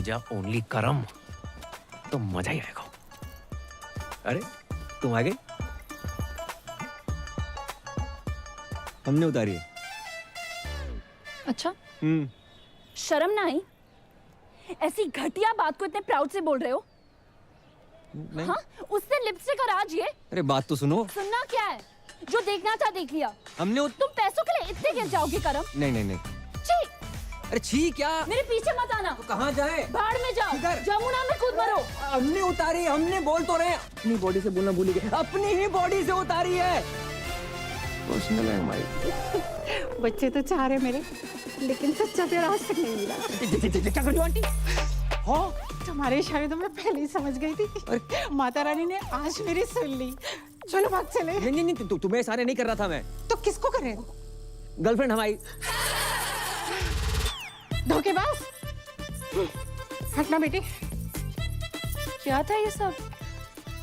पूजा only करम तो मजा ही आएगा। अरे तुम आ गई? हमने उतारी है। अच्छा शर्म ना आई? ऐसी घटिया बात को इतने प्राउड से बोल रहे हो? नहीं। हाँ? उससे लिपस्टिक और आज ये? अरे बात तो सुनो। सुनना क्या है? जो देखना था देख लिया। हमने तुम पैसों के लिए इतने गिर जाओगे करम? नहीं नहीं नहीं। छी! अरे छी क्या? मेरे पीछे मत आना। तो कहाँ जाए? बाढ़ में जाओ। किधर? जमुना में कूद मरो। हमने उतारी, हमने बोल तो रहे अपनी बॉडी से बोलना भूल गए। अपनी ही बॉडी से उतारी है। इमोशनल है हमारी। बच्चे तो चाह रहे मेरे, लेकिन सच्चा प्यार आज तक नहीं मिला। क्या कर रही हो आंटी? हाँ तुम्हारे इशारे तो मैं पहले ही समझ गई थी। माता रानी ने आज मेरी सुन ली। चलो भाग चले। नहीं नहीं नहीं, तुम्हें सारे नहीं कर रहा था मैं। तो किसको करे? गर्लफ्रेंड हमारी। धोखेबाज। हटना बेटी। क्या था ये सब?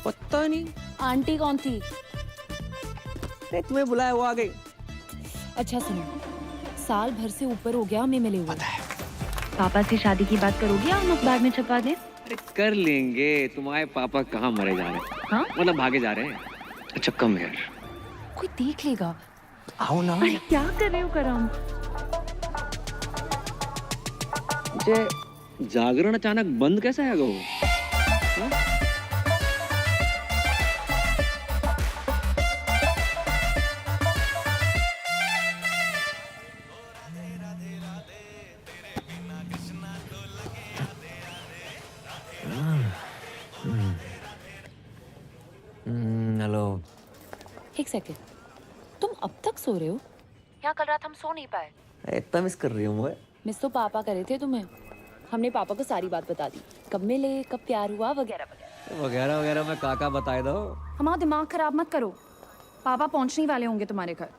पता नहीं। आंटी कौन थी? अरे तुम्हें बुलाया, वो आ गई। अच्छा सुनो, साल भर से ऊपर हो गया हमें मिले हुए। पापा से शादी की बात करोगे या हम अखबार में छपवा दें? अरे कर लेंगे। तुम्हारे पापा कहाँ मरे जा रहे हैं? हाँ? मतलब भागे जा रहे हैं। अच्छा कम यार। कोई देख लेगा। आओ ना। अरे क्या कर रहे हो करम? मुझे जागरण अचानक बंद कैसे है गो? हेलो। एक सेकंड, तुम अब तक सो रहे हो? यहाँ कल रात हम सो नहीं पाए। इतना मिस कर रही हूँ मैं। मिस तो पापा करे थे तुम्हें। हमने पापा को सारी बात बता दी, कब मिले, कब प्यार हुआ, वगैरह वगैरह। वगैरह वगैरह मैं काका बताए दो। हमारा दिमाग खराब मत करो। पापा पहुंचने वाले होंगे तुम्हारे घर।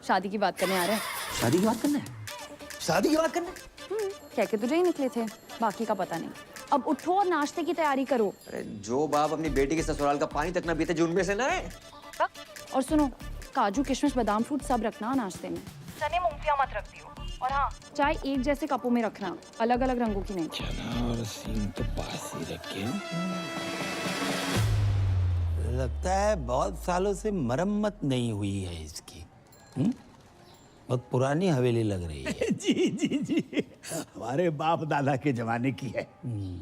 शादी की बात करने आ रहे हैं। शादी की बात करना है? शादी की बात करना है? कह के तुझे ही निकले थे, बाकी का पता नहीं। अब उठो और नाश्ते की तैयारी करो। अरे जो बाप अपनी बेटी के ससुराल का पानी तक ना पीते, जो उनमें से ना है। और सुनो, काजू किशमिश बादाम फ्रूट सब रखना नाश्ते में। चने मूंगफलियां मत रख दियो। और हाँ, चाय एक जैसे कपों में रखना, अलग अलग रंगों की नहीं। चना और सींग तो पास ही रखे। लगता है बहुत सालों से मरम्मत नहीं हुई है इसकी। बहुत पुरानी हवेली लग रही है। जी जी जी, हमारे बाप दादा के जमाने की है।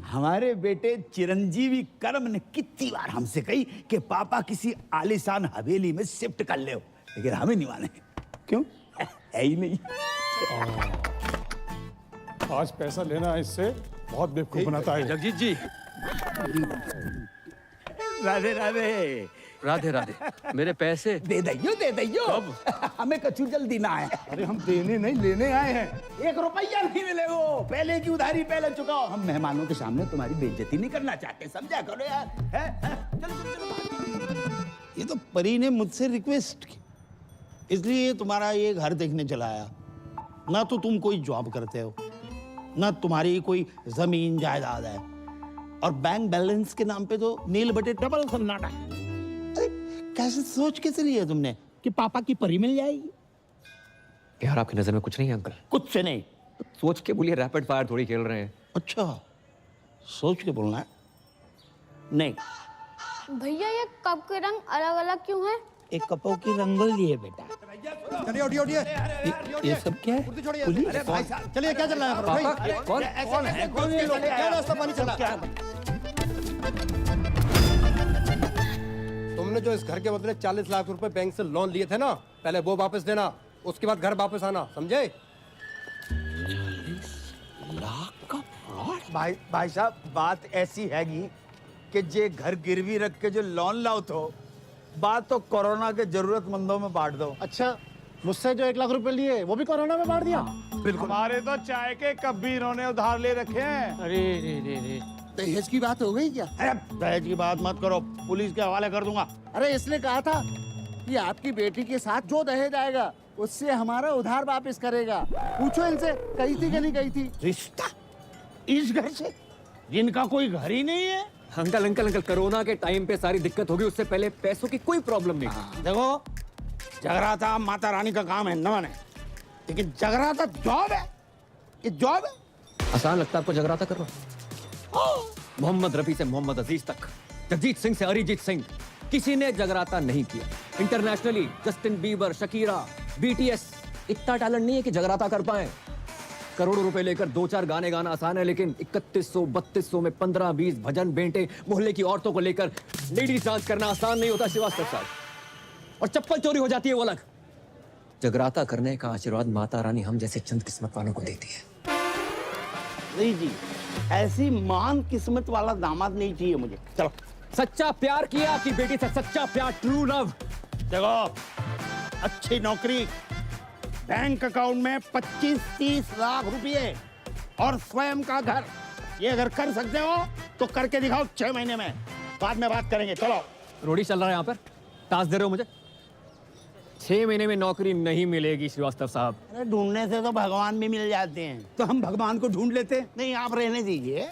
हमारे बेटे चिरंजीवी करम ने कितनी बार हमसे कही कि पापा किसी आलीशान हवेली में शिफ्ट कर ले, लेकिन हमें नहीं माने। क्यों? है ही नहीं। आज पैसा लेना है इससे बहुत बेवकूफ बनाता है। जगजीत जी। राधे राधे। राधे राधे। मेरे पैसे दे दइयो दे दइयो। हमें कछु जल्दी ना है। अरे हम देने नहीं लेने आए हैं। 1 रुपया नहीं मिलेगा। पहले की उधारी पहले चुकाओ। हम मेहमानों के सामने तुम्हारी बेइज्जती नहीं करना चाहते, समझा करो यार। चलो चलो चलो। ये तो परी ने मुझसे रिक्वेस्ट की, इसलिए तुम्हारा ये घर देखने चला आया। ना तो तुम कोई जॉब करते हो, ना तुम्हारी कोई जमीन जायदाद है, और बैंक बैलेंस के नाम पे तो नील बटे डबल सन्नाटा है। अरे कैसे सोच के चली है तुमने कि पापा की परी मिल जाएगी? यार आपकी नजर में कुछ नहीं है अंकल? कुछ से नहीं। सोच के बोलिए, रैपिड फायर थोड़ी खेल रहे हैं। अच्छा, सोच के बोलना है। नहीं, भैया ये कप के रंग अलग अलग क्यों हैं? एक कपों की रंगोली है बेटा। ये सब क्या है? पुलिस? चलिए क्या चल रहा है? पापा कौन? कौन है? कौन ये लोग? क्या रास्ता पानी चल रहा है? तुमने जो इस घर के बदले 40 लाख रुपए बैंक से लोन लिए थे ना, पहले वो वापस देना, उसके बाद घर वापस आना, समझे? 40 लाख का फ्रॉड? भाई साहब, बात ऐसी हैगी कि जे घर गिरवी रख के जो लोन लाओ तो बात तो कोरोना के जरूरतमंदों में बांट दो। अच्छा, मुझसे जो 1 लाख रुपए लिए वो भी कोरोना में बांट दिया? बिल्कुल। हमारे तो चाय के कप भी इन्होंने उधार ले रखे हैं। अरे रे। दहेज की बात हो गई क्या? अरे दहेज की बात मत करो, पुलिस के हवाले कर दूंगा। अरे इसने कहा था कि आपकी बेटी के साथ जो दहेज आएगा उससे हमारा उधार वापस करेगा। पूछो इनसे, कही थी कि नहीं कही थी? रिश्ता इस घर से, जिनका कोई घर ही नहीं है। अंकल अंकल अंकल, कोरोना के टाइम पे सारी दिक्कत होगी, उससे पहले पैसों की कोई प्रॉब्लम नहीं थी। देखो, जगराता माता रानी का काम है न माने, लेकिन जगराता जॉब है। ये जॉब है। आसान लगता है आपको जगराता कर रहा? मोहम्मद रफी से मोहम्मद अजीज तक, जगजीत सिंह से अरिजीत सिंह, किसी ने जगराता नहीं किया। Internationally Justin Bieber, Shakira, BTS, इतना टैलेंट नहीं है कि जगराता कर पाए। करोड़ों रुपए लेकर 2-4 गाने गाना आसान है, लेकिन 3100-3200 में 15-20 भजन बेंटे मोहल्ले की औरतों को लेकर लेडीज डांस करना आसान नहीं होता श्रीवास्तव साहब। और चप्पल चोरी हो जाती है वो अलग। जगराता करने का आशीर्वाद माता रानी हम जैसे चंद किस्मत वालों को देती है। नहीं जी, ऐसी महान किस्मत वाला दामाद नहीं चाहिए मुझे। चलो। सच्चा प्यार किया आपकी बेटी से, सच्चा प्यार, ट्रू लव। देखो, अच्छी नौकरी, बैंक अकाउंट में 25-30 लाख रुपए और स्वयं का घर, ये अगर कर सकते हो तो करके दिखाओ 6 महीने में। बाद में बात करेंगे। चलो। रोडी चल रहा है यहाँ पर, टास्क दे रहे हो मुझे। 6 महीने में नौकरी नहीं मिलेगी श्रीवास्तव साहब। अरे ढूंढने से तो भगवान भी मिल जाते हैं। तो हम भगवान को ढूंढ लेते। नहीं, आप रहने दीजिए।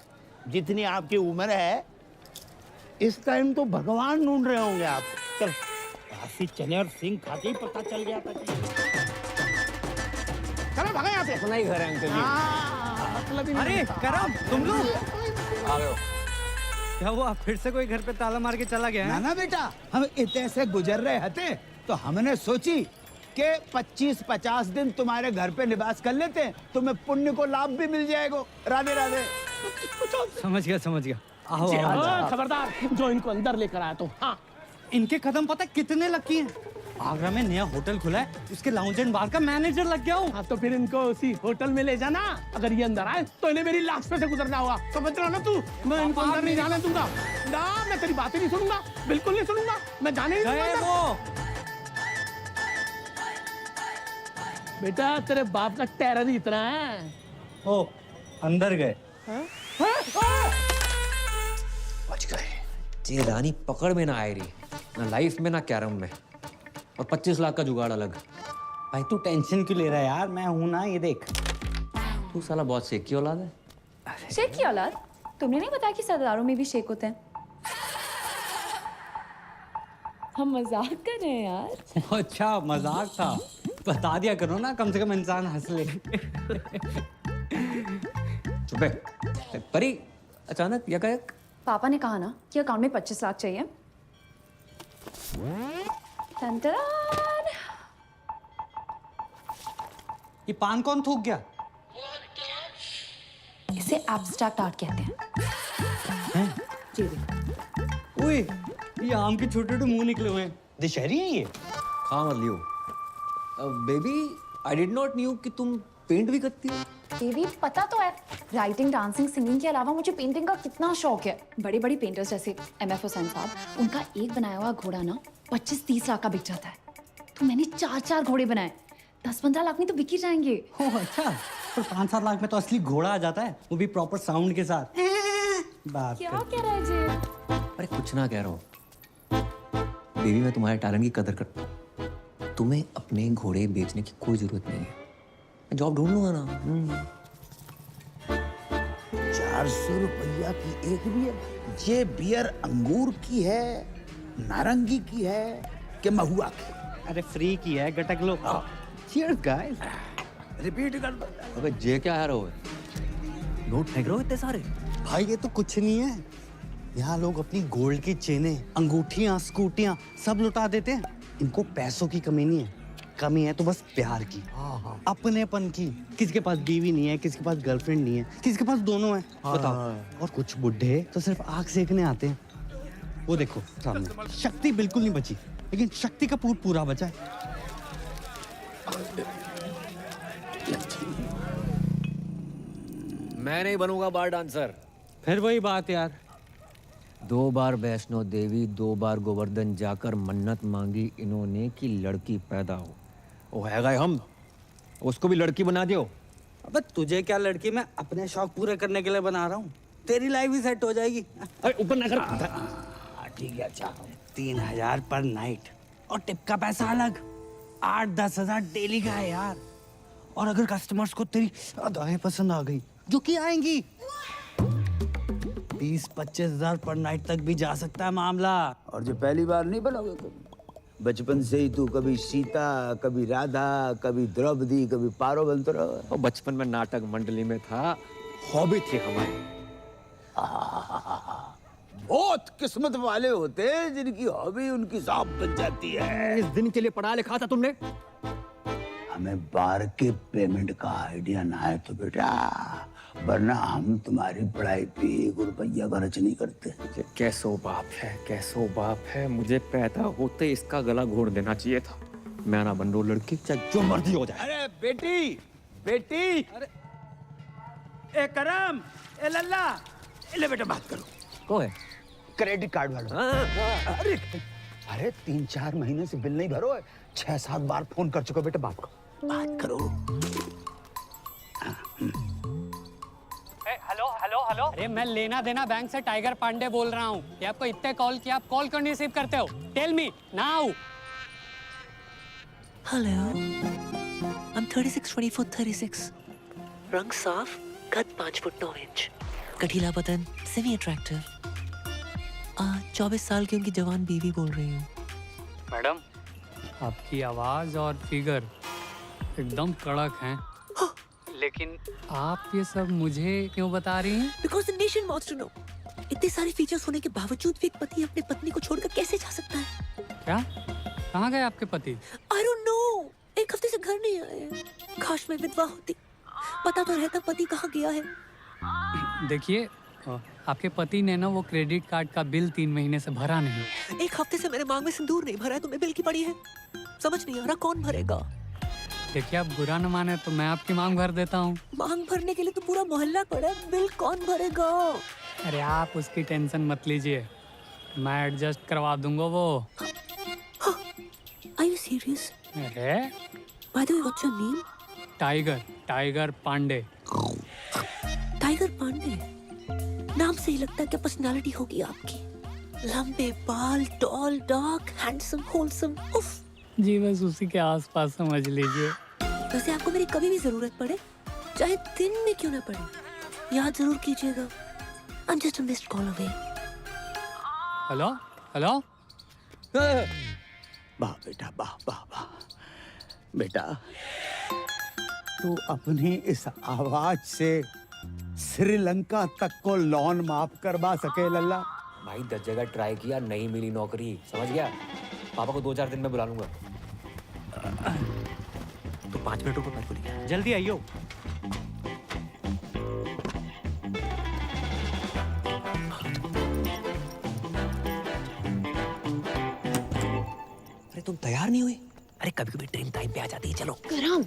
जितनी आपकी उम्र है इस टाइम तो भगवान ढूंढ रहे होंगे आप। चल, काशी चने और सिंह खा के ही पता चल गया था। चलो भागा यहाँ से। अपना ही घर है अंकल जी। मतलब ही नहीं अरे था। करम, तुम लोग आ गए हो। क्या हुआ? फिर से कोई घर पे ताला मार के चला गया ना है? ना बेटा, हम इतने से गुजर रहे थे तो हमने सोची कि 25-50 दिन तुम्हारे घर पे निवास कर लेते हैं, तुम्हें पुण्य को लाभ भी मिल जाएगा। राधे राधे। समझ गया। आओ आओ। खबरदार, जो इनको अंदर लेकर आया तो। हाँ, इनके कदम पता कितने लकी हैं? आगरा में नया होटल खुला है, उसके लाउंज एंड बार का मैनेजर लग गया हूँ। हाँ तो फिर इनको उसी होटल में ले जाना। अगर ये अंदर आए तो इन्हें मेरी लाश पे से गुजरना होगा। समझ रहा ना तू? मैं इनको अंदर नहीं जाने दूंगा। ना, मैं तेरी बातें नहीं सुनूंगा, बिल्कुल नहीं सुनूंगा। मैं जाने नहीं गए दूंगा। वो। बेटा, तेरे बाप का टेरर ही इतना है। ओ, अंदर गए। बच गए। ये रानी पकड़ में ना आए रही, ना लाइफ में ना कैरम में। और 25 लाख का जुगाड़ अलग। भाई तू टेंशन क्यों ले रहा है यार? मैं हूं ना, ये देख। तू साला बहुत शेख की औलाद है। शेख की औलाद? तुमने नहीं बताया कि सरदारों में भी शेख होते हैं? हम मजाक कर रहे हैं यार। अच्छा, मजाक था। बता दिया करो ना, कम से कम इंसान हंस ले। चुप है। परी, अचानक यकायक। पापा ने कहा ना कि अकाउंट में 25 लाख चाहिए। टन-टन-टन। ये पान कौन थूक गया? इसे एब्स्ट्रैक्ट आर्ट कहते हैं। जी देखो। ओए, ये आम के छोटे छोटे मुंह निकले हुए हैं। दशहरी है ये? खा मत लियो। Baby, I did not knew कि तुम पेंट भी करती हो। देवी, पता तो है, राइटिंग, डांसिंग, सिंगिंग के अलावा मुझे पेंटिंग का कितना शौक है। बड़े बड़े पेंटर्स जैसे MF हुसैन साहब, उनका एक बनाया हुआ घोड़ा ना 25-30 लाख का बिक जाता है। तो मैंने 4-4 घोड़े बनाए, 10-15 लाख में तो बिक ही जाएंगे। ओह अच्छा, पर 5-7 लाख में तो असली घोड़ा आ जाता है, वो भी प्रॉपर साउंड के साथ। बात क्या कह रहा है जी? अरे कुछ ना कह रहा हूँ बेबी, मैं तुम्हारे टैलेंट की कदर करता हूँ। तुम्हें अपने घोड़े बेचने की कोई जरूरत नहीं है। मैं जॉब ढूंढ लूंगा ना। 400 रुपया की एक बियर? ये बियर अंगूर की है, नारंगी की है कि महुआ की? अरे फ्री की है, गटक लो। Cheers guys. रिपीट कर दो। अबे जे क्या है नोट फेंक रहे हो इतने सारे? भाई ये तो कुछ नहीं है, यहाँ लोग अपनी गोल्ड की चेनें, अंगूठियाँ, स्कूटियाँ सब लुटा देते हैं। इनको पैसों की कमी नहीं है, कमी है तो बस प्यार की, अपनेपन की। किसी के पास बीवी नहीं है, किसी के पास गर्लफ्रेंड नहीं है, किसी के पास दोनों है। बताओ। और कुछ बुढ़े तो सिर्फ आग सेकने आते हैं। वो देखो सामने, शक्ति बिल्कुल नहीं बची, लेकिन शक्ति का पूरा बचा है। मैं नहीं बनूंगा बार डांसर। फिर वही बात यार। 2 बार वैष्णो देवी, 2 बार गोवर्धन जाकर मन्नत मांगी इन्होंने कि लड़की पैदा हो। वो है गए हम, उसको भी लड़की बना दियो। अबे तुझे क्या, लड़की मैं अपने शौक पूरे करने के लिए बना रहा हूँ। तेरी लाइफ भी सेट हो जाएगी। अरे ऊपर ना कर। ठीक है, अच्छा 3000 पर नाइट और टिप का पैसा अलग। 8-10 हजार डेली का है यार। और अगर कस्टमर्स को तेरी अदाएं पसंद आ गई, जो कि आएंगी, 20-25 हजार पर नाइट तक भी जा सकता है मामला। और जो पहली बार नहीं बनोगे कभी, बचपन से ही तू कभी सीता, कभी राधा, कभी द्रौपदी, कभी पारो बनते रहो। और बचपन में नाटक मंडली में था, हॉबी थी हमारी। बहुत किस्मत वाले होते हैं जिनकी हॉबी उनकी जॉब बन जाती है। इस दिन के लिए पढ़ा लिखा था तुमने? हमें बार के पेमेंट का आइडिया ना है तो बेटा, वरना हम तुम्हारी पढ़ाई पे 1 रुपया खर्च नहीं करते। ये कैसो बाप है, कैसो बाप है। मुझे पैदा होते इसका गला घोट देना चाहिए था। मैं ना बन रो लड़की, चाहे जो मर्जी हो जाए। अरे बेटी, बेटी, अरे ए करम, ए लल्ला, ले बेटा बात करो। कौन है? क्रेडिट कार्ड वाला। अरे अरे 3-4 महीने से बिल नहीं भरो है, 6-7 बार फोन कर चुका बेटा, बात करो। हेलो हेलो हेलो, अरे मैं लेना देना बैंक से टाइगर पांडे बोल रहा हूँ। ये आपको इतने कॉल किया, आप कॉल क्यों नहीं रिसीव करते हो? Tell me now. Hello, I'm 36, 24, 36. रंग साफ, कद 5 फुट 9 इंच, गठीला बदन, सेमी अट्रैक्टिव। 24 साल की उनकी जवान बीवी बोल रही हूँ। मैडम, आपकी आवाज और फिगर एकदम कड़क हैं। लेकिन आप ये सब मुझे क्यों बता रही हैं? Because the nation wants to know. इतने सारे फीचर्स होने के बावजूद भी एक पति अपने पत्नी को छोड़कर कैसे जा सकता है? क्या? कहाँ गए आपके पति? I don't know. 1 हफ्ते से घर नहीं आए। काश मैं विधवा होती, पता तो रहता पति कहाँ गया है। देखिए, आपके पति ने ना वो क्रेडिट कार्ड का बिल 3 महीने से भरा नहीं। 1 हफ्ते से मैंने मांग में सिंदूर नहीं भरा है, तो मैं बिल की पड़ी है। समझ नहीं आ रहा कौन भरेगा। देखिए, आप बुरा न माने तो मैं आपकी मांग भर देता हूँ। मांग भरने के लिए तो पूरा मोहल्ला पड़ा है, बिल कौन भरेगा? अरे आप उसकी टेंशन मत लीजिए, मैं एडजस्ट करवा दूंगा वो। Are you serious? अरे By the way, what's your name? Tiger Pandey. Tiger Pandey नाम से ही लगता है क्या पर्सनालिटी होगी आपकी? लंबे बाल, टॉल, डार्क, हैंडसम, होलसम। उफ। जी बस उसी के आसपास समझ लीजिए। वैसे आपको मेरी कभी भी जरूरत पड़े, चाहे दिन में क्यों ना पड़े, याद जरूर कीजिएगा। I'm just a missed call away. Hello hello, वाह बेटा, वाह वाह वाह। बेटा, तू अपनी इस आवाज से श्रीलंका तक को लोन माफ करवा सके लल्ला? भाई 10 जगह ट्राई किया, नहीं मिली नौकरी, समझ गया? पापा को 2-4 दिन में बुला लूंगा। तो 5 मिनट रुको, मेरे को लिया। जल्दी आइयो। अरे तुम तैयार नहीं हुई? अरे कभी कभी ट्रेन टाइम पे आ जाती है। चलो करम,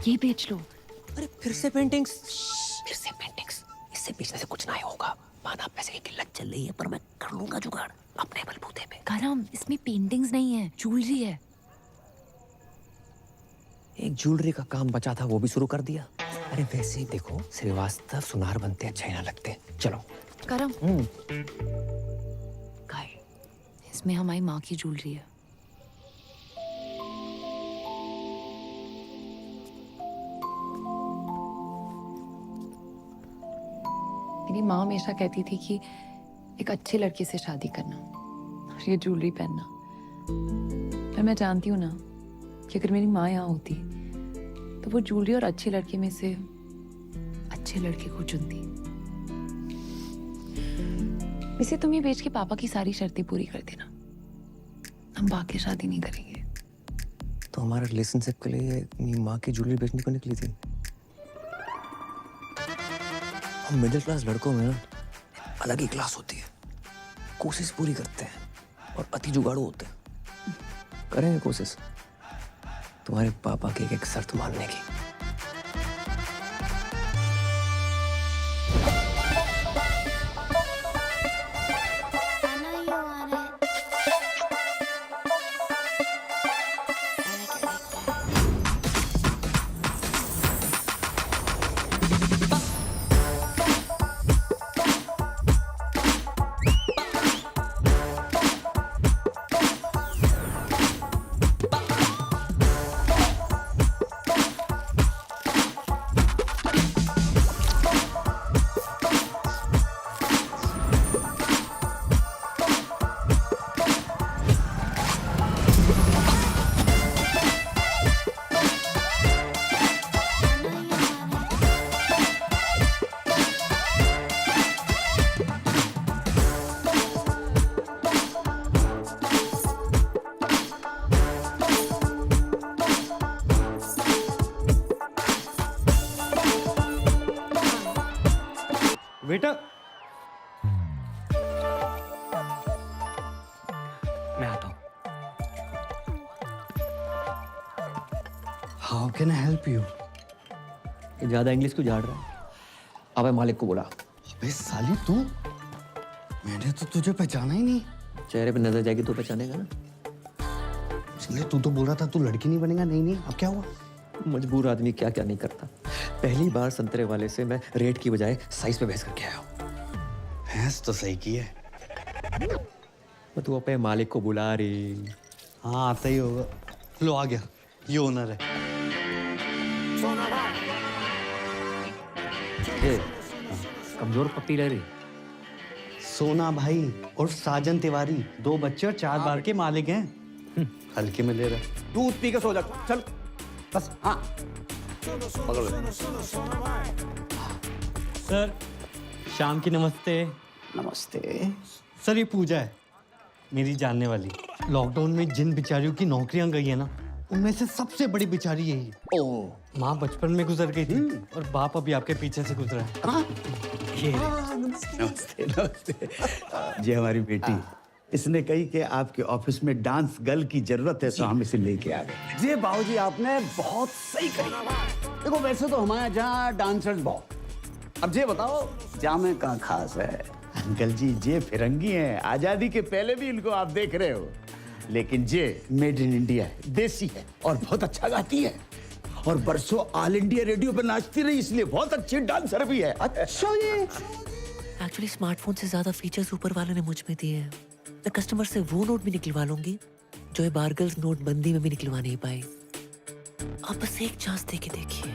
ये बेच लो। अरे फिर से पेंटिंग्स? फिर से पेंटिंग्स? इससे बेचने से कुछ ना होगा। माना पैसे की किल्लत चल रही है, पर मैं कर लूंगा जुगाड़ अपने बलबूते पे। करम, इसमें पेंटिंग्स नहीं है, ज्वेलरी है। एक ज्वेलरी का काम बचा था, वो भी शुरू कर दिया। अरे वैसे ही देखो, श्रीवास्तव सुनार बनते अच्छे ना लगते। चलो करम, काय, इसमें हमारी माँ की ज्वेलरी है। मेरी माँ हमेशा कहती थी कि एक अच्छे लड़के से शादी करना और ये ज्वेलरी पहनना। पर मैं जानती हूँ ना कि अगर मेरी माँ यहाँ होती तो वो ज्वेलरी और अच्छे लड़के में से अच्छे लड़के को चुनती। वैसे तुम ये बेच के पापा की सारी शर्तें पूरी कर देना, हम बाकी शादी नहीं करेंगे। तो हमारे रिलेशनशिप के लिए अपनी माँ की ज्वेलरी बेचने को निकली थी। हम मिडिल क्लास लड़कों में ना अलग ही क्लास होती है, कोशिश पूरी करते हैं और अति जुगाड़ू होते हैं। करेंगे कोशिश तुम्हारे पापा की एक शर्त मानने की। बेटा मैं आता हूँ। How can I help you? ये ज्यादा इंग्लिश क्यों झाड़ रहा है? अबे मालिक को बुला। अबे साली तू, मैंने तो तुझे पहचाना ही नहीं। चेहरे पे नजर जाएगी तो पहचानेगा ना। इसलिए तू तो बोल रहा था तू लड़की नहीं बनेगा। नहीं नहीं, अब क्या हुआ? मजबूर आदमी क्या क्या नहीं करता। पहली बार संतरे वाले से मैं रेट की बजाय साइज पे बहस करके आया हूँ। भैंस तो सही की है। तू अपने मालिक को बुला रही। हाँ आता ही होगा। लो आ गया, ये ओनर है। कमजोर पप्पी लग रही। सोना भाई और साजन तिवारी, 2 बच्चे और 4 बार के मालिक हैं। हल्के में ले रहा। दूध पी के सो जा, चल बस। हाँ पकड़ ले। सर शाम की नमस्ते। नमस्ते। सर ये पूजा है, मेरी जानने वाली। लॉकडाउन में जिन बिचारियों की नौकरियां गई है ना, उनमें से सबसे बड़ी बिचारी यही है। ओह, माँ बचपन में गुजर गई थी और बाप अभी आपके पीछे से गुजरा है। ये नमस्ते नमस्ते। जी हमारी बेटी, इसने कही कि आपके ऑफिस में डांस गर्ल की जरूरत है, तो हम इसे लेके आ गए। जी बाबूजी, आपने बहुत सही कही। देखो वैसे तो हमारे यहाँ डांसर्स बहुत, अब ये बताओ जामे कहाँ खास है? अंकल जी ये फिरंगी हैं, आजादी के पहले भी इनको आप देख रहे हो, लेकिन ये मेड इन इंडिया है, देसी है और बहुत अच्छा गाती है और बरसों ऑल इंडिया रेडियो पे नाचती रही, इसलिए बहुत अच्छी डांसर भी है। अच्छा ये एक्चुअली स्मार्टफोन से ज्यादा फीचर्स ऊपर वाले ने मुझ में दिए हैं। मैं कस्टमर से वो नोट भी निकलवा लूंगी जो ये बारगल्स नोटबंदी में भी निकलवा नहीं पाई। आप बस एक चांस दे के देखिए।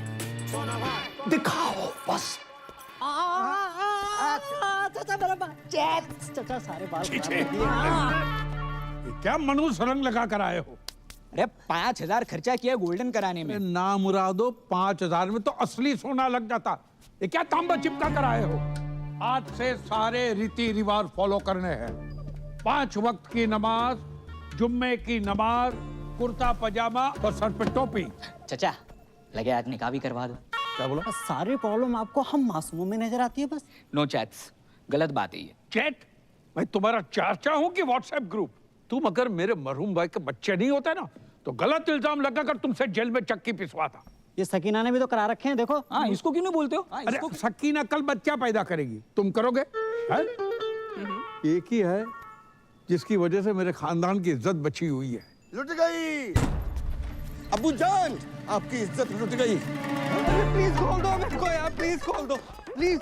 दिखाओ बस। क्या मनुष्य रंग लगा कर आए हो? अरे 5,000 खर्चा किया गोल्डन कराने में। ना मुरादो, 5,000 में तो असली सोना लग जाता। ये क्या तांबा चिपका कर आए हो? आज से सारे रीति रिवाज फॉलो करने हैं। 5 वक्त की नमाज, जुम्मे की नमाज, कुर्ता पजामा और सर पे टोपी। चचा लगे आज निकाह भी करवा दो। क्या बोला? सारी प्रॉब्लम आपको हम मासूमों में नजर आती है बस। नो चैट्स, गलत बात है ये। चैट? मैं तुम्हारा चाचा हूँ कि व्हाट्सएप ग्रुप? तुम अगर मेरे मरहूम भाई के बच्चे नहीं होते ना, तो गलत इल्जाम लगाकर तुमसे जेल में चक्की पिसवाता। ये सकीना ने भी तो करा रखे हैं, देखो। हाँ, इसको क्यों नहीं बोलते हो? हाँ, अरे सकीना कल बच्चा पैदा करेगी, तुम करोगे? है? एक ही है जिसकी वजह से मेरे खानदान की इज्जत बची हुई है। लुट गई अबू जान, आपकी इज्जत लुट गई। प्लीज खोल दो मेरे को यार, प्लीज खोल दो, प्लीज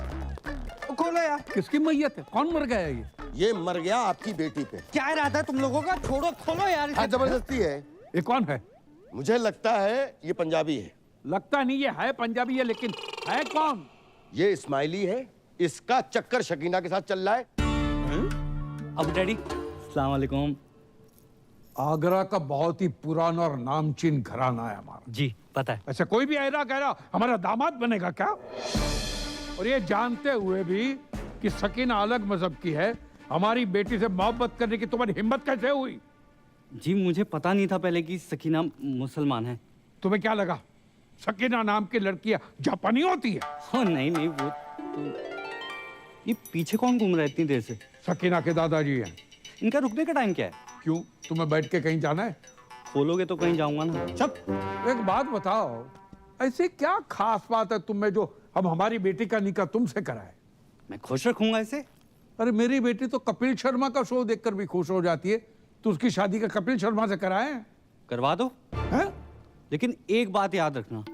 खोलो यार। किसकी मैयत है? कौन मर गया है ये मर गया आपकी बेटी पे। क्या इरादा है तुम लोगों का? छोड़ो, खोलो यार। हाँ, जबरदस्ती है। ये कौन है? मुझे लगता है ये पंजाबी है। लगता नहीं ये है पंजाबी है, लेकिन है कौन? ये इस्माइली है, इसका चक्कर शकीना के साथ चल रहा है। अब डैडी अस्सलाम वालेकुम। आगरा का बहुत ही पुराना और नामचीन घराना है हमारा। जी पता है। ऐसा कोई भी ऐरा गहरा हमारा दामाद बनेगा क्या? और ये जानते हुए भी कि सकीना अलग मजहब की है, हमारी बेटी से मोहब्बत करने की तुम्हारी हिम्मत कैसे हुई? जी मुझे पता नहीं था पहले कि सकीना मुसलमान है। तुम्हें क्या लगा सकीना नाम की लड़कियां जापानी होती है? हाँ नहीं नहीं, वो तो ये पीछे कौन घूम रहा है इतनी देर से? सकीना के दादाजी हैं। इनका रुकने का टाइम क्या है? क्यों, तुम्हें बैठ के कहीं जाना है? खोलोगे तो कहीं जाऊंगा ना। चुप। एक बात बताओ, ऐसी क्या खास बात है तुम में जो हम हमारी बेटी का निकाह तुमसे कराए? मैं खुश रखूंगा इसे। अरे मेरी बेटी तो कपिल शर्मा का शो देखकर भी खुश हो जाती है, तो उसकी शादी का कपिल शर्मा से कराए? करवा दो। हैं? लेकिन एक बात याद रखना,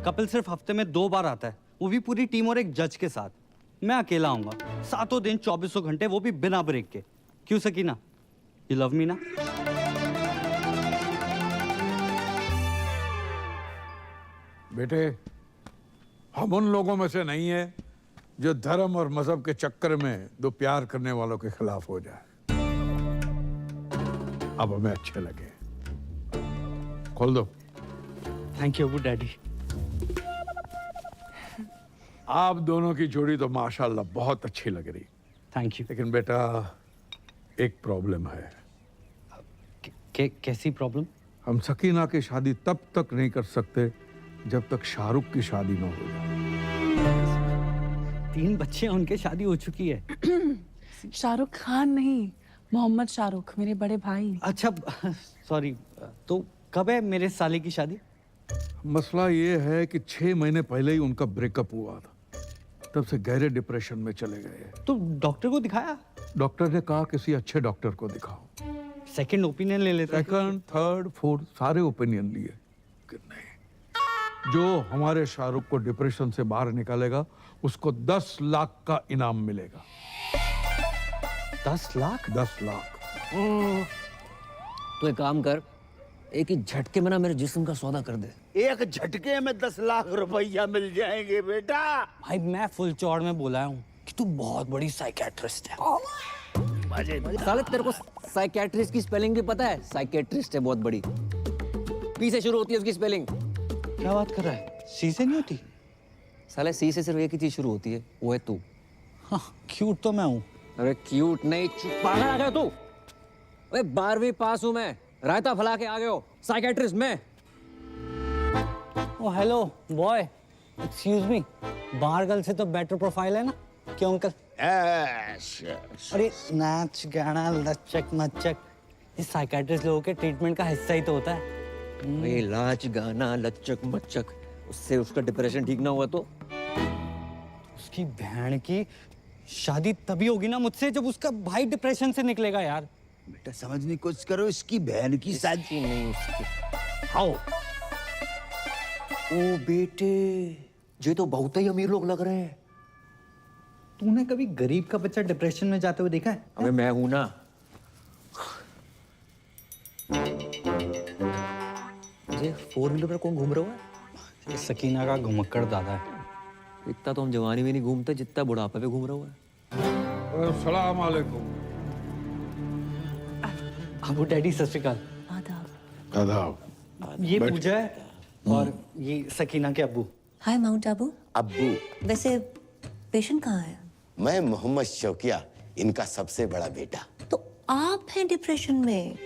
कपिल सिर्फ हफ्ते में 2 बार आता है, वो भी पूरी टीम और एक जज के साथ। मैं अकेला आऊंगा, 7 दिन 24 घंटे, वो भी बिना ब्रेक के। क्यों सकीना, यू लव मी ना? बेटे, हम उन लोगों में से नहीं है जो धर्म और मजहब के चक्कर में दो प्यार करने वालों के खिलाफ हो जाए। अब हमें अच्छे लगे। खोल दो। Thank you Abu daddy. आप दोनों की जोड़ी तो माशाल्लाह बहुत अच्छी लग रही। Thank you. लेकिन बेटा एक प्रॉब्लम है। कैसी प्रॉब्लम? हम सकीना की शादी तब तक नहीं कर सकते जब तक शाहरुख की शादी न हो जाए। 3 बच्चे हैं, उनके शादी हो चुकी है। शाहरुख खान नहीं, मोहम्मद शाहरुख, मेरे बड़े भाई। अच्छा सॉरी, तो कब है मेरे साले की शादी? मसला ये है कि 6 महीने पहले ही उनका ब्रेकअप हुआ था, तब से गहरे डिप्रेशन में चले गए। तो डॉक्टर को दिखाया? डॉक्टर ने कहा किसी अच्छे डॉक्टर को दिखाओ। सेकंड ओपिनियन ले लेते। सेकंड, थर्ड, फोर्थ सारे ओपिनियन लिए कि नहीं, जो हमारे शाहरुख को डिप्रेशन से बाहर निकालेगा उसको 10 लाख का इनाम मिलेगा। 10 लाख? 10 लाख। तो एक काम कर, एक ही झटके में ना मेरे जिस्म का सौदा कर दे। एक झटके में 10 लाख रुपया मिल जाएंगे बेटा। भाई मैं फुल चौड़ में बोला हूँ कि तू बहुत बड़ी साइकियाट्रिस्ट है। साले तेरे को साइकियाट्रिस्ट की स्पेलिंग भी पता है? साइकियाट्रिस्ट है बहुत बड़ी, पी से शुरू होती है उसकी स्पेलिंग। क्या बात कर रहा है? सी से नहीं होती? साले सी से सिर्फ एक ही चीज शुरू होती है, वो है तू। हाँ, क्यूट तो मैं हूँ। अरे क्यूट नहीं, पागल आ गया तू। अरे 12वीं पास हूँ मैं, रायता फैला के आ गए हो। साइकियाट्रिस्ट मैं। ओ हेलो बॉय, एक्सक्यूज मी, बाहर गर्ल से तो बेटर प्रोफाइल है ना? क्यों अंकल? अरे नाच गाना लचक मचक, ये साइकियाट्रिस्ट लोगों के ट्रीटमेंट का हिस्सा ही तो होता है। ये लाच गाना लचक मचक, उससे उसका डिप्रेशन ठीक ना हुआ तो? उसकी बहन की शादी तभी होगी ना मुझसे जब उसका भाई डिप्रेशन से निकलेगा यार। बेटा समझने की कोशिश करो, इसकी बहन की शादी नहीं उसकी। आओ। ओ बेटे, ये तो बहुत ही अमीर लोग लग रहे हैं। तूने कभी गरीब का बच्चा डिप्रेशन में जाते हुए देखा है? अबे मैं हूं ना। ये 4 व्हीलर पर कौन घूम रहा है? ये सकीना का घुमक्कड़ दादा है। इतना तो हम जवानी में नहीं घूमते जितना बुढ़ापे पे घूम रहा है। अस्सलाम वालेकुम। अबू डैडी सत श्री अकाल। आदाब। ये पूजा है और ये सकीना के अब्बू। हाय माउंट आबू। अब्बू, वैसे पेशेंट कहाँ है? मैं मोहम्मद शौकिया, इनका सबसे बड़ा बेटा। तो आप हैं डिप्रेशन में?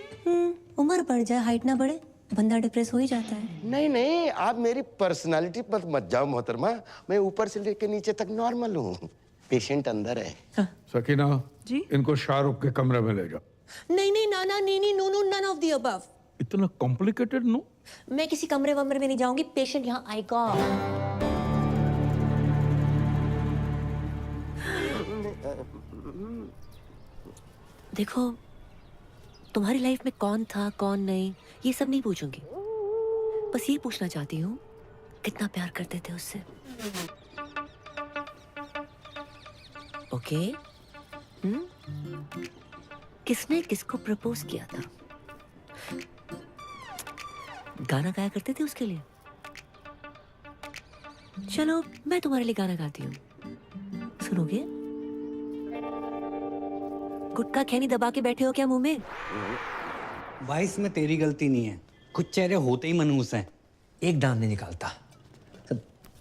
उम्र बढ़ जाए हाइट ना बढ़े, बंदा डिप्रेस हो ही जाता है। नहीं नहीं, आप मेरी पर्सनालिटी पर मत जाओ मोहतरमा, मैं ऊपर से लेकर नीचे तक नॉर्मल हूँ। पेशेंट अंदर है। सकीना जी, इनको शाहरुख के कमरे में ले जाओ। नहीं नहीं नाना नीनी नूनू नन ऑफ द अबव। इतना कॉम्प्लिकेटेड नो? मैं किसी कमरे वमरे में नहीं जाऊंगी, पेशेंट यहाँ आएगा। देखो, तुम्हारी लाइफ में कौन था कौन नहीं ये सब नहीं पूछूंगी, बस ये पूछना चाहती हूँ कितना प्यार करते थे उससे। ओके? किसने किसको प्रपोज किया था? गाना गाया करते थे उसके लिए? चलो मैं तुम्हारे लिए गाना गाती हूँ, सुनोगे? गुटखा खैनी दबा के बैठे हो क्या मुंह में? भाई इसमें तेरी गलती नहीं है, कुछ चेहरे होते ही मनहूस हैं। एक दांत नहीं निकालता।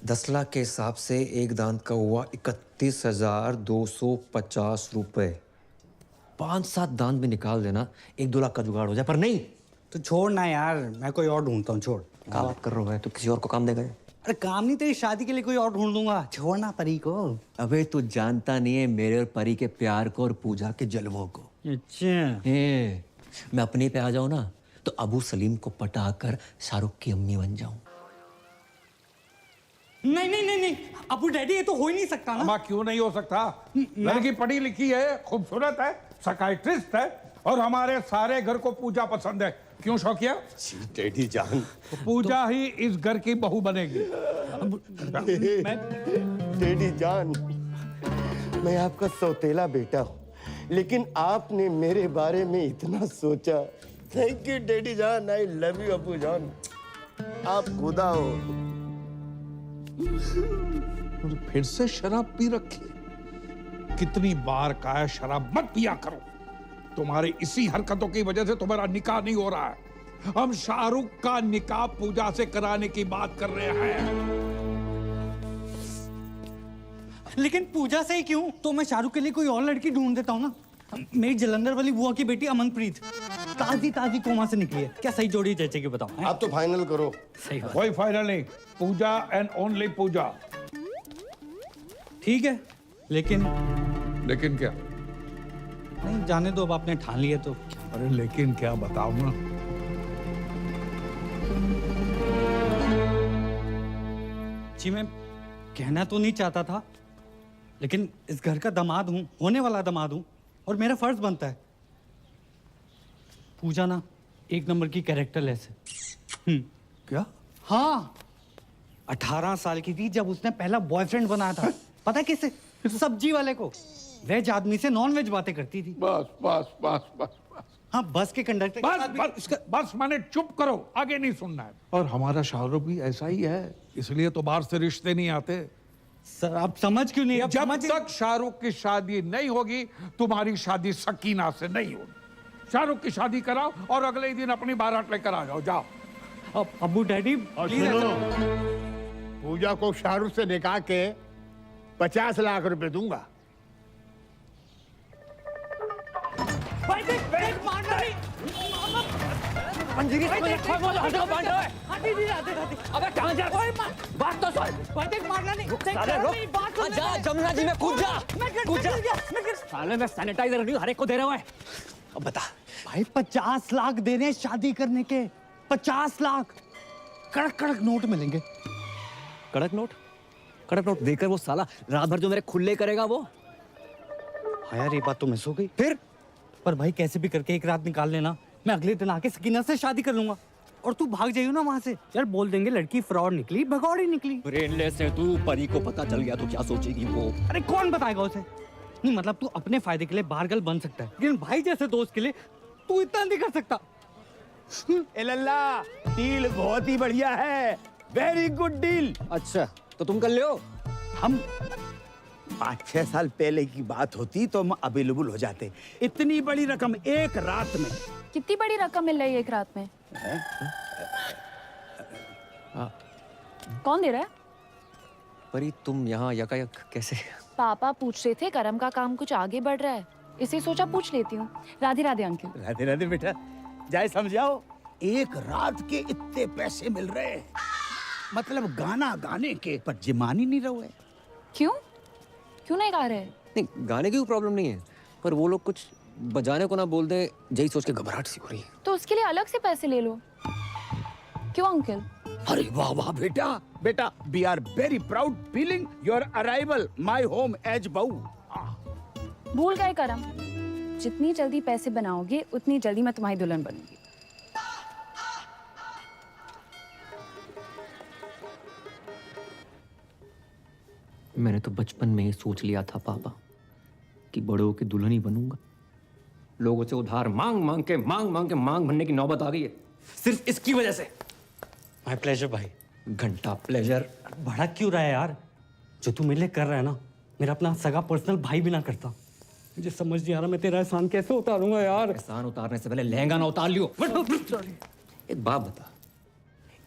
10 लाख के हिसाब से एक दांत का हुआ 31,250 रुपए। 5-7 दांत भी निकाल देना, 1-2 लाख का जुगाड़ हो जाए। पर नहीं, तो छोड़ ना यार, मैं कोई और ढूंढता हूँ। छोड़। क्या बात कर रहा है? तो किसी और को काम देगा? अरे काम नहीं, तेरी शादी के लिए कोई और ढूंढ दूंगा। छोड़ना परी को। अबे तू जानता नहीं है मेरे और परी के प्यार को और पूजा के जलवों को। अच्छा, मैं अपने पे आ जाऊं ना तो अबू सलीम को पटाकर शाहरुख की अम्मी बन जाऊं। नहीं नहीं नहीं नहीं अबू डैडी, ये तो हो ही नहीं सकता ना। अम्मा क्यों नहीं हो सकता? लड़की पढ़ी लिखी है, खूबसूरत है, साइकियाट्रिस्ट है और हमारे सारे घर को पूजा पसंद है। क्यों शौकिया? डैडी जान, तो पूजा ही इस घर की बहू बनेगी। डैडी जान, मैं आपका सौतेला बेटा हूँ, लेकिन आपने मेरे बारे में इतना सोचा। थैंक यू डैडी जान, आई लव यू अबू जान, आप खुदा हो। फिर से शराब पी रखी। कितनी बार कहा है शराब मत पिया करो। तुम्हारी इसी हरकतों की वजह से तुम्हारा निकाह नहीं हो रहा है। हम शाहरुख का निकाह पूजा से कराने की बात कर रहे हैं। लेकिन पूजा से ही क्यों? तो मैं शाहरुख के लिए कोई और लड़की ढूंढ देता हूँ ना। मेरी जलंधर वाली बुआ की बेटी अमनप्रीत ताजी ताजी कोमा से निकली है। क्या सही जोड़ी जैसे बताओ? आप तो फाइनल करो। सही बात। कोई फाइनल नहीं, पूजा एंड ओनली पूजा। ठीक है, लेकिन लेकिन क्या? नहीं, जाने दो, अब आपने ठान लिया तो। अरे लेकिन क्या बताओ ना। जी मैं कहना तो नहीं चाहता था, लेकिन इस घर का दामाद हूँ, होने वाला दामाद हूँ, और मेरा फर्ज बनता है। पूजा ना एक नंबर की कैरेक्टरलेस है। क्या? हाँ, 18 साल की थी जब उसने पहला बॉयफ्रेंड बनाया था। पता है किसे? सब्जी वाले को। वेज आदमी से नॉन वेज बातें करती थी। बस बस बस बस बस। हाँ, बस के कंडक्टर बस मैंने चुप करो, आगे नहीं सुनना है। और हमारा शाहरुख भी ऐसा ही है, इसलिए तो बाहर से रिश्ते नहीं आते। सर आप समझ क्यों नहीं? जब तक शाहरुख की शादी नहीं होगी, तुम्हारी शादी सकीना से नहीं होगी। शाहरुख की शादी कराओ और अगले ही दिन अपनी बारात लेकर आ जाओ। जाओ। अबू डैडी और सुनो, पूजा को शाहरुख से निकाह के 50 लाख रुपए दूंगा। मंजरी को देखो, वो हटो बांट रहा है। अबे कहां जा? बात तो सुन। मारना नहीं। साले रुक। जा जमुना जी में कूद जा। कूद जा। साले मैं सैनिटाइजर नहीं हर एक को दे रहा हूं। अब बता भाई, 50 लाख देने शादी करने के। 50 लाख कड़क कड़क नोट मिलेंगे। कड़क नोट? कड़क नोट देकर वो साला रात भर जो मेरे खुले करेगा वो। हाँ यार, ये बात तो मिस हो गई। फिर पर भाई कैसे भी करके एक रात निकाल लेना, मैं अगले दिन आके सकीना से शादी कर लूंगा। और तू भाग जाइयो ना वहां से। यार बोल देंगे लड़की फ्रॉड निकली, भगौड़ी निकली। ब्रेनलेस है तू, परी को पता चल गया तो क्या सोचेगी वो? अरे कौन बताएगा उसे? नहीं मतलब तू अपने फायदे के लिए बाहर बन सकता है, लेकिन भाई जैसे दोस्त के लिए तू इतना नहीं कर सकता। ए लल्ला, डील बहुत ही बढ़िया है। Very good deal. अच्छा तो तुम कर ले हो। हम 5-6 साल पहले की बात होती तो हम अवेलेबल हो जाते। इतनी बड़ी रकम एक रात में। कितनी बड़ी रकम मिल रही है एक रात में? कौन दे रहा है? परी तुम यहाँ यकायक कैसे? पापा पूछ रहे थे करम का काम कुछ आगे बढ़ रहा है, इसे सोचा पूछ लेती हूँ। राधे राधे अंकल। राधे राधे बेटा, जाए समझाओ। एक रात के इतने पैसे मिल रहे हैं, मतलब गाना गाने के, पर जिमान ही नहीं रहे। क्यों? क्यों नहीं गा रहे? नहीं गाने की कोई प्रॉब्लम नहीं है, पर वो लोग कुछ बजाने को ना बोल दे, यही सोच के घबराहट सी हो रही है। तो उसके लिए अलग से पैसे ले लो। क्यों अंकल? अरे वाह वाह बेटा, बेटा we are very proud feeling your arrival my home as बहू। भूल गए करम, जितनी जल्दी पैसे बनाओगे उतनी जल्दी मैं तुम्हारी दुल्हन बनूंगी। मैंने तो बचपन में ही सोच लिया था पापा कि बड़ों की दुल्हन ही बनूंगा। लोगों से उधार मांग मांग के मांग भरने की नौबत आ गई है, सिर्फ इसकी वजह से। माय प्लेजर भाई। घंटा प्लेजर। भड़क क्यों रहा है यार? जो तू मेरे लिए कर रहा है ना, मेरा अपना सगा पर्सनल भाई भी ना करता। मुझे समझ नहीं आ रहा मैं तेरा एहसान कैसे उतारूंगा यार। एहसान उतारने से पहले लहंगा ना उतार लियो। एक बात बता,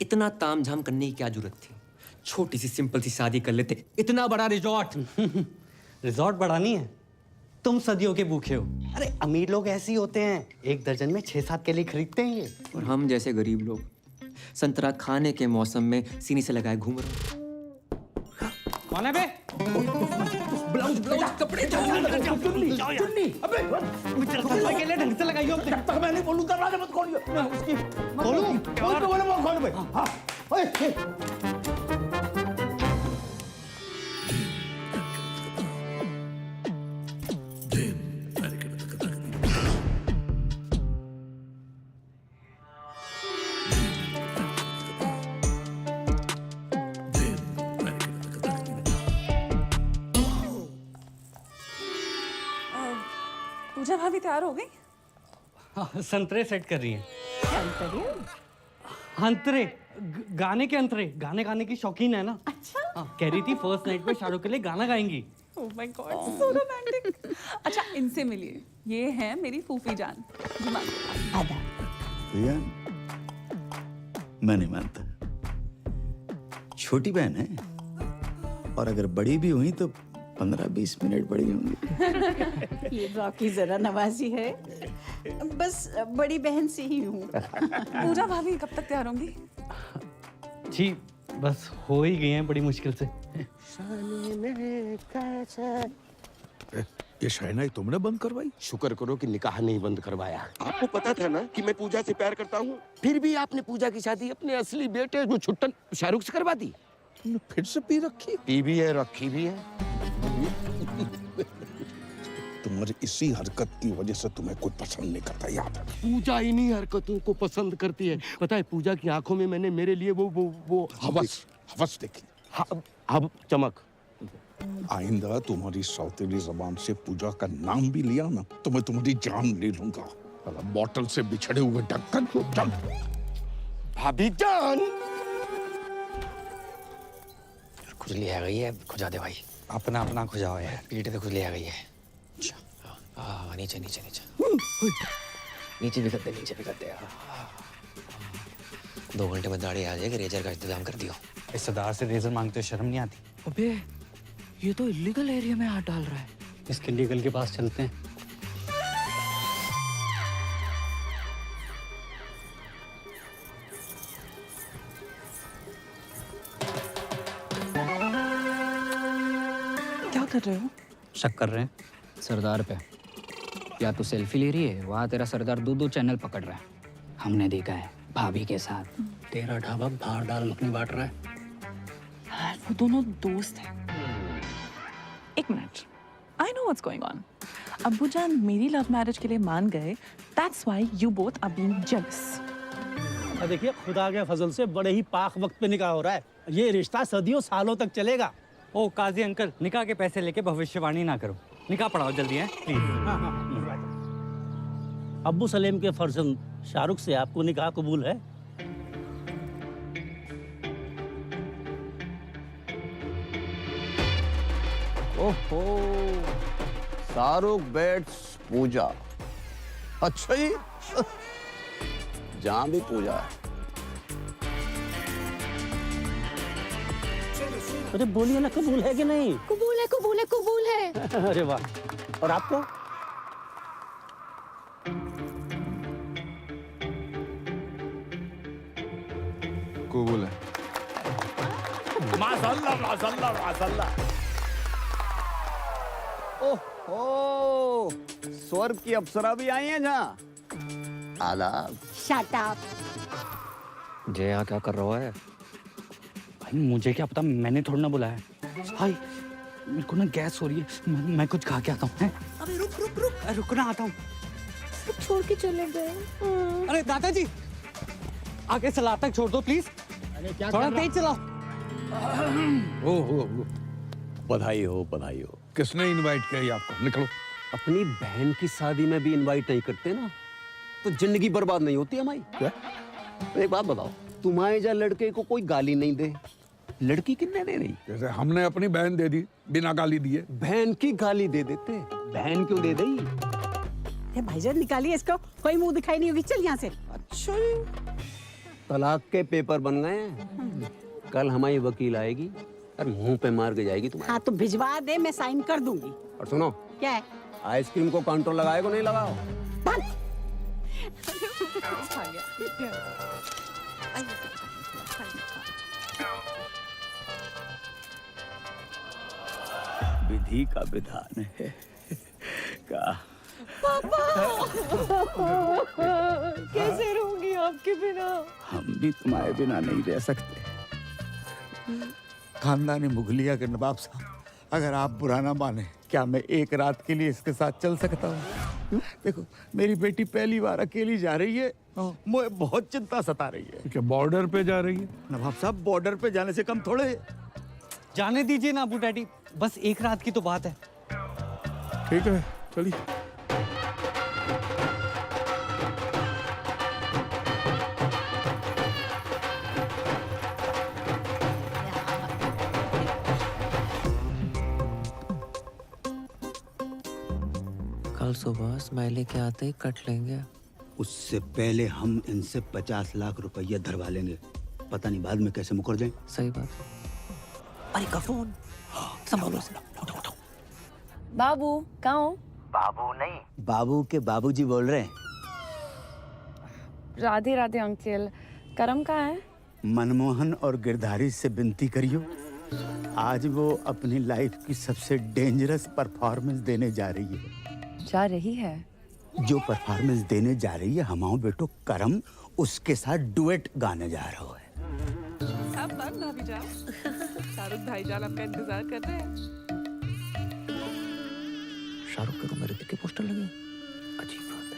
इतना तामझाम करने की क्या जरूरत थी? छोटी सी सिंपल सी शादी कर लेते। इतना बड़ा रिजॉर्ट। रिजॉर्ट बड़ा नहीं है, तुम सदियों के भूखे हो। अरे अमीर लोग ऐसे ही होते हैं, 1 दर्जन में 6-7 केले खरीदते हैं ये। और हम जैसे गरीब लोग संतरा खाने के मौसम में सीनी से लगाए घूम रहे। कौन है बे? ब्लाउज कपड़े चुन्नी। अबे केले ढंग से लगाइयो। जब तक मैं नहीं बोलूं दरवाजा मत खोलियो। उसकी खोलूं? खोल भाई। हाँ। पूजा भाभी तैयार हो गई? हाँ, संतरे सेट कर रही हैं। अंतरे गाने के अंतरे, गाने की शौकीन है ना। अच्छा। हाँ, कह रही थी फर्स्ट नाइट पे शाहरुख के लिए गाना गाएंगी। Oh my god, so romantic. अच्छा इनसे मिलिए, ये है मेरी फूफी जान। आदा। भैया मैं नहीं मानता, छोटी बहन है, और अगर बड़ी भी हुई तो 15-20 मिनट बड़ी होंगी। ये बाकी जरा नवाजी है, बस बड़ी बहन से ही हूँ। पूजा भाभी कब तक तैयार होंगी? जी बस हो ही गई हैं बड़ी मुश्किल से। ये शहनाई तुमने बंद करवाई? शुक्र करो कि निकाह नहीं बंद करवाया। आपको पता था ना कि मैं पूजा से प्यार करता हूँ, फिर भी आपने पूजा की शादी अपने असली बेटे जो छुट्टन शाहरुख से करवा दी। तुमने फिर से पी रखी? पी भी है, रखी भी है। तुम्हारी इसी हरकत की वजह से तुम्हें कोई पसंद नहीं करता, याद है? पूजा इन्हीं हरकतों को पसंद करती है। पता है, पूजा की आंखों में मैंने मेरे लिए वो हवस देखी। अब चमक। आइंदा तुम्हारी सौतेली जबान से पूजा का नाम भी लिया ना तो मैं तुम्हारी जान ले लूंगा। बोतल से बिछड़े हुए ढक्कन को चल। भाभी जान, खुजली आ गई है, खुजा दे भाई। अपना अपना खुजाओ यार। पीठ पे खुजली आ गई है। हाँ, नीचे नीचे नीचे नीचे भी करते, नीचे भी करते। 2 घंटे में दाढ़ी आ जाएगी, रेजर का इंतजाम कर दियो। इस सरदार से रेजर मांगते हो शर्म नहीं आती? अबे ये तो इलीगल एरिया में हाथ डाल रहा है। इसके लीगल के पास चलते हैं। क्या कर रहे हो? शक कर रहे हैं सरदार पे। या तो सेल्फी ले रही है, वहाँ तेरा सरदार 2-2 चैनल पकड़ रहा है। हमने देखा है भाभी के साथ। तेरा ढाबा बाहर डाल अपनी बांट रहा है। वो दोनों दोस्त हैं। एक minute, I know what's going on. अब्बू जान मेरी लव मैरिज के लिए मान गए, that's why you both are being jealous. देखिए, खुदा के फजल से बड़े ही पाक वक्त पे निकाह हो रहा है। ये रिश्ता सदियों सालों तक चलेगा। ओ काजी अंकल, निकाह के पैसे लेके भविष्यवाणी ना करो। निकाह पढ़ाओ जल्दी है प्लीज। अब्बू सलेम के फर्जंद शाहरुख से आपको निकाह कबूल है? ओहो, शाहरुख बेट्स पूजा। अच्छा ही, जहाँ भी पूजा है। अरे बोलिए ना, कबूल है कि नहीं? कबूल है, कबूल है, कबूल है। अरे वाह। और आपको? कबूल है। माशाल्लाह माशाल्लाह माशाल्लाह। ओह, स्वर्ग की अप्सरा भी आई हैं जहाँ। आदाब। Shut up. जय यहाँ क्या कर रहा है? भाई मुझे क्या पता, मैंने थोड़ा ना बुलाया। हाय, मेरे को ना गैस हो रही है, मैं कुछ खा के आता हूँ। अबे रुक रुक रुक। रुक ना, आता हूँ। सब छोड़ के चले गए। अरे दादाजी, आगे सलाद तक छोड़ दो प्लीज। थोड़ा तेज चलाओ। ओहो, बधाई हो, बधाई हो। किसने इनवाइट किया आपको? निकलो। अपनी बहन की शादी में भी इनवाइट नहीं करते ना तो जिंदगी बर्बाद नहीं होती हमारी। क्या? एक बात बताओ, तुम्हारे जा लड़के को कोई गाली नहीं दे, लड़की किन्ने दे नहीं? जैसे हमने अपनी बहन दे दी बिना गाली दिए। बहन की गाली दे देते, बहन क्यों दे दी? भाईजान निकालिए इसको, कोई मुंह दिखाई नहीं होगी। चल यहाँ से। अच्छा, तलाक के पेपर बन गए हैं। कल हमारी वकील आएगी और मुंह पे मार के जाएगी तुम्हारे। हाँ तो भिजवा दे, मैं साइन कर दूंगी। और सुनो, क्या है? आइसक्रीम को काउंटर लगाएगा नहीं लगाओ? विधि का विधान है का। पापा, कैसे रहूंगी आपके बिना? हम भी तुम्हारे बिना नहीं रह सकते। खानदानी मुगलिया के नवाब साहब, अगर आप बुरा ना माने, क्या मैं एक रात के लिए इसके साथ चल सकता हूँ? देखो, मेरी बेटी पहली बार अकेली जा रही है, मुझे बहुत चिंता सता रही है। क्या बॉर्डर पे जा रही है? नवाब साहब, बॉर्डर पे जाने से कम थोड़े। जाने दीजिए ना अबू डैडी, बस एक रात की तो बात है। ठीक है, चलिए। कल सुबह स्माइली के आते ही कट लेंगे। उससे पहले हम इनसे 50 लाख रुपया धरवा लेंगे। पता नहीं बाद में कैसे मुकर जाएं। सही बात। अरे का फोन संभालो। बाबू कहाँ हो? बाबू नहीं, बाबू के बाबूजी बोल रहे हैं। राधे राधे अंकल। करम कहाँ है? मनमोहन और गिरधारी से विनती करियो आज वो अपनी लाइफ की सबसे डेंजरस परफॉर्मेंस देने जा रही है। जा रही है? जो परफॉर्मेंस देने जा रही है हमाओ बेटो करम उसके साथ डुएट गाने जा रहा है। सब बंद भाभी जान। शाहरुख भाईजान आपका इंतजार कर रहे हैं। शाहरुख के रूम में ऋतिक के पोस्टर लगे, अजीब बात है।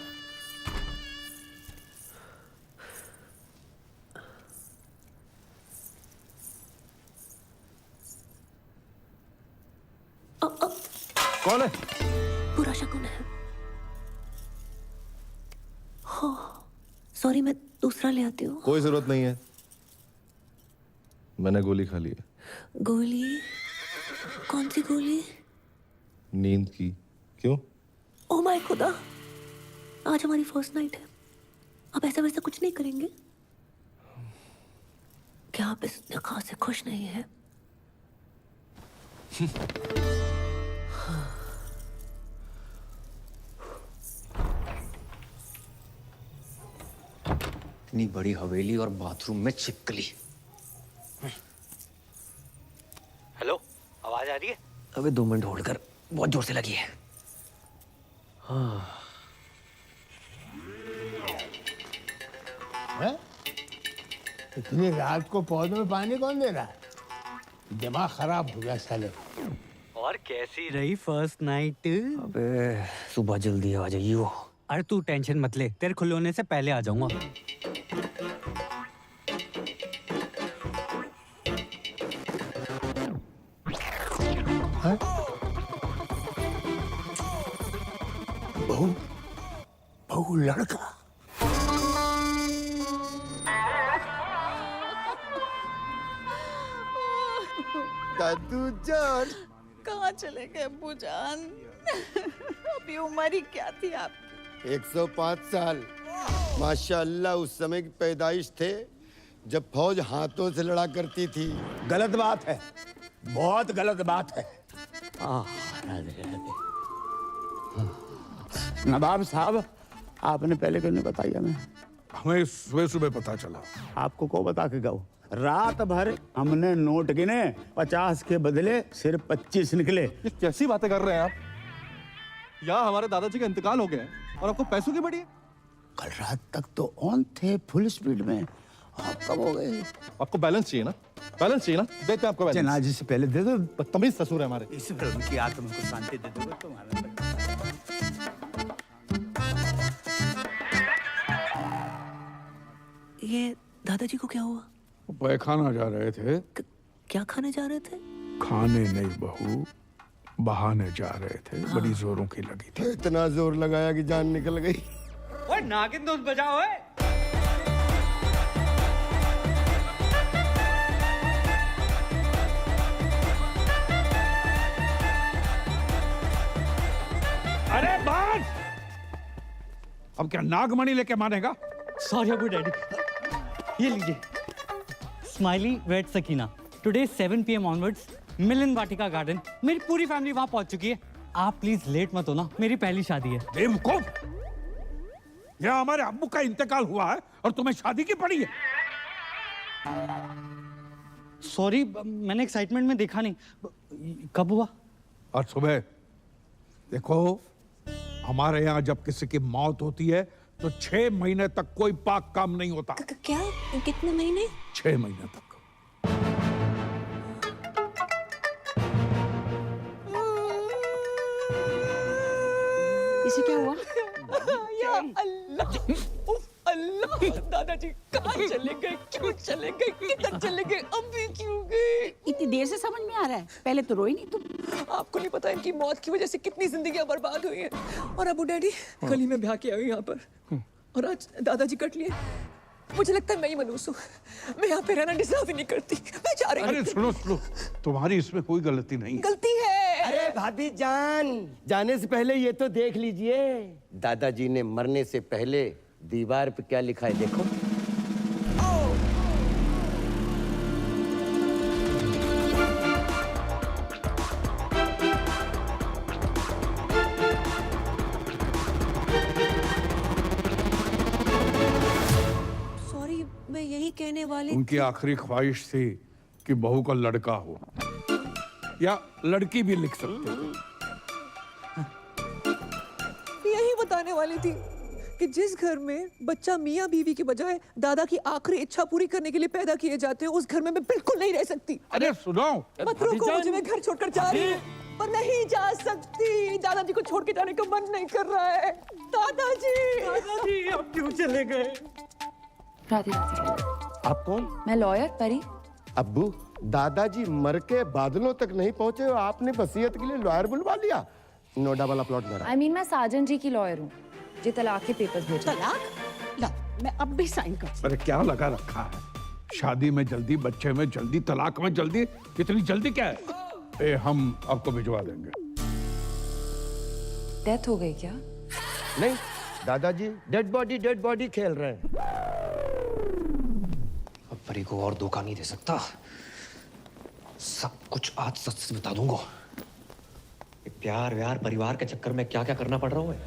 कौन है? बुरा शकुन है। हो, सॉरी, मैं दूसरा ले आती हूँ। कोई जरूरत नहीं है, मैंने गोली खा ली है। गोली? कौन सी गोली? नींद की। क्यों? ओह माय खुदा, आज हमारी फर्स्ट नाइट है। अब ऐसा वैसा कुछ नहीं करेंगे क्या? आप इस निकाह से खुश नहीं है? इतनी बड़ी हवेली और बाथरूम में छिपकली। हेलो, आवाज आ रही है? अबे 2 मिनट होल्ड कर, बहुत जोर से लगी है। हैं? इतनी रात को पौधों में पानी कौन दे रहा है? दिमाग खराब हो गया साले। और कैसी रही फर्स्ट नाइट? अबे सुबह जल्दी आ जाइयो। अरे तू टेंशन मत ले, तेरे खुले होने से पहले आ जाऊंगा। बहू बहू लड़का। दादू जान, कहाँ चले गए अब्बू जान? अभी उम्र ही क्या थी आपकी? 105 साल। माशाअल्लाह उस समय की पैदाइश थे जब फौज हाथों से लड़ा करती थी। गलत बात है, बहुत गलत बात है। नवाब साहब, आपने पहले क्यों नहीं बताया? हमें हमें सुबह सुबह पता चला। आपको को बता के गए? रात भर हमने नोट गिने, 50 के बदले सिर्फ 25 निकले। ये कैसी बातें कर रहे हैं आप? यहाँ हमारे दादाजी का इंतकाल हो गया है और आपको पैसों की बड़ी है। कल रात तक तो ऑन थे फुल स्पीड में, आप कब हो गए? आपको बैलेंस चाहिए ना? बैलेंस चाहिए ना? देते हैं आपको बैलेंस। जनाजे से पहले दे दो। बदतमीज ससुर है हमारे। इस फिल्म की आत्मा को शांति दे दो तुम्हारा। ये दादाजी को क्या हुआ? पैखाना जा रहे थे। क्या खाने जा रहे थे? खाने नहीं बहू, बहाने जा रहे थे। बड़ी जोरों की लगी थी। इतना जोर लगाया कि जान निकल गई। ओए नागिन दोस्त बजाओ। ओए अरे बाज! अब क्या नागमणि लेके मानेगा? सॉरी अबू डैडी, ये लीजिए। Smiley wed Sakina, today 7 PM onwards Milan Vatika garden. मेरी पूरी फैमिली वहां पहुंच चुकी है। आप प्लीज लेट मत होना, मेरी पहली शादी है। बेवकूफ! यहाँ हमारे अब्बू का इंतकाल हुआ है और तुम्हें शादी की पड़ी है। सॉरी, मैंने एक्साइटमेंट में देखा नहीं। कब हुआ? और सुबह देखो, हमारे यहाँ जब किसी की मौत होती है तो 6 महीने तक कोई पाक काम नहीं होता। क्या? कितने महीने? 6 महीने तक। इसे क्या हुआ? या अल्लाह, उफ अल्लाह, दादाजी कहाँ चले गए? क्यों चले गए? किधर चले गए? अभी क्यों गए? इतनी देर से समझ में आ रहा है, पहले तो रोई नहीं तुम। आपको नहीं पता इनकी मौत की वजह से कितनी जिंदगियां बर्बाद हुई हैं। और अबू डैडी गली में ब्याह के आई यहाँ पर, और आज दादाजी कट लिए। मुझे लगता है मैं ही मनूस हूँ। मैं यहाँ पे रहना डिजर्व ही नहीं करती। मैं जा रही हूँ। अरे सुनो सुनो, तुम्हारी इसमें कोई गलती नहीं। गलती है। अरे भाभी जान, जाने से पहले ये तो देख लीजिए, दादाजी ने मरने से पहले दीवार पे क्या लिखा है देखो। सॉरी, मैं यही कहने वाली उनकी आखिरी ख्वाहिश थी कि बहू का लड़का हो, या लड़की भी लिख सकते हो। यही बताने वाली थी कि जिस घर में बच्चा मियाँ बीवी की बजाय दादा की आखिरी इच्छा पूरी करने के लिए पैदा किए जाते हैं, उस घर में मैं बिल्कुल नहीं रह सकती। अरे सुनो, मत रोको मुझे, मैं घर छोड़कर जा रही हूँ, पर नहीं जा सकती। दादाजी को छोड़ के जाने का मन नहीं कर रहा है। दादाजी आप क्यों चले गए? राधे राधे। आप कौन? मैं लॉयर परी। अब्बू, दादाजी मर के बादलों तक नहीं पहुंचे और आपने वसीयत के लिए लॉयर बुलवा लिया। नो डबल अपलॉट मेरा। I mean, मैं साजन जी की लॉयर हूँ, जी तलाक के पेपर्स भेजे। तलाक? ला, मैं अब भी साइन कर। अरे क्या लगा रखा है? शादी में जल्दी, बच्चे में जल्दी, तलाक में जल्दी, इतनी जल्दी क्या है? हम आपको भिजवा देंगे। डेथ हो गई क्या? नहीं, दादाजी डेड बॉडी खेल रहे हैं। अब परी को और धोखा नहीं दे सकता। सब कुछ आज सच से बता दूंगा। ये प्यार व्यार परिवार के चक्कर में क्या क्या करना पड़ रहा है।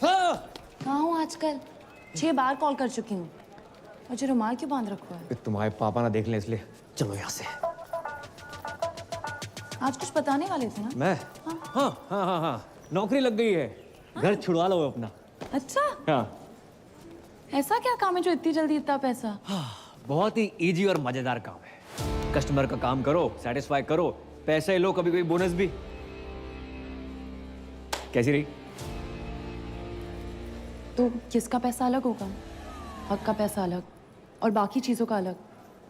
कहाँ हूँ आजकल? 6 बार कॉल कर चुकी हूँ। मुझे रुमाल क्यों बांध रखा है? तुम्हारे पापा ना देख लें इसलिए। चलो यहाँ से। आज कुछ बताने वाले थे ना? मैं? हाँ। नौकरी लग गई है। घर छुड़वा लो अपना। अच्छा? हाँ। ऐसा क्या काम है जो इतनी जल्दी इतना पैसा? बहुत ही इजी और मजेदार काम है। कस्टमर का काम करो, सेटिस्फाई करो, पैसे लो, कभी कभी बोनस भी। कैसी रही? तो किसका पैसा अलग होगा? हक का पैसा अलग और बाकी चीजों का अलग।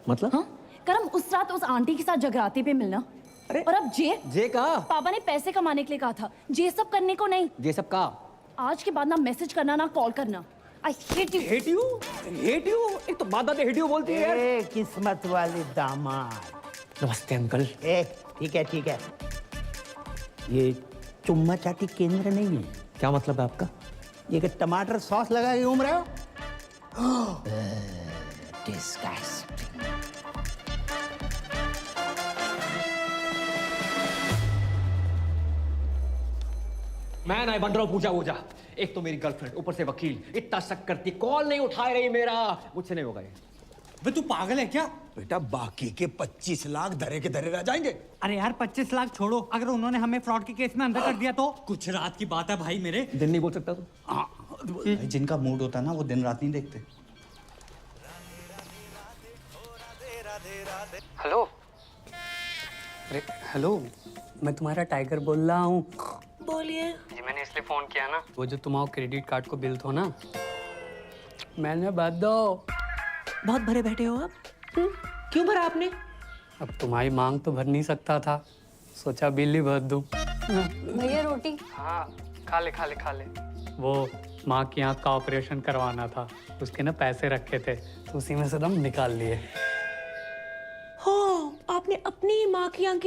मतलब? हाँ? करम उस रात उस आंटी के साथ जगराते पे मिलना। अरे और अब जे का? पापा ने पैसे कमाने के लिए कहा था, जे सब करने को नहीं। ये सब का? आज के बाद ना मैसेज करना ना कॉल करना। I hate you. Hate you? Hate you? एक तो बात hate you बोलती है यार। किस्मत वाले दामाद। नमस्ते अंकल। ठीक है। ये चुम्मा चाटी केंद्र नहीं है। क्या मतलब है आपका? ये कि टमाटर सॉस लगा के घूम रहे हो? Disgusting. मैं नहीं बन रहा हूँ पूजा वूजा। एक तो मेरी गर्लफ्रेंड, ऊपर से वकील, इतना शक करती, कॉल नहीं उठा रही मेरा। मुझसे नहीं होगा ये। वे तू पागल है क्या? बेटा बाकी के 25 लाख धरे के धरे रह जाएंगे। अरे यार 25 लाख छोड़ो, अगर उन्होंने हमें फ्रॉड के केस में अंदर कर दिया तो? कुछ रात की बात है भाई मेरे। दिन नहीं बोल सकता तू? जिनका मूड होता है ना वो दिन रात नहीं देखते। हेलो। अरे हेलो, मैं तुम्हारा टाइगर बोल रहा हूँ। बोलिए। जी मैंने इसलिए फोन किया ना, वो जो तुम्हारा क्रेडिट कार्ड को बिल था ना, मैंने भर दो। बहुत भरे बैठे हो आप? क्यों भरा आपने? अब तुम्हारी मांग तो भर नहीं सकता था, सोचा बिल ही भर दूं। भैया रोटी। हाँ खा ले। वो माँ की आँख का ऑपरेशन करवाना था, उसके ना पैसे रखे थे तो उसी में से दम निकाल लिए। हो, आपने अपनी माँ की आँख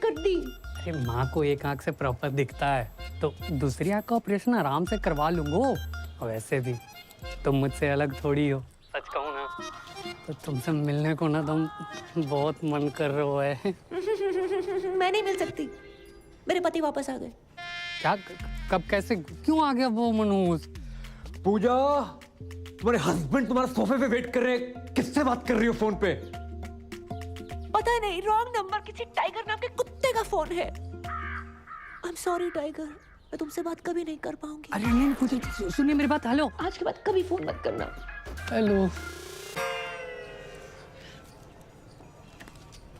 कर दी। अरे माँ को एक आँख से प्रॉपर दिखता है तो दूसरी आँख का ऑपरेशन आराम से करवा लूंगा। वैसे भी तुम मुझसे अलग थोड़ी हो, सच कहूँ ना तो तुमसे मिलने को ना तुम बहुत मन कर रहे है। मैं नहीं मिल सकती, मेरे पति वापस आ गए। क्या? कब? कैसे? क्यों आ गया वो मनहूस? पूजा, तुम्हारे हस्बैंड तुम्हारा सोफे पे वेट कर रहे हैं। किससे बात कर रही हो फोन पे? पता नहीं, रॉन्ग नंबर, किसी टाइगर नाम के कुत्ते का फोन है। आई एम सॉरी टाइगर, मैं तुमसे बात कभी नहीं कर पाऊंगी। अरे नहीं पूजा, सुनिए मेरी बात। हेलो, आज के बाद कभी फोन मत करना। हेलो।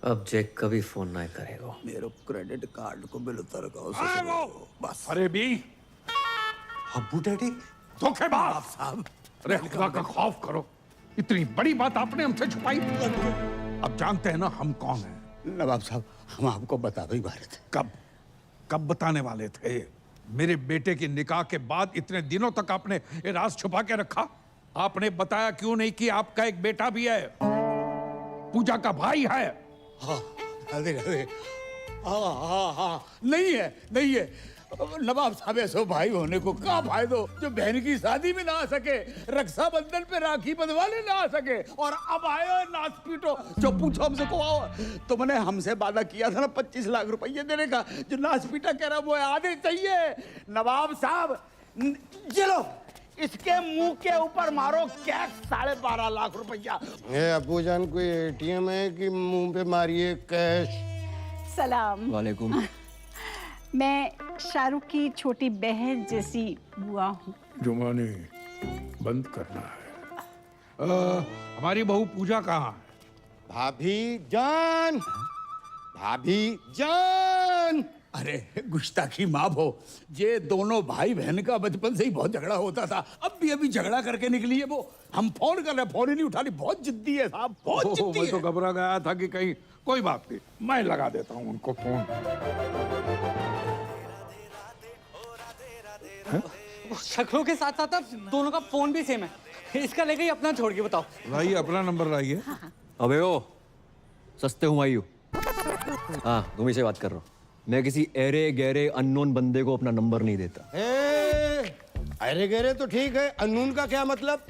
अब जैक कभी फोन ना करेगा। मेरे क्रेडिट कार्ड को बिल उतर बस। अरे बी अब्बू डैडी धोखेबाज साहब। अरे खुदा का खौफ करो, इतनी बड़ी बात आपने हमसे छुपाई। अब जानते हैं ना हम कौन हैं। नवाब साहब, हम आपको बता भी रहे थे। कब बताने वाले थे? मेरे बेटे की निकाह के बाद इतने दिनों तक आपने ये राज छुपा के रखा। आपने बताया क्यों नहीं कि आपका एक बेटा भी है, पूजा का भाई है। हाँ, अरे हाँ, नहीं है। नवाब साहब ऐसो भाई होने को क्या फायदो जो बहन की शादी में ना आ सके, रक्षाबंधन पे राखी बंधवाने ना आ सके, और अब आयो नाच पीटो। जो पूछो हमसे को आओ, तो मैंने हमसे वादा किया था ना 25 लाख रुपये देने का, जो नाच पीटा कह रहा वो आधे चाहिए। नवाब साहब चलो इसके मुंह के ऊपर मारो कैश 12.5 लाख रुपया। ए अबू जान, कोई एटीएम है कि मुंह पे मारिए कैश? सलाम। वालेकुम। मैं शाहरुख की छोटी बहन जैसी बुआ हूँ। जुमानी बंद करना है। हमारी बहू पूजा कहाँ है? भाभी जान, भाभी जान। अरे गुस्ताखी माफ हो, ये दोनों भाई बहन का बचपन से ही बहुत झगड़ा होता था। अब भी अभी झगड़ा करके निकली है वो। हम फोन कर रहे, फोन ही नहीं उठा रही। बहुत जिद्दी है साहब, बहुत जिद्दी मैं है। तो घबरा गया था कि कहीं कोई बात नहीं, मैं लगा देता हूँ उनको फोन। शक्लों के साथ साथ अब दोनों का फोन भी सेम है। इसका लेके ही अपना छोड़ के बताओ। लाइए अपना नंबर लाइए। अबे ओ सस्ते हुमायूं। हाँ तुम ही से बात कर रहा हूँ। मैं किसी एरे गहरे अननोन बंदे को अपना नंबर नहीं देता। अरे गहरे तो ठीक है, अनून का क्या मतलब?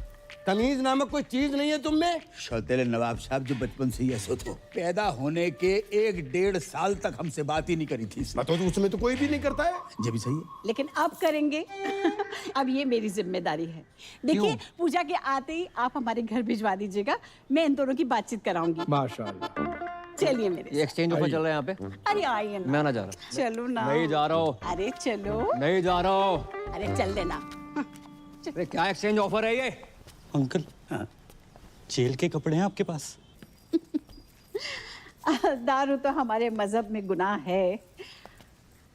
तमीज नामक कोई चीज नहीं है तुम में? शौतेले नवाब साहब जो बचपन से ही ऐसे थे, पैदा होने के 1-1.5 साल तक हमसे बात ही नहीं करी थी। तो उसमें तो कोई भी नहीं करता है। ये भी सही है। लेकिन अब करेंगे। अब ये मेरी जिम्मेदारी है। देखिए पूजा के आते ही आप हमारे घर भिजवा दीजिएगा, मैं इन दोनों की बातचीत कराऊंगी। माशाल्लाह। चलिए मेरे। ये एक्सचेंज ऑफर चल रहा है यहाँ पे। अरे आइए ना। मैं ना जा रहा। चलो ना। नहीं जा रहा हूँ। अरे चलो। नहीं जा रहा हूँ। अरे चल देना। अरे क्या एक्सचेंज ऑफर है ये? अंकल, जेल के कपड़े हैं आपके पास? दारू तो हमारे मजहब में गुनाह है।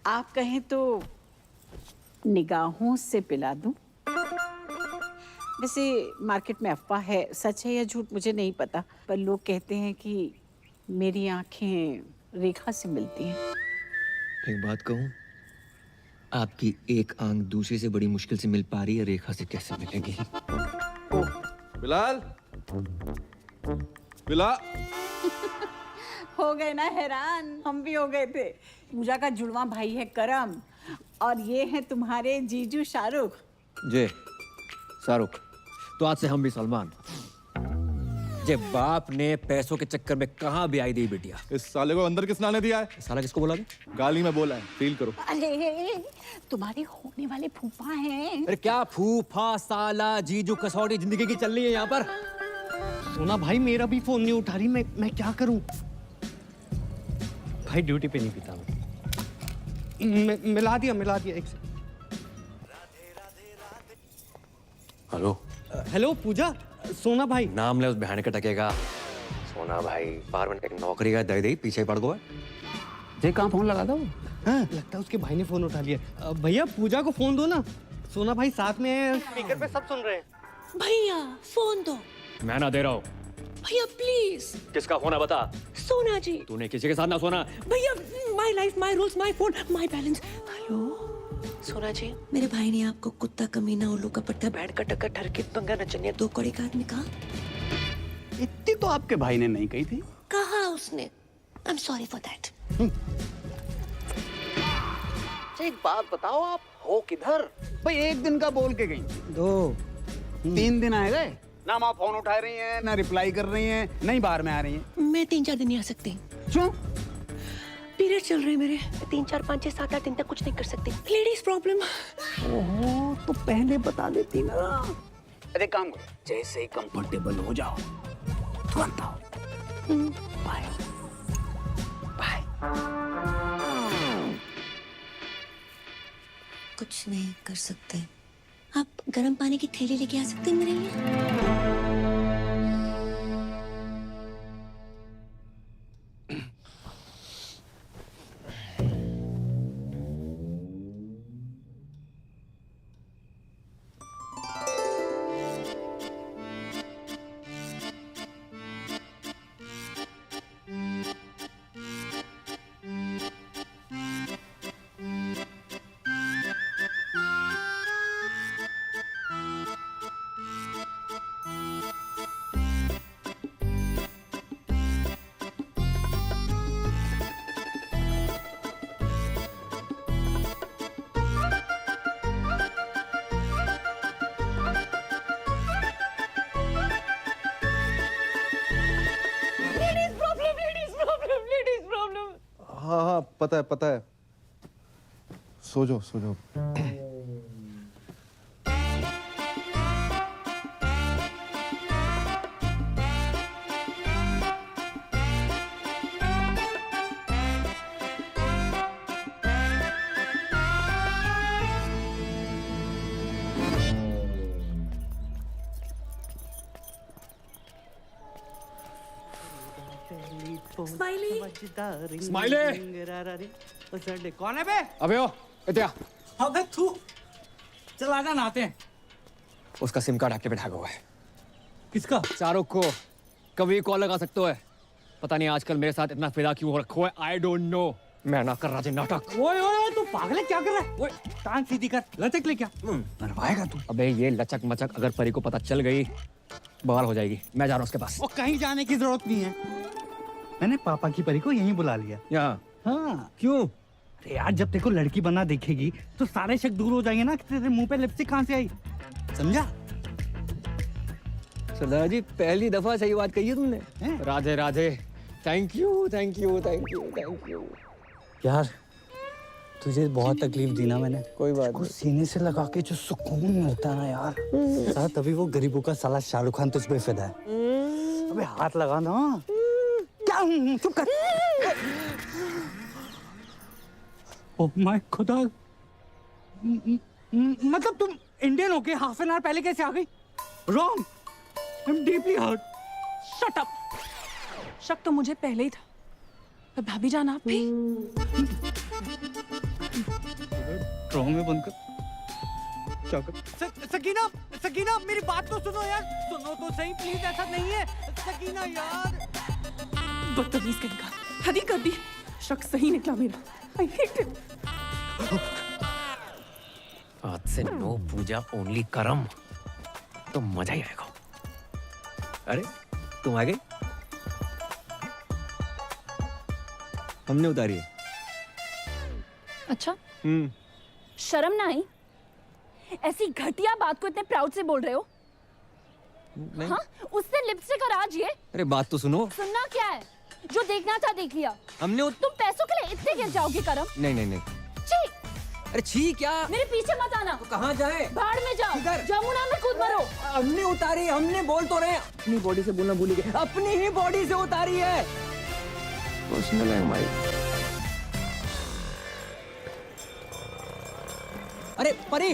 आप कहें तो निगाहों से पिला दूं? वैसे मार्केट में अफवाह है, सच है या झूठ मुझे नहीं पता, पर लोग कहते हैं कि मेरी आंखें रेखा से मिलती हैं। एक बात कहूँ, आपकी एक आंख दूसरे से बड़ी मुश्किल से मिल पा रही है, रेखा से कैसे मिलेगी? बिलाल, बिलाल। हो गए ना हैरान, हम भी हो गए थे। पूजा का जुड़वा भाई है करम, और ये है तुम्हारे जीजू शाहरुख। जे शाहरुख, तो आज से हम भी सलमान। जे बाप ने पैसों के चक्कर में कहाँ भी आई दी बिटिया। इस साले को अंदर किसने आने दिया है? साला किसको बोला? गाली में बोला है, फील करो। अरे तुम्हारे होने वाले फूफा हैं। अरे क्या फूफा, साला, जीजू, कसौटी जिंदगी की चल रही है यहाँ पर। सोना भाई मेरा भी फोन नहीं उठा रही, मैं क्या करूं? भाई ड्यूटी पे नहीं पीता मैं। मिला दिया एक से। हेलो हेलो पूजा, सोना भाई। नाम ले उस बहन के टकेगा। सोना भाई बाहर में एक नौकरी का दे दे पीछे पड़ गए। जे कहाँ फोन लगा दो? हाँ लगता है उसके भाई ने फोन उठा लिया। भैया पूजा को फोन दो ना, सोना भाई साथ में है, स्पीकर पे सब सुन रहे हैं। भैया फोन दो। मैं ना दे रहा हूँ। भैया प्लीज। किसका फोन है बता? सोना जी। तूने किसी के साथ ना सोना। भैया my life my rules my phone my balance. Hello सोना जी, मेरे भाई ने आपको कुत्ता, कमीना, उल्लू का पट्टा, बैठ का टक्कर, ठरके, पंगा, नचनिया, 2 कौड़ी का आदमी कहा? इतनी तो आपके भाई ने नहीं कही थी। कहा उसने। I am sorry for that. एक बात बताओ, आप हो किधर? भाई एक दिन का बोल के गई, 2 3 दिन आए गए ना। आप फोन उठा रही हैं, ना रिप्लाई कर रही हैं, नहीं बाहर में आ रही हैं। मैं 3-4 दिन नहीं आ सकती। क्यों? पीरियड चल रहे हैं मेरे। 3, 4, 5, 6, 7, 8 दिन तक कुछ नहीं कर सकती। Ladies problem. ओहो, तो पहले बता देती ना। अरे काम करो, जैसे ही कंफर्टेबल हो जाओ तुरंत आओ। Bye bye. कुछ नहीं कर सकते। आप गर्म पानी की थैली लेके आ सकते हैं मेरे लिए? हाँ हाँ पता है। सो जाओ। स्माइली कौन है बे? अबे ओ इत्या अबे तू चल आजा नहाते हैं। उसका सिम कार्ड एक्टिवेट हैक हुआ है। किसका? शाहरुख को कभी कॉल लगा सकते हो। पता नहीं आजकल मेरे साथ इतना फिदा क्यों हो रखो है। I don't know. मैं ना कर रहा था नाटक। ओए ओए तू पागल है, क्या कर रहा है? ओए टांग सीधी कर, लचक ले क्या? मरवाएगा तू। अबे ये लचक मचक अगर परी को पता चल गई बवाल हो जाएगी। मैं जा रहा हूँ उसके पास। वो कहीं जाने की जरूरत नहीं है, मैंने पापा की परी को यहीं बुला लिया। यहाँ? हाँ। क्यों? अरे यार जब तेरे को लड़की बना देखेगी तो सारे शक दूर हो जाएंगे ना कि तेरे मुंह पे लिपस्टिक कहाँ से आई, समझा? सरदार जी पहली दफा सही बात कही है तुमने। Radhe Radhe. Thank you thank you thank you thank you. यार तुझे बहुत तकलीफ दी ना मैंने। कोई बात नहीं। सीने से लगा के जो सुकून मिलता है ना यार, साला तभी वो गरीबों का साला शाहरुख खान तुझ पे फिदा है। अबे हाथ लगा ना। क्या? चुप कर। ओह माय खुदा, मतलब तुम इंडियन होके हाफ एन आवर पहले कैसे आ गई? Wrong, I am deeply hurt. Shut up. शक तो मुझे पहले ही था, पर भाभी जान आप भी। ड्रामे में बंद कर। क्या कर? सकीना सकीना मेरी बात तो सुनो यार, सुनो तो सही प्लीज, ऐसा नहीं है सकीना यार। बदतमीज कहीं हद ही कर दी। शक सही निकला मेरा। I hate it. आज से नो पूजा ओनली करम, तो मजा ही आएगा। अरे तुम आ गई? हमने उतारी है। अच्छा शर्म ना आई? ऐसी घटिया बात को इतने प्राउड से बोल रहे हो? नहीं। हाँ? उससे लिपस्टिक और आज ये? अरे बात तो सुनो। सुनना क्या है? जो देखना था देख लिया। हमने तुम पैसों के लिए इतने गिर जाओगे करम? नहीं नहीं नहीं। छी! अरे छी क्या? मेरे पीछे मत आना। तो कहाँ जाए? भाड़ में जाओ। जमुना में कूद मरो। हमने उतारी, हमने बोल तो रहे। अपनी बॉडी से बोलना भूल गए। अपनी ही बॉडी से उतारी है। पर्सनल है हमारी। अरे परी।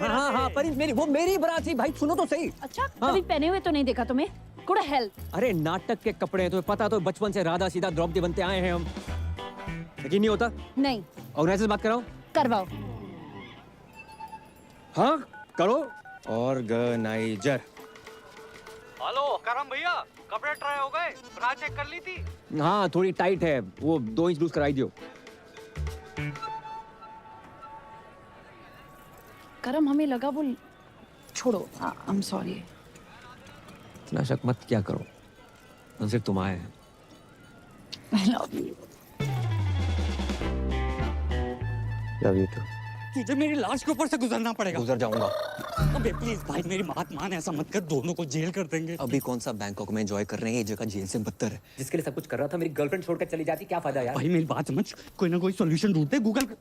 हाँ हाँ परी, वो मेरी बारात थी भाई, सुनो तो सही। अच्छा कभी पहने हुए तो नहीं देखा तुम्हें? Good help. अरे नाटक के कपड़े हैं, तुम्हें पता तो बचपन से राधा सीधा द्रौपदी बनते आए हैं हम। यकीन नहीं होता? नहीं। ऑर्गेनाइजर से बात कराओ। करवाओ। हाँ करो। ऑर्गेनाइजर। हेलो करम भैया, कपड़े ट्राई हो गए? ब्रा चेक कर ली थी? हाँ थोड़ी टाइट है, वो 2 इंच लूज कराई दियो। करम हमें लगा वो छोड़ो। I am sorry. इतना शक मत क्या करो, हम सिर्फ तुम आए हैं। I love you. Love you too. तुझे मेरी लाश के ऊपर से गुजरना पड़ेगा। गुजर जाऊंगा। अबे प्लीज भाई मेरी बात मान, ऐसा मत कर, दोनों को जेल कर देंगे। अभी कौन सा बैंकॉक में एंजॉय कर रहे हैं, ये जगह जेल से बदतर है। जिसके लिए सब कुछ कर रहा था मेरी गर्लफ्रेंड छोड़कर चली जाती, क्या फायदा यार? भाई मेरी बात समझ, कोई ना कोई सॉल्यूशन ढूंढते, गूगल कर।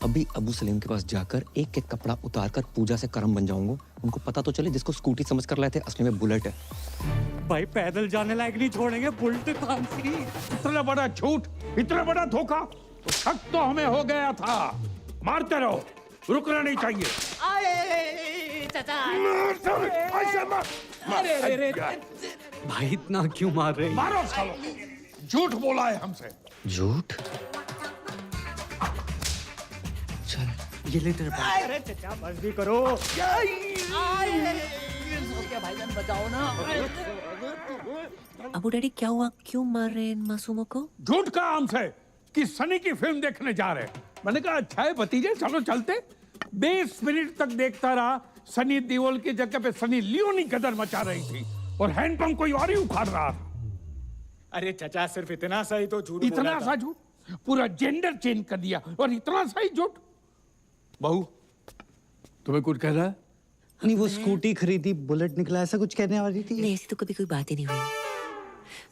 अभी अबू सलीम के पास जाकर एक एक कपड़ा उतारकर पूजा से करम बन जाऊंगा। उनको पता तो चले जिसको स्कूटी समझ कर लाए थे असली में बुलेट है। भाई पैदल जाने लायक नहीं छोड़ेंगे, बुलेट कौन सी? इतना बड़ा झूठ, इतना बड़ा धोखा, तो शक तो हमें हो गया था। मारते रहो, रुकना नहीं चाहिए। भाई इतना क्यों मार रहे? मारो सालो, झूठ बोला है हमसे। झूठ? ये ले तेरे पास। अरे चचा बस भी करो। भाईजान बचाओ ना। अबू डैडी क्या हुआ, क्यों मार रहे हैं इन मासूमों को? झूठ कहा हमसे कि सनी की फिल्म देखने जा रहे हैं। मैंने कहा अच्छा है भतीजे, चलो चलते। 20 मिनट तक देखता रहा, सनी देओल की जगह पे सनी लियोनी गदर मचा रही थी और हैंडपंप कोई और ही उखाड़ रहा था। अरे चचा सिर्फ इतना सा ही तो झूठ बोला इतना था। सा झूठ? पूरा जेंडर चेंज कर दिया और इतना सा ही झूठ। बहू तुम्हें कुछ कह रहा है? नहीं वो स्कूटी खरीदी, बुलेट निकला, ऐसा कुछ कहने वाली थी। नहीं ऐसी तो कभी कोई बात ही नहीं हुई।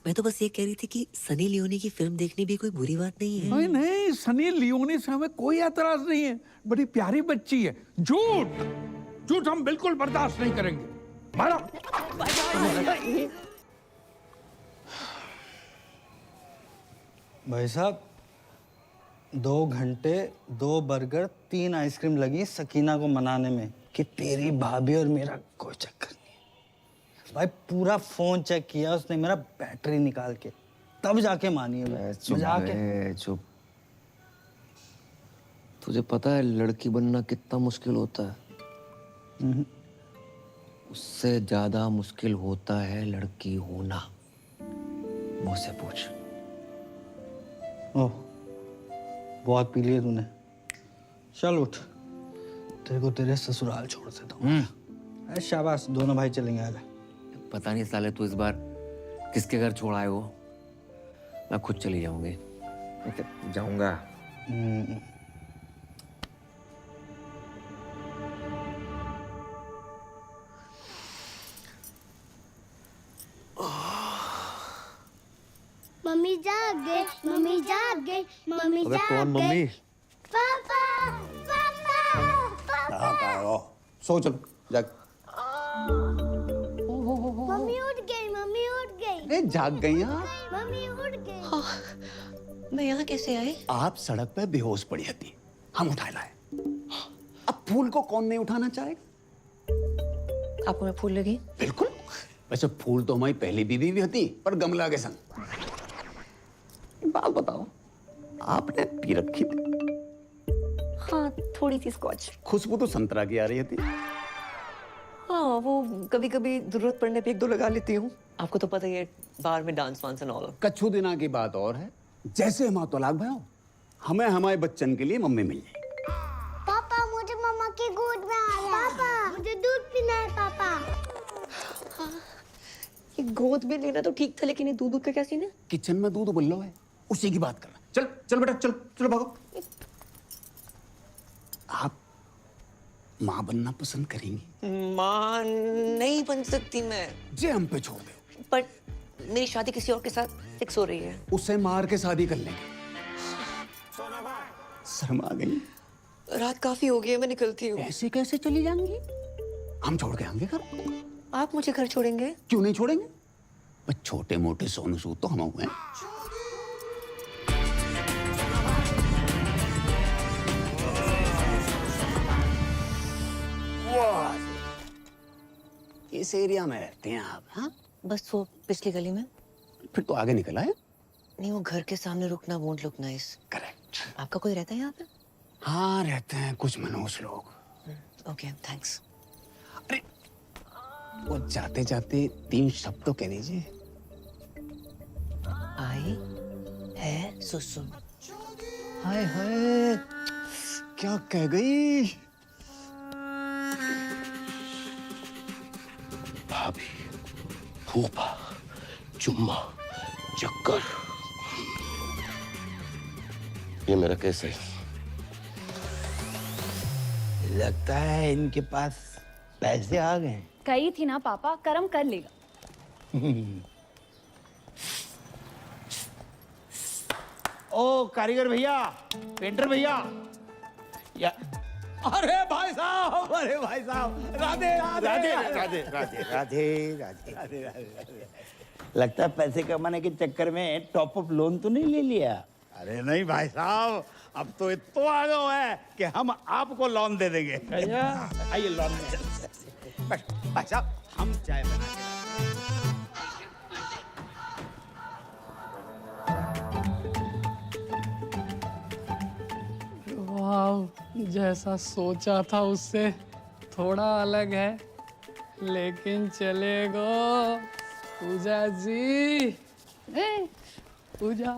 मैं तो बस ये कह रही थी कि सनी लियोनी की फिल्म देखनी भी कोई बुरी बात नहीं है। नहीं नहीं, सनी लियोनी से हमें कोई एतराज नहीं है, बड़ी प्यारी बच्ची है। झूठ झूठ हम बिल्कुल बर्दाश्त नहीं करेंगे। मारो। भाई साहब 2 घंटे 2 बर्गर 3 आइसक्रीम लगी सकीना को मनाने में कि तेरी भाभी और मेरा कोई चक्कर नहीं है। भाई पूरा फोन चेक किया उसने मेरा, बैटरी निकाल के, तब जाके मानी है। मजाक है। चुप। तुझे पता है लड़की बनना कितना मुश्किल होता है? उससे ज्यादा मुश्किल होता है लड़की होना। मुझसे पूछ। ओह, बहुत पी लिया तूने। चल उठ, तेरे को तेरे ससुराल छोड़ देता हूँ। शाबाश, दोनों भाई चलेंगे। आजा। पता नहीं साले तू इस बार किसके घर छोड़ आए हो। मैं खुद चली जाऊंगी। जाऊंगा। मम्मी जाग गई, मम्मी जाग गई, मम्मी अबे जाग कौन गई। मम्मी? पापा, पापा, पापा। सो चलो जाग। मम्मी उठ गई, मम्मी उठ गई। अरे जाग गई यार। मम्मी उठ गई। मैं यहाँ कैसे आई? आप सड़क पे बेहोश पड़ी थी, हम उठा लाए। अब फूल को कौन नहीं उठाना चाहेगा? आपको मैं फूल लगी? बिल्कुल। वैसे फूल तो हमारी पहली बीवी भी होती, पर गमला के संग। बात बताओ, आपने पी रखी थी? हाँ, थोड़ी सी स्कॉच। खुशबू तो संतरा की आ रही थी। हाँ, वो कभी कभी जरूरत पड़ने पे एक दो लगा लेती हूँ। आपको तो पता ही है, बाहर में डांस वांस एंड ऑल। कच्छू दिना की बात और है। जैसे हम तलाक भयो, हमें हमारे बच्चन के लिए मम्मी मिल जाए। पापा मुझे मम्मा की गोद में आया। पापा मुझे दूध पीना है। पापा ये गोद में लेना तो ठीक था, लेकिन ये दूध का क्या सीन है? किचन में दूध उबल रहा है, उसी की बात करना। चल चल बेटा, चल चलो भागो। आप माँ बनना पसंद करेंगी? माँ नहीं बन सकती मैं। जे हम पे छोड़ दो। पर मेरी शादी किसी और के साथ फिक्स हो रही है। उसे मार के शादी कर लेंगे। शर्मा गई? रात काफी हो गई है, मैं निकलती हूँ। ऐसे कैसे चली जाएंगी? हम छोड़ के आएंगे घर। आप मुझे घर छोड़ेंगे? क्यों नहीं छोड़ेंगे? बस छोटे मोटे सोनू सूद तो हम हुए हैं। इस एरिया में रहते हैं आप? हाँ, बस वो पिछली गली में। फिर तो आगे निकल आए। नहीं, वो घर के सामने रुकना वोंट लुक नाइस। करेक्ट। आपका कोई रहता है यहाँ पे? हाँ, रहते हैं कुछ मनोज लोग। Okay, thanks. अरे वो जाते जाते 3 शब्द तो कह दीजिए। आई है सुसु। हाय हाय, क्या कह गई? भाभी, फूफा, चुम्मा, चक्कर। ये मेरा कैसे? लगता है इनके पास पैसे आ गए। कही थी ना पापा, कर्म कर लेगा। ओ कारीगर भैया, पेंटर भैया, या अरे भाई साहब, अरे भाई साहब, राधे राधे राधे राधे राधे राधे राधे राधे। लगता है पैसे कमाने के चक्कर में टॉप अप लोन तो नहीं ले लिया? अरे नहीं भाई साहब, अब तो इतना आ गया है कि हम आपको लोन दे देंगे। आइए लोन में। भाई साहब, हम चाय बना के वाह, जैसा सोचा था उससे थोड़ा अलग है, लेकिन चलेगा। पूजा जी, पूजा।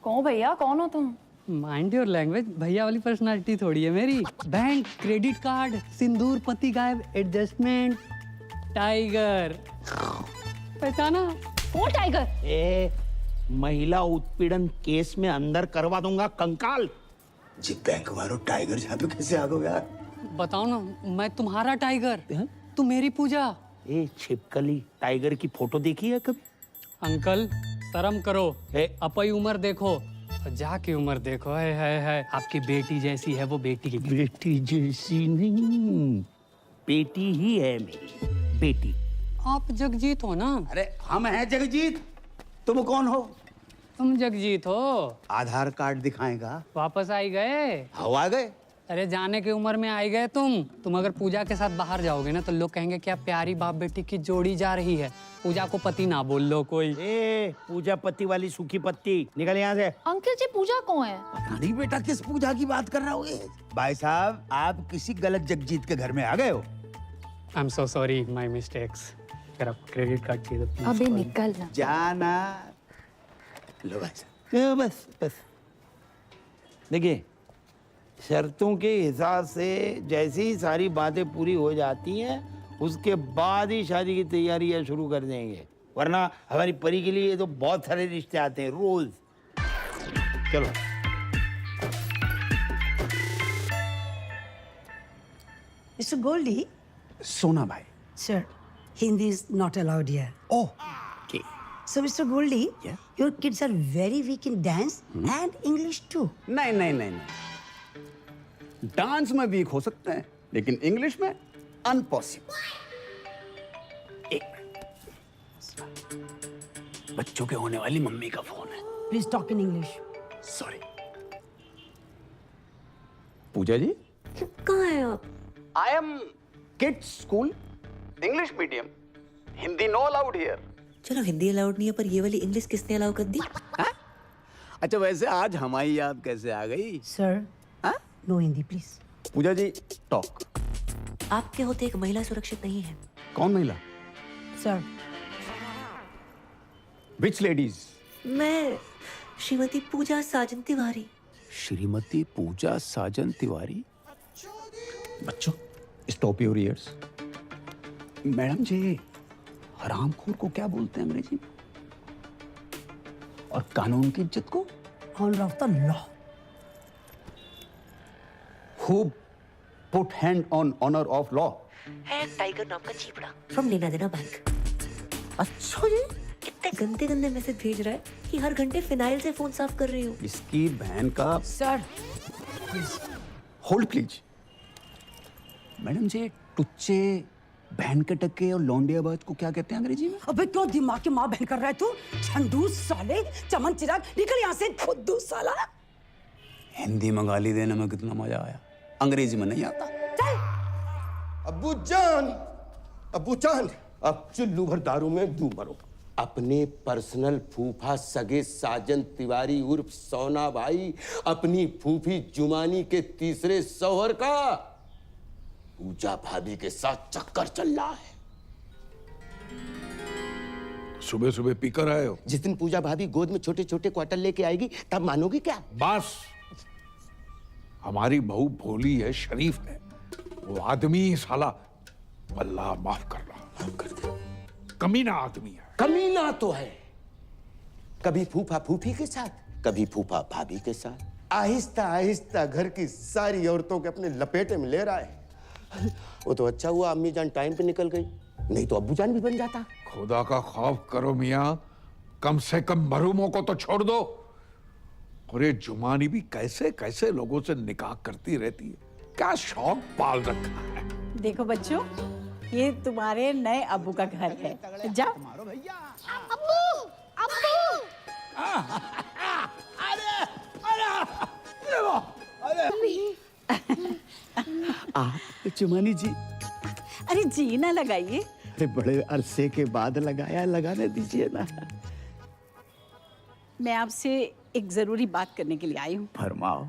कौन भैया, कौन हो तुम? माइंड योर लैंग्वेज, भैया वाली पर्सनालिटी थोड़ी है मेरी। बैंक, क्रेडिट कार्ड, सिंदूर, पति गायब, एडजस्टमेंट, टाइगर। पहचाना? कौन टाइगर? ए, महिला उत्पीड़न केस में अंदर करवा दूंगा कंकाल। जी बैंक वालों, टाइगर यहाँ पे कैसे आ गए यार? बताओ ना, मैं तुम्हारा टाइगर, तुम मेरी पूजा। ए छिपकली, टाइगर की फोटो देखी है कभी? अंकल शर्म करो, अपनी उम्र देखो, जाके उम्र देखो। है आपकी बेटी जैसी है वो बेटी की। बेटी जैसी नहीं, बेटी ही है मेरी बेटी। आप जगजीत हो ना? अरे हम हैं जगजीत, तुम कौन हो? तुम जगजीत हो। आधार कार्ड दिखाएगा। वापस आई गए? हवा गए? अरे जाने की उम्र में आई गए तुम अगर पूजा के साथ बाहर जाओगे ना तो लोग कहेंगे क्या प्यारी बाप बेटी की जोड़ी जा रही है। पूजा को पति ना बोल लो कोई। ए, पूजा पत्ती वाली सूखी पत्ती, निकल यहाँ से। अंकल जी पूजा कौन है? पता नहीं बेटा किस पूजा की बात कर रहा हो। भाई साहब आप किसी गलत जगजीत के घर में आ गए हो। I am so sorry, my mistakes. अगर आप क्रेडिट कार्ड चाहिए तो अबे निकल ना। जाना। लो भाई साहब। बस बस देखिए, शर्तों के हिसाब से जैसे ही सारी बातें पूरी हो जाती हैं उसके बाद ही शादी की तैयारियां शुरू कर देंगे, वरना हमारी परी के लिए तो बहुत सारे रिश्ते आते हैं रोज। चलो। Mr. Goldie, सोना भाई। sir, Hindi is not allowed here. Oh, okay. So, Mr. Goldie, your kids are very weak in dance and English too. नहीं नहीं नहीं नहीं, डांस में वीक हो सकते हैं लेकिन इंग्लिश में अनपॉसिबल। एक मिनट, बच्चों के होने वाली मम्मी का फोन है। Please talk in English. Sorry. Puja ji कहाँ हैं आप? I am kids school, English medium, Hindi no allowed here. चलो हिंदी अलाउड नहीं है पर ये वाली इंग्लिश किसने अलाउ कर दी? अच्छा वैसे आज हमारी याद कैसे आ गई? Sir, no Hindi, please. Pooja ji talk. आपके होते एक महिला सुरक्षित नहीं है। कौन महिला? Sir. विच लेडीज? मैं श्रीमती पूजा साजन तिवारी। श्रीमती पूजा साजन तिवारी। बच्चों स्टॉप योर ईयर्स। मैडम जी हरामखोर को क्या बोलते हैं अंग्रेजी में? और कानून की इज्जत को? Honor of the law. Who put hand on honor of law? है टाइगर नाम का चीपड़ा फ्रॉम लेना देना बैंक। अच्छा जी, कितने गंदे गंदे मैसेज भेज रहा है कि हर घंटे फिनाइल से फोन साफ कर रही हूँ। इसकी बहन का। Sir hold please. मैडम जी टुच्चे, बहन के टक्के और लौंडियाबाज को क्या कहते हैं अंग्रेजी में? अबे क्यों दिमाग की माँ बहन कर रहा है तू? झंडू साले, चमन चिराग, निकल यहाँ से खुद्दू साला। हिंदी में गाली देने में कितना मजा आया, अंग्रेजी में नहीं आता। अब्बू जान, अब्बू जान, अब चुल्लू भर दारू में डूब मरो। अपने पर्सनल फूफा सगे साजन तिवारी उर्फ सोना भाई अपनी फूफी जुमानी के तीसरे शौहर का पूजा भाभी के साथ चक्कर चल रहा है। सुबह सुबह पीकर आए हो? जिस दिन पूजा भाभी गोद में छोटे छोटे क्वार्टर लेके आएगी तब मानोगे क्या? बस, हमारी बहू भोली है, शरीफ है, वो आदमी साला अल्लाह माफ कर रहा, माफ कर दे, कमीना आदमी है। कमीना तो है, कभी फूफा फूफी के साथ, कभी फूफा भाभी के साथ, आहिस्ता आहिस्ता घर की सारी औरतों के अपने लपेटे में ले रहा है। वो तो अच्छा हुआ अम्मी जान टाइम पे निकल गई, नहीं तो अब्बू जान भी बन जाता। खुदा का खौफ करो मियाँ, कम से कम मरूमों को तो छोड़ दो। और ये जुमानी भी कैसे कैसे लोगों से निकाह करती रहती है, क्या शौक पाल रखा है। देखो बच्चों, ये तुम्हारे नए अब्बू का घर है, जाओ। अब्बू, अब्बू। आप जुमानी जी? अरे जी ना लगाइए। अरे बड़े अरसे के बाद लगाया, लगाने दीजिए ना। मैं आपसे एक जरूरी बात करने के लिए आई हूँ। फरमाओ।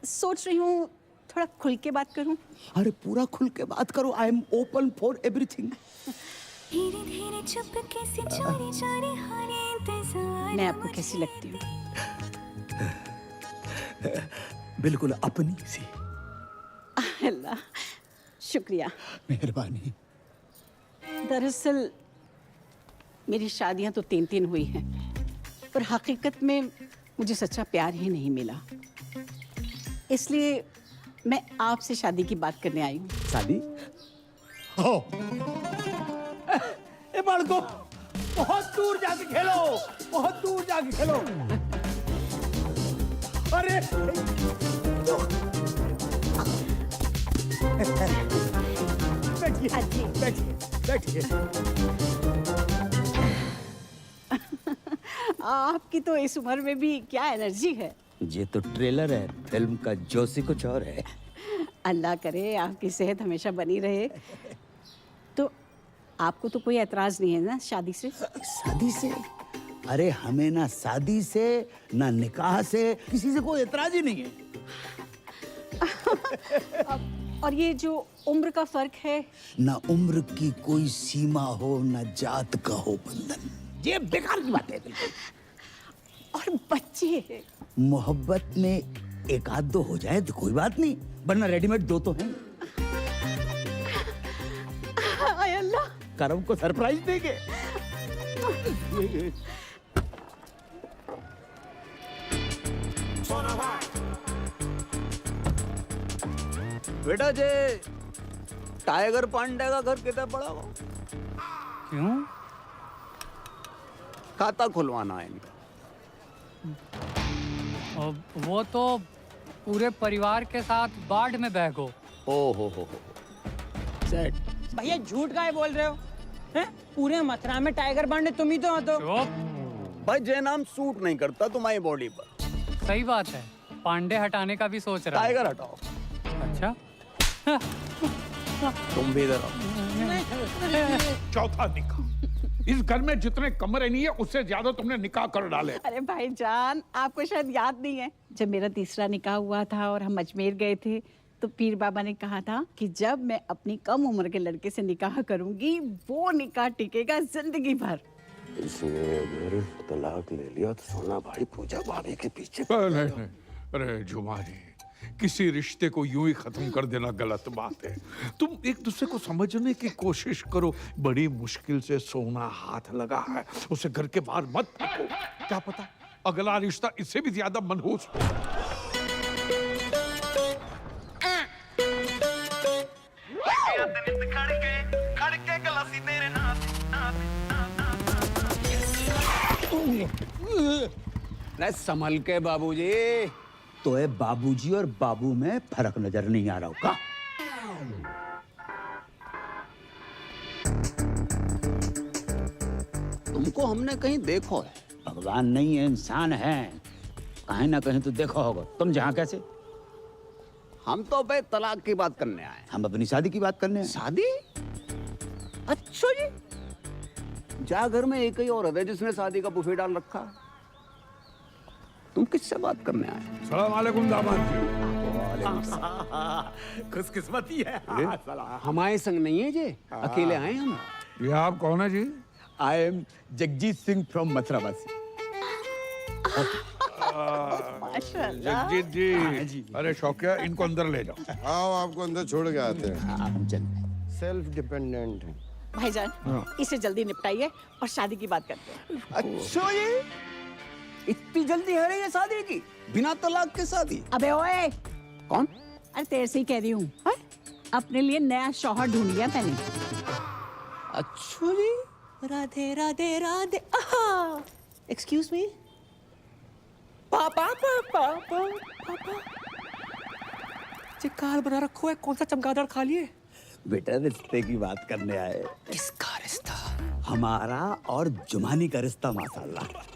सोच रही हूँ थोड़ा खुल के बात करूँ। अरे पूरा खुल के बात करो, I am open for everything. मैं आपको कैसी लगती हूँ? बिल्कुल अपनी सी। अल्लाह, शुक्रिया, मेहरबानी। दरअसल मेरी शादियां तो 3 हुई हैं, पर हकीकत में मुझे सच्चा प्यार ही नहीं मिला। इसलिए मैं आपसे शादी की बात करने आई हूँ। शादी? हो। ए बालको, बहुत दूर जाके खेलो, बहुत दूर जाके खेलो। अरे बैठिए, बैठिए, बैठिए। आपकी तो इस उम्र में भी क्या एनर्जी है। ये तो ट्रेलर है, फिल्म का जोशी कुछ और है। अल्लाह करे आपकी सेहत हमेशा बनी रहे। तो आपको तो कोई एतराज नहीं है ना शादी से? शादी से? अरे हमें ना शादी से ना निकाह से किसी से कोई एतराज ही नहीं है। और ये जो उम्र का फर्क है? ना उम्र की कोई सीमा हो, ना जात का हो बंधन। ये बेकार की बात है बिल्कुल। और बच्चे? मोहब्बत में एक आध दो हो जाए तो कोई बात नहीं, वरना रेडीमेड दो तो हैं। हाय अल्लाह, करम को सरप्राइज देंगे। बेटा जे टाइगर पांडे का घर कितना बड़ा हो? क्यों? खाता खुलवाना है इनका। वो तो पूरे परिवार के साथ बाढ़ में बह गो। ओ हो सेट। भैया झूठ काहे बोल रहे हो? हैं? पूरे मथुरा में टाइगर पांडे तुम ही तो हो। तो भाई जे नाम सूट नहीं करता तुम्हारी बॉडी पर। सही बात है, पांडे हटाने का भी सोच रहा है। टाइगर हटाओ। अच्छा तुम भी इधर आओ। चौथा निकाह। इस घर में जितने कमरे नहीं है उससे ज्यादा तुमने निकाह कर डाले। अरे भाईजान, आपको शायद याद नहीं है, जब मेरा तीसरा निकाह हुआ था और हम अजमेर गए थे तो पीर बाबा ने कहा था कि जब मैं अपनी कम उम्र के लड़के से निकाह करूंगी वो निकाह टिकेगा जिंदगी भर। इसने अगर तलाक ले लिया तो सोना भाई पूजा भाभी के पीछे। नहीं। अरे जुमानी, किसी रिश्ते को यूं ही खत्म कर देना गलत बात है। तुम एक दूसरे को समझने की कोशिश करो। बड़ी मुश्किल से सोना हाथ लगा है, उसे घर के बाहर मत फेंको। क्या पता अगला रिश्ता इससे भी ज्यादा मनहूस हो। संभल के बाबूजी। तो है बाबूजी और बाबू में फर्क नजर नहीं आ रहा होगा। तुमको हमने कहीं देखो है? भगवान नहीं है, इंसान है, कहीं ना कहीं तो देखा होगा। तुम जहाँ कैसे? हम तो भाई तलाक की बात करने आए। हम अपनी शादी की बात करने आए। शादी? अच्छा जी, जा घर में एक ही औरत है जिसने शादी का बुफे डाल रखा है। तुम किससे बात करने आए? सलाम वालेकुम दामाद जी। खुशकिस्मती है। हमारे संग नहीं है जी, अकेले आए हम। ये आप कौन है जी? I am Jagjit Singh from मथुरावासी। जगजीत जी। अरे शौकिया, इनको अंदर ले जाओ। आओ, आपको अंदर छोड़ के आते हैं। सेल्फ डिपेंडेंट है भाईजान। इसे जल्दी निपटाइए और शादी की बात करते हैं। अच्छा ये इतनी जल्दी है ये शादी की? बिना तलाक के शादी? अबे ओए, कौन? अरे तेरे से ही कह रही हूँ, अपने लिए नया शौहर ढूंढ लिया मैंने। अच्छा जी, राधे राधे राधे। Excuse me. पापा पापा पापा ये कार बना रखो है, कौन सा चमगादड़ खा लिए? बेटा रिश्ते की बात करने आए। किसका रिश्ता? हमारा और जुमानी का रिश्ता माशाल्लाह।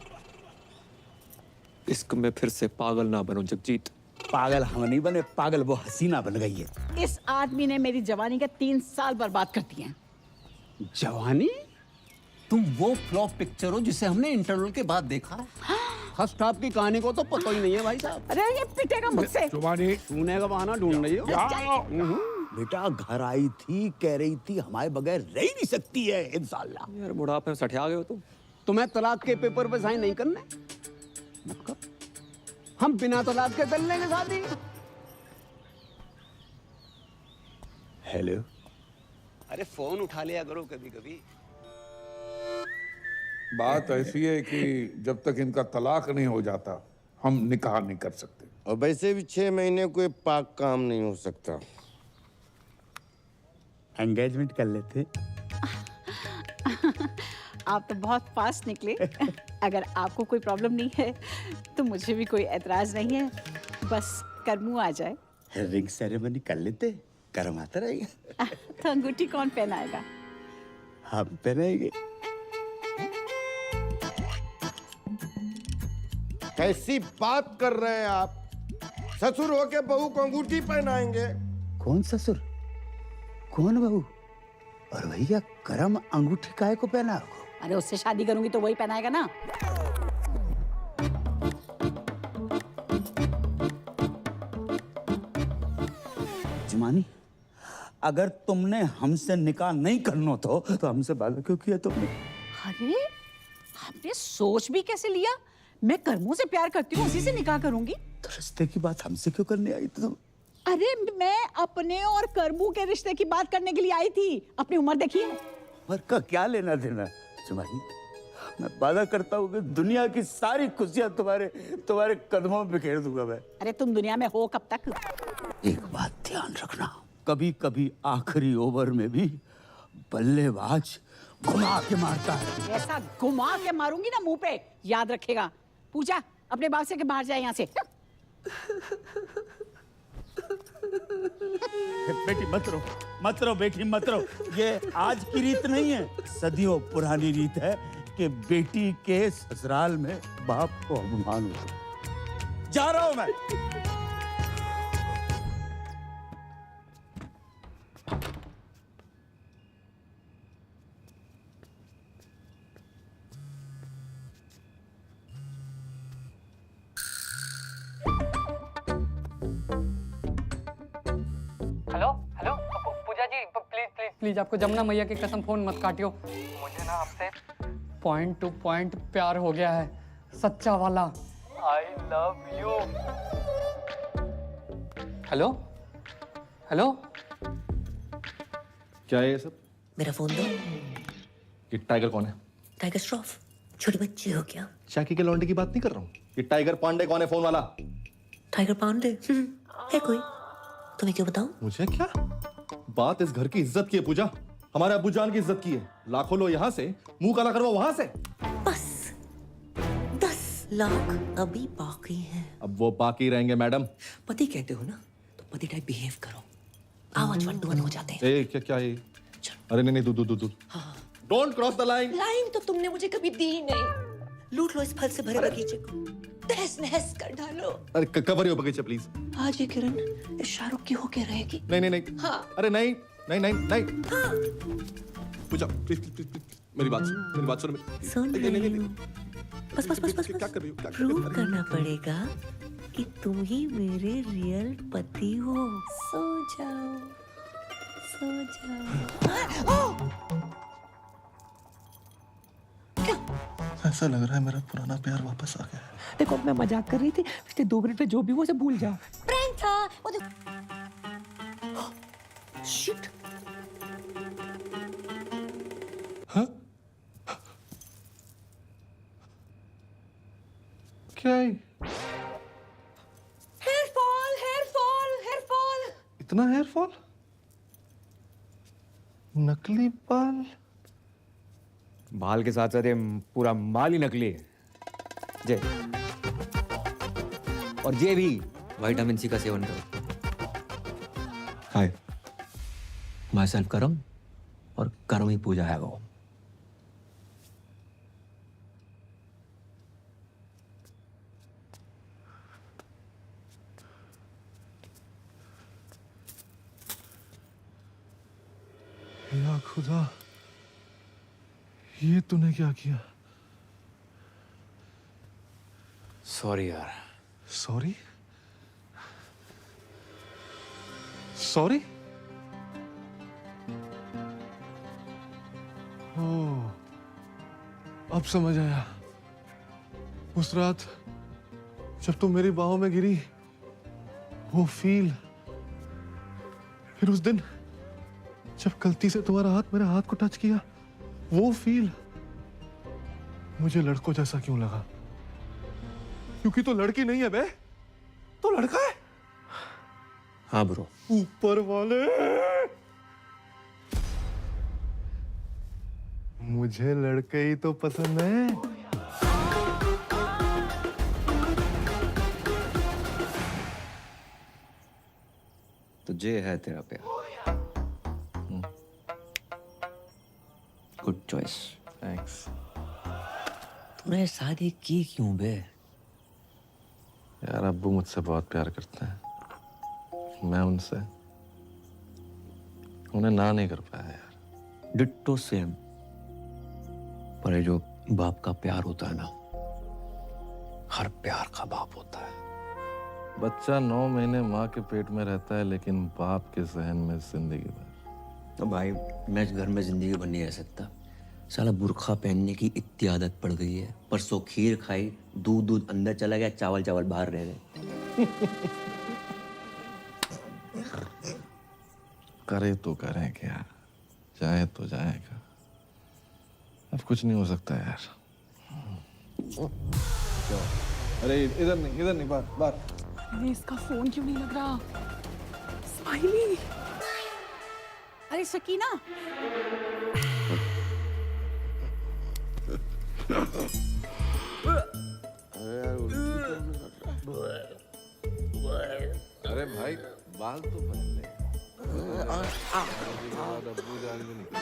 इश्क में फिर से पागल ना बनो जगजीत। पागल हम नहीं बने, पागल वो हसीना बन गई है। इस आदमी ने मेरी जवानी के 3 साल बर्बाद कर दिए। जवानी? तुम वो फ्लॉप पिक्चर हो जिसे हमने इंटरवल के बाद देखा। फर्स्ट हाफ की कहानी को तो पता ही नहीं है भाई साहब। अरे ये पिटेगा मुझसे। जुबानी, सोने का बहाना ढूंढ रही हो। बेटा घर आई थी, कह रही थी हमारे बगैर रह ही नहीं सकती है इंशाल्लाह। यार बुढ़ापे में सठिया गए हो तुम। तुम्हें तलाक के पेपर पे साइन नहीं करने? मत कर। हम बिना तलाक के कर लेंगे शादी। हेलो। अरे फोन उठा लिया करो कभी कभी। बात ऐसी है कि जब तक इनका तलाक नहीं हो जाता हम निकाह नहीं कर सकते। और वैसे भी 6 महीने कोई पाक काम नहीं हो सकता। एंगेजमेंट कर लेते। आप तो बहुत फास्ट निकले। अगर आपको कोई प्रॉब्लम नहीं है तो मुझे भी कोई एतराज नहीं है, बस करमू आ जाए। रिंग सेरेमनी कर लेते, कर्म आता रहेगा। तो अंगूठी कौन पहनाएगा? हम पहनेंगे। कैसी बात कर रहे हैं आप? ससुर होके बहू को अंगूठी पहनाएंगे? कौन ससुर, कौन बहू, और भैया करम अंगूठी काहे को पहना रखो? अरे उससे शादी करूंगी तो वही पहनाएगा ना। जुमानी, अगर तुमने हमसे निकाह नहीं करना तो हमसे वादा क्यों किया तुमने? अरे आपने सोच भी कैसे लिया? मैं कर्मों से प्यार करती हूँ, उसी से निकाह करूंगी। तो रिश्ते की बात हमसे क्यों करने आई तुम? अरे मैं अपने और कर्मू के रिश्ते की बात करने के लिए आई थी। अपनी उम्र देखिए। उम्र का क्या लेना देना जुमानी? मैं वादा करता हूँ कि दुनिया की सारी खुशियां तुम्हारे कदमों में बिखेर दूंगा मैं। अरे तुम दुनिया में हो कब तक? एक बात ध्यान रखना, कभी कभी आखिरी ओवर में भी बल्लेबाज घुमा के मारता है। ऐसा घुमा के मारूंगी ना मुंह पे, याद रखेगा। पूजा अपने बाग से के बाहर जाए यहाँ से। बेटी मत रो बेटी मत रो। ये आज की रीत नहीं है, सदियों पुरानी रीत है कि बेटी के ससुराल में बाप को अपमान हो। जा रहा हूं मैं। Hello hello Pooja ji, please please please, आपको जमुना मैया की कसम फोन मत काटियो। मुझे ना आपसे पॉइंट टू पॉइंट प्यार हो गया है, सच्चा वाला। आई लव यू। हेलो हेलो, क्या है ये सब? मेरा फोन दो। ये टाइगर कौन है? टाइगर श्रॉफ, छोटे बच्चे हो क्या? शाकी के लौंडे की बात नहीं कर रहा हूँ। ये टाइगर पांडे कौन है फोन वाला? टाइगर पांडे है कोई? तुम्हें क्यों बताऊं? मुझे क्या? बात इस घर की इज्जत की है पूजा, हमारे अब्बू जान की इज्जत की है। लाखों लो यहाँ से, मुंह काला करवा वहां से। बस 10 लाख अभी बाकी हैं। अब वो बाकी रहेंगे मैडम। पति कहते हो ना, तो पति टाइप बिहेव करो। आवाज 1 to 1 हो जाते हैं। ए क्या ये? अरे नहीं दूध। Don't cross the line. Line तो तुमने मुझे कभी दी ही नहीं। लूट लो इस फल से भरे बगीचे को, तहस नहस कर डालो। अरे कवर यो बगीचे प्लीज। आज ये किरण इस शाहरुख की होके रहेगी। नहीं। हाँ। अरे नहीं। हाँ। पूजा प्लीज मेरी बात सुन। सुन रही हूँ। बस क्या कर रही हो? प्रूव करना पड़ेगा कि तुम ही मेरे रियल पति हो। सो जाओ। ऐसा लग रहा है मेरा पुराना प्यार वापस आ गया है। देखो मैं मजाक कर रही थी, पिछले 2 मिनट में जो भी वो सब भूल जाओ। प्रैंक था वो। शिट। क्या है? Hair fall. इतना हेयर फॉल? नकली बाल? बाल के साथ साथ ये पूरा माल ही नकली है जय। और ये भी विटामिन सी का सेवन करो। हाय, माई सेल्फ करम, और करम ही पूजा है वो। या खुदा, ये तूने क्या किया? सॉरी यार। सॉरी? ओह, अब समझ आया। उस रात जब तुम मेरी बाहों में गिरी, वो फील, फिर उस दिन जब गलती से तुम्हारा हाथ मेरे हाथ को टच किया, वो फील मुझे लड़कों जैसा क्यों लगा? क्योंकि तो लड़की नहीं है बे, तो लड़का है। हाँ ब्रो। ऊपर वाले, मुझे लड़के ही तो पसंद है। तो ये है तेरा प्यार। Good choice. थैंक्स। तूने शादी की क्यों बे? यार अब्बू मुझसे बहुत प्यार करते हैं, मैं उनसे। उन्हें ना नहीं कर पाया यार। Ditto same. पर ये जो बाप का प्यार होता है ना, हर प्यार का बाप होता है। बच्चा 9 महीने माँ के पेट में रहता है, लेकिन बाप के सहन में जिंदगी भर। तो भाई मैं इस घर में जिंदगी भर नहीं रह सकता। साला बुर्खा पहनने की इतनी आदत पड़ गई है। परसों खीर खाई, दूध अंदर चला गया, चावल बाहर रह गए। करे तो करें क्या, जाए तो जाएगा। अब कुछ नहीं हो सकता यार। अरे इधर नहीं, बाहर। अरे इसका फोन क्यों नहीं लग रहा? स्माइली। अरे सकीना, अरे भाई बाल तो पहन ले। अब्बू जान भी निकल।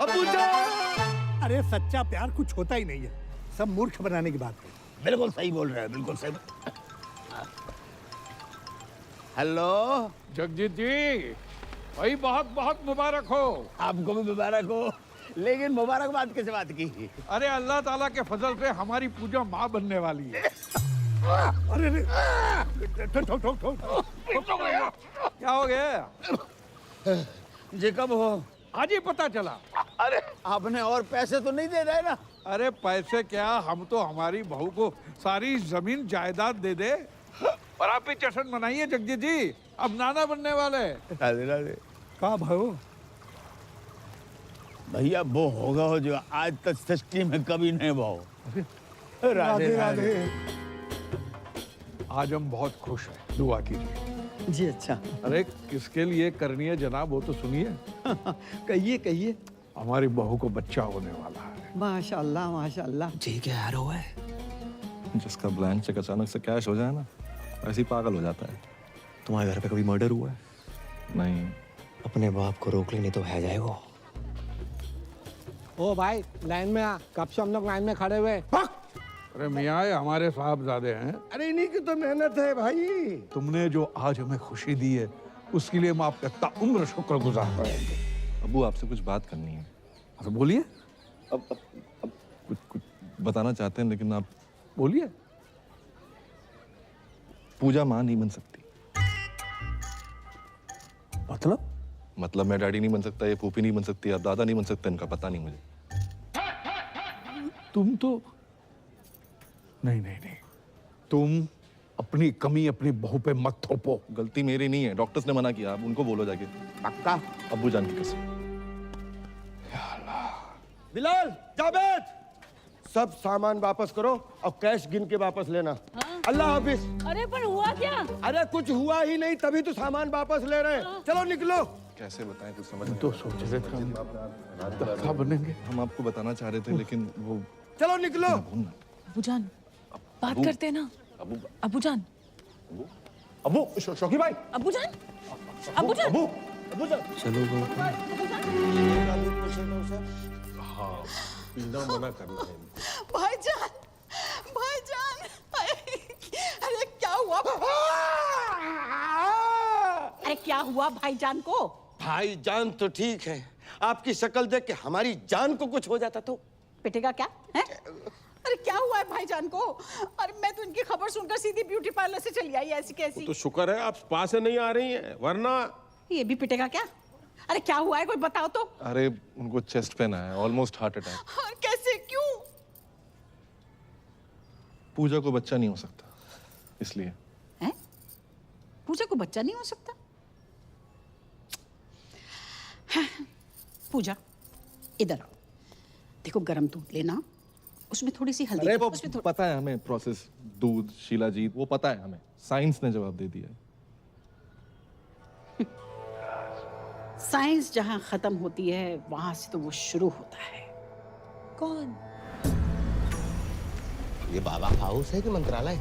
अब्बू जान! अरे सच्चा प्यार कुछ होता ही नहीं है, सब मूर्ख बनाने की बात है। बिल्कुल सही बोल रहे हैं, बिल्कुल सही। हेलो जगजीत जी, भाई बहुत बहुत मुबारक हो। आपको भी मुबारक हो, लेकिन मुबारकबाद किस बात की? अरे अल्लाह ताला के फजल से हमारी पूजा माँ बनने वाली है। अरे क्या हो गया? जी कब हो? आज ही पता चला। अरे आपने और पैसे तो नहीं दे रहे ना? अरे पैसे क्या, हम तो हमारी बहू को सारी जमीन जायदाद दे दे। और आप भी जश्न मनाइए जगजीत जी, अब नाना बनने वाले। राधे राधे। कहाँ भाई? भैया वो होगा हो जो आज तक सृष्टि में कभी नहीं भाव। राधे राधे। आज हम बहुत खुश हैं, दुआ कीजिए। जी अच्छा। अरे किसके लिए करनी है जनाब, वो तो सुनिए। कहिए कहिए। हमारी बहू को बच्चा होने वाला है। माशाल्लाह माशाल्लाह। जी क्या यार हुआ है? जिसका ब्लैंक चेक अचानक से कैश हो जाए ना, ऐसे ही पागल हो जाता है। तुम्हारे घर पे कभी मर्डर हुआ है? नहीं। अपने बाप को रोक लेनी तो है जाए वो। ओ भाई लाइन में आ, कब से हम लोग लाइन में खड़े हुए। अरे मियाँ ये हमारे साहबजादे हैं। अरे इन्हीं की तो मेहनत है भाई। तुमने जो आज हमें खुशी दी है, उसके लिए हम आपका ताउम्र शुक्रगुजार रहेंगे। अब्बू आपसे कुछ बात करनी है। तो बोलिए। अब कुछ बताना चाहते हैं, लेकिन आप बोलिए। पूजा माँ नहीं बन सकती। मतलब मैं डैडी नहीं बन सकता, ये फूफी नहीं बन सकती, आप दादा नहीं बन सकते, इनका पता नहीं मुझे। तुम तो नहीं, तुम अपनी कमी अपनी बहू पे मत थोपो। गलती मेरी नहीं है, डॉक्टर्स ने मना किया, आप उनको बोलो जाके। पक्का? अब्बू जान की कसम। बिलाल, जावेद, सब सामान वापस करो और कैश गिन के वापस लेना। अल्लाह हाफिज। अरे पर हुआ क्या? अरे कुछ हुआ ही नहीं, तभी तो सामान वापस ले रहे हैं। चलो निकलो। कैसे बताएं, कुछ समझ तो सोच रहे थे हम बनेंगे। हम आपको बताना चाह रहे थे, लेकिन वो। चलो निकलो। अबूजान बात करते हैं ना। अबूजान। अबू शौकी भाई। अबूजान। अबूजान। चलो हाँ, पीना मना करना है। भाईजान, भाईजान, अरे क्या हुआ? अरे क्या हुआ भाईजान को? भाईजान तो ठीक है, आपकी शक्ल देख के हमारी जान को कुछ हो जाता तो। पिटेगा क्या है? अरे क्या हुआ है भाईजान को? अरे मैं तो इनकी खबर सुनकर सीधी ब्यूटी पार्लर से चली आई, ऐसी कैसी। तो शुक्र है आप स्पा से नहीं आ रही हैं, वरना। ये भी पिटेगा क्या? अरे क्या हुआ है, कोई बताओ तो। अरे उनको चेस्ट पेन आया, ऑलमोस्ट हार्ट अटैक। हाँ, कैसे, क्यों? पूजा को बच्चा नहीं हो सकता, इसलिए। हैं? पूजा को बच्चा नहीं हो सकता? हाँ, पूजा इधर आओ, देखो गरम दूध लेना, उसमें थोड़ी सी हल्दी। अरे वो पता है हमें प्रोसेस, दूध, शिलाजीत, वो पता है हमें, साइंस ने जवाब दे दिया। साइंस जहां खत्म होती है वहां से तो वो शुरू होता है। कौन? ये बाबा हाउस है कि मंत्रालय?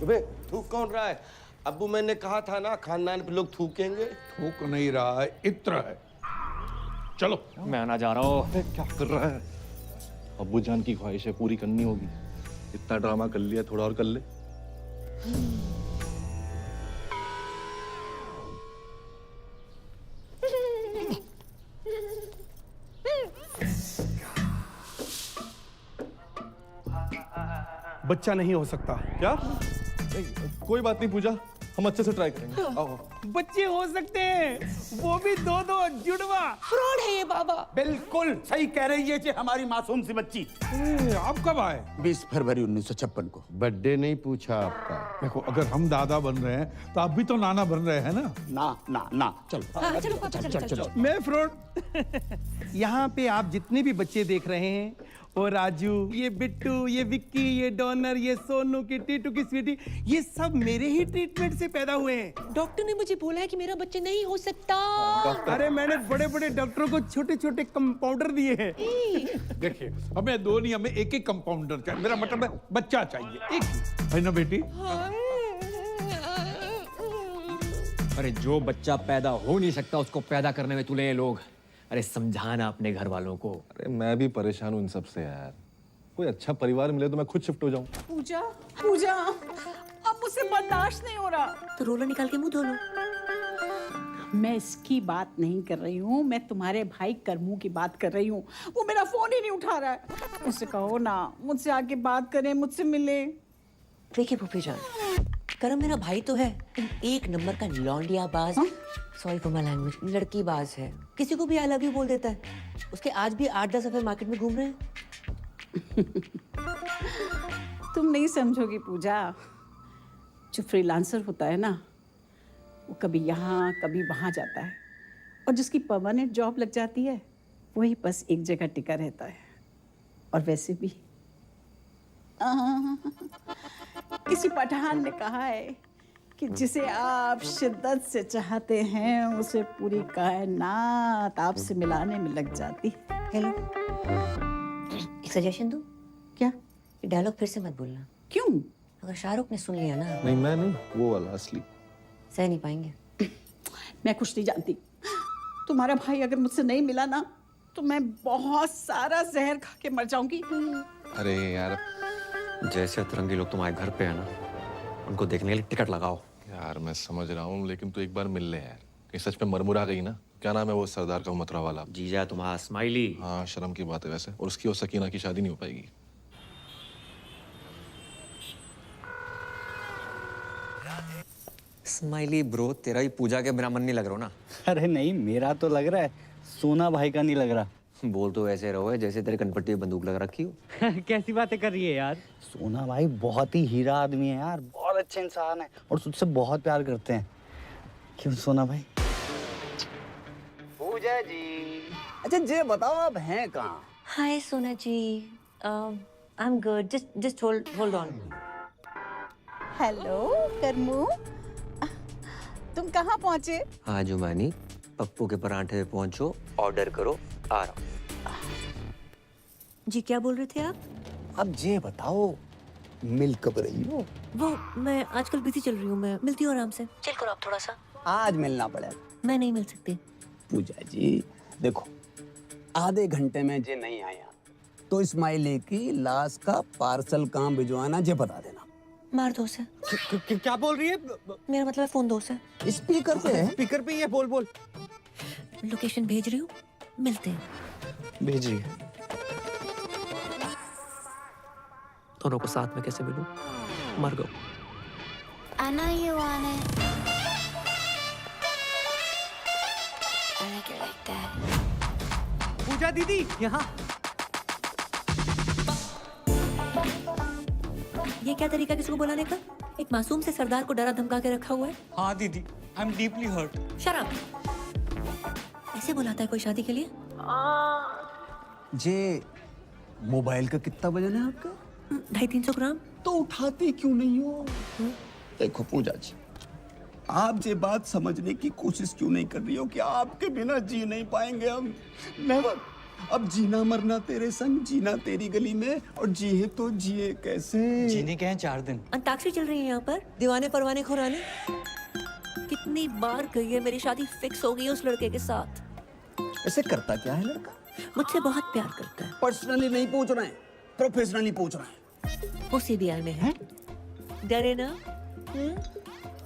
अबे थूक कौन रहा है? अब्बू मैंने कहा था ना, खानदान पे लोग थूकेंगे। थूक नहीं रहा है, इत्र है। चलो। मैं आना जा रहा हूँ। क्या कर रहा है? अब्बू जान की ख्वाहिश है, पूरी करनी होगी। इतना ड्रामा कर लिया, थोड़ा और कर ले। बच्चा नहीं हो सकता क्या? नहीं, कोई बात नहीं पूजा, हम अच्छे से ट्राई करेंगे। आओ। बच्चे हो सकते हैं, वो भी दो जुड़वा। फ्रॉड है ये बाबा। बिल्कुल सही कह रही है जी हमारी मासूम सी बच्ची। आप कब आए? 20 फरवरी 1956 को। बर्थडे नहीं पूछा आपका। देखो, अगर हम दादा बन रहे हैं तो आप भी तो नाना बन रहे हैं ना। ना चलो। हाँ, चलो पापा, चलो। मैं फ्रॉड। यहाँ पे आप जितने भी बच्चे देख रहे हैं, वो राजू, ये बिट्टू, ये विक्की, ये डॉनर, ये सोनू की टीटू की स्वीटी, ये सब मेरे ही ट्रीटमेंट से पैदा हुए हैं। डॉक्टर ने मुझे बोला है कि मेरा बच्चा नहीं हो सकता। अरे मैंने बड़े बड़े डॉक्टरों को छोटे छोटे कंपाउंडर दिए हैं। देखिए, हमें दो नहीं, हमें एक एक कंपाउंडर चाहिए। मेरा मतलब है बच्चा चाहिए, एक है ना बेटी? अरे जो बच्चा पैदा हो नहीं सकता उसको पैदा करने में तुले ये लोग। अरे समझाना अपने घर वालों को। अरे मैं भी परेशान हूँ इन सब से यार। कोई अच्छा परिवार मिले तो मैं खुद शिफ्ट हो जाऊँ। पूजा अब मुझसे बर्दाश्त नहीं हो रहा। तो रोलर निकाल के मुंह धो लो। मैं इसकी बात नहीं कर रही हूँ, मैं तुम्हारे भाई करमू की बात कर रही हूँ। वो मेरा फोन ही नहीं उठा रहा है। उससे कहो ना मुझसे आके बात करे, मुझसे मिले। देखिए फूफी जान, करम मेरा भाई तो है, एक नंबर का लौंडियाबाज। सॉरी फॉर माय लैंग्वेज, लड़कीबाज है। किसी को भी आई लव यू बोल देता है। उसके आज भी 8-10 अफेयर मार्केट में घूम रहे हैं। तुम नहीं समझोगी पूजा। जो फ्रीलांसर होता है ना, वो कभी यहाँ कभी वहाँ जाता है, और जिसकी परमानेंट जॉब लग जाती है वही बस एक जगह टिका रहता है। और वैसे भी किसी पठान ने कहा है कि जिसे आप शिद्दत से चाहते हैं उसे पूरी कायनात आपसे मिलाने में लग जाती। हेलो, एक सजेशन दूं? क्या? ये डायलॉग फिर से मत बोलना। क्यों? अगर शाहरुख ने सुन लिया ना। नहीं मैं नहीं, वो वाला असली। सह नहीं पाएंगे। मैं कुछ नहीं जानती। तुम्हारा भाई अगर मुझसे नहीं मिला ना तो मैं बहुत सारा जहर खा के मर जाऊंगी। अरे यार, जैसे अतरंगी लोग तुम्हारे घर पे है ना, उनको देखने के लिए टिकट लगाओ। यार मैं समझ रहा हूँ, लेकिन तू एक बार मिल ले यार। कहीं सच में मरमुरा गई ना। क्या नाम है वो सरदार का मथुरा वाला? जीजा तुम्हारा स्माइली। हाँ, शर्म की बात है वैसे। और उसकी और सकीना की शादी नहीं हो पाएगी। स्माइली ब्रो, तेरा ही पूजा के बिना मन नहीं लग रहा ना? अरे नहीं, मेरा तो लग रहा है, सोना भाई का नहीं लग रहा। बोल तो ऐसे रहो जैसे तेरे कनपट्टी में बंदूक लग रखी हो। कैसी बातें कर रही है यार? सोना भाई बहुत ही हीरा आदमी है यार, बहुत अच्छे इंसान है और तुझसे बहुत प्यार करते हैं। क्यों सोना भाई? पूजा जी, अच्छा ये बताओ आप हैं कहाँ? Hi Sona ji, I am good, just hold on. Hello Karmu, तुम कहाँ पहुँचे? हाँ जुमानी, पप्पू के परांठे पे पहुंचो, ऑर्डर करो, आ रहा हूँ। जी क्या बोल रहे थे आप? अब ये बताओ, मिल कब रही हो? वो मैं आजकल बिजी चल रही हूँ, मैं मिलती हूँ आराम से। चिल करो आप थोड़ा सा। आज मिलना पड़ेगा। मैं नहीं मिल सकती। पूजा जी देखो, आधे घंटे में जे नहीं आया तो इस्माइली की लाश का पार्सल कहाँ भिजवाना जे बता देना। मार दो उसे। क्या बोल रही है? मेरा मतलब फोन दो उसे। स्पीकर पे है? स्पीकर पे ये बोल। लोकेशन भेज रही हूँ, मिलते हैं। भेज रही है। दोनों को साथ में कैसे मिलूं? मर गो। I know you want it. I like it like that. पूजा दीदी यहाँ। ये क्या तरीका किसी को बुलाने का? एक मासूम से सरदार को डरा धमका के रखा हुआ है। हाँ दीदी, आई एम डीपली हर्ट। शराब ऐसे बुलाता है कोई शादी के लिए? जे मोबाइल का कितना वजन है आपका? 250-300 ग्राम। तो उठाती क्यों नहीं हो? देखो पूजा जी, आप ये बात समझने की कोशिश क्यों नहीं कर रही हो कि आपके बिना जी नहीं पाएंगे हम? नेवर। अब जीना मरना तेरे संग, जीना तेरी गली में, और जिए तो जिए कैसे? जीने के हैं 4 दिन। अंताक्षरी चल रही है यहाँ पर, दीवाने परवाने खुराने। कितनी बार गई है, मेरी शादी फिक्स हो गई है उस लड़के के साथ। ऐसे करता क्या है लड़का? मुझसे बहुत प्यार करता है। पर्सनली नहीं पूछ रहे हैं, प्रोफेशनली पूछ रहे हैं। वो सीबीआई में है। डरे ना?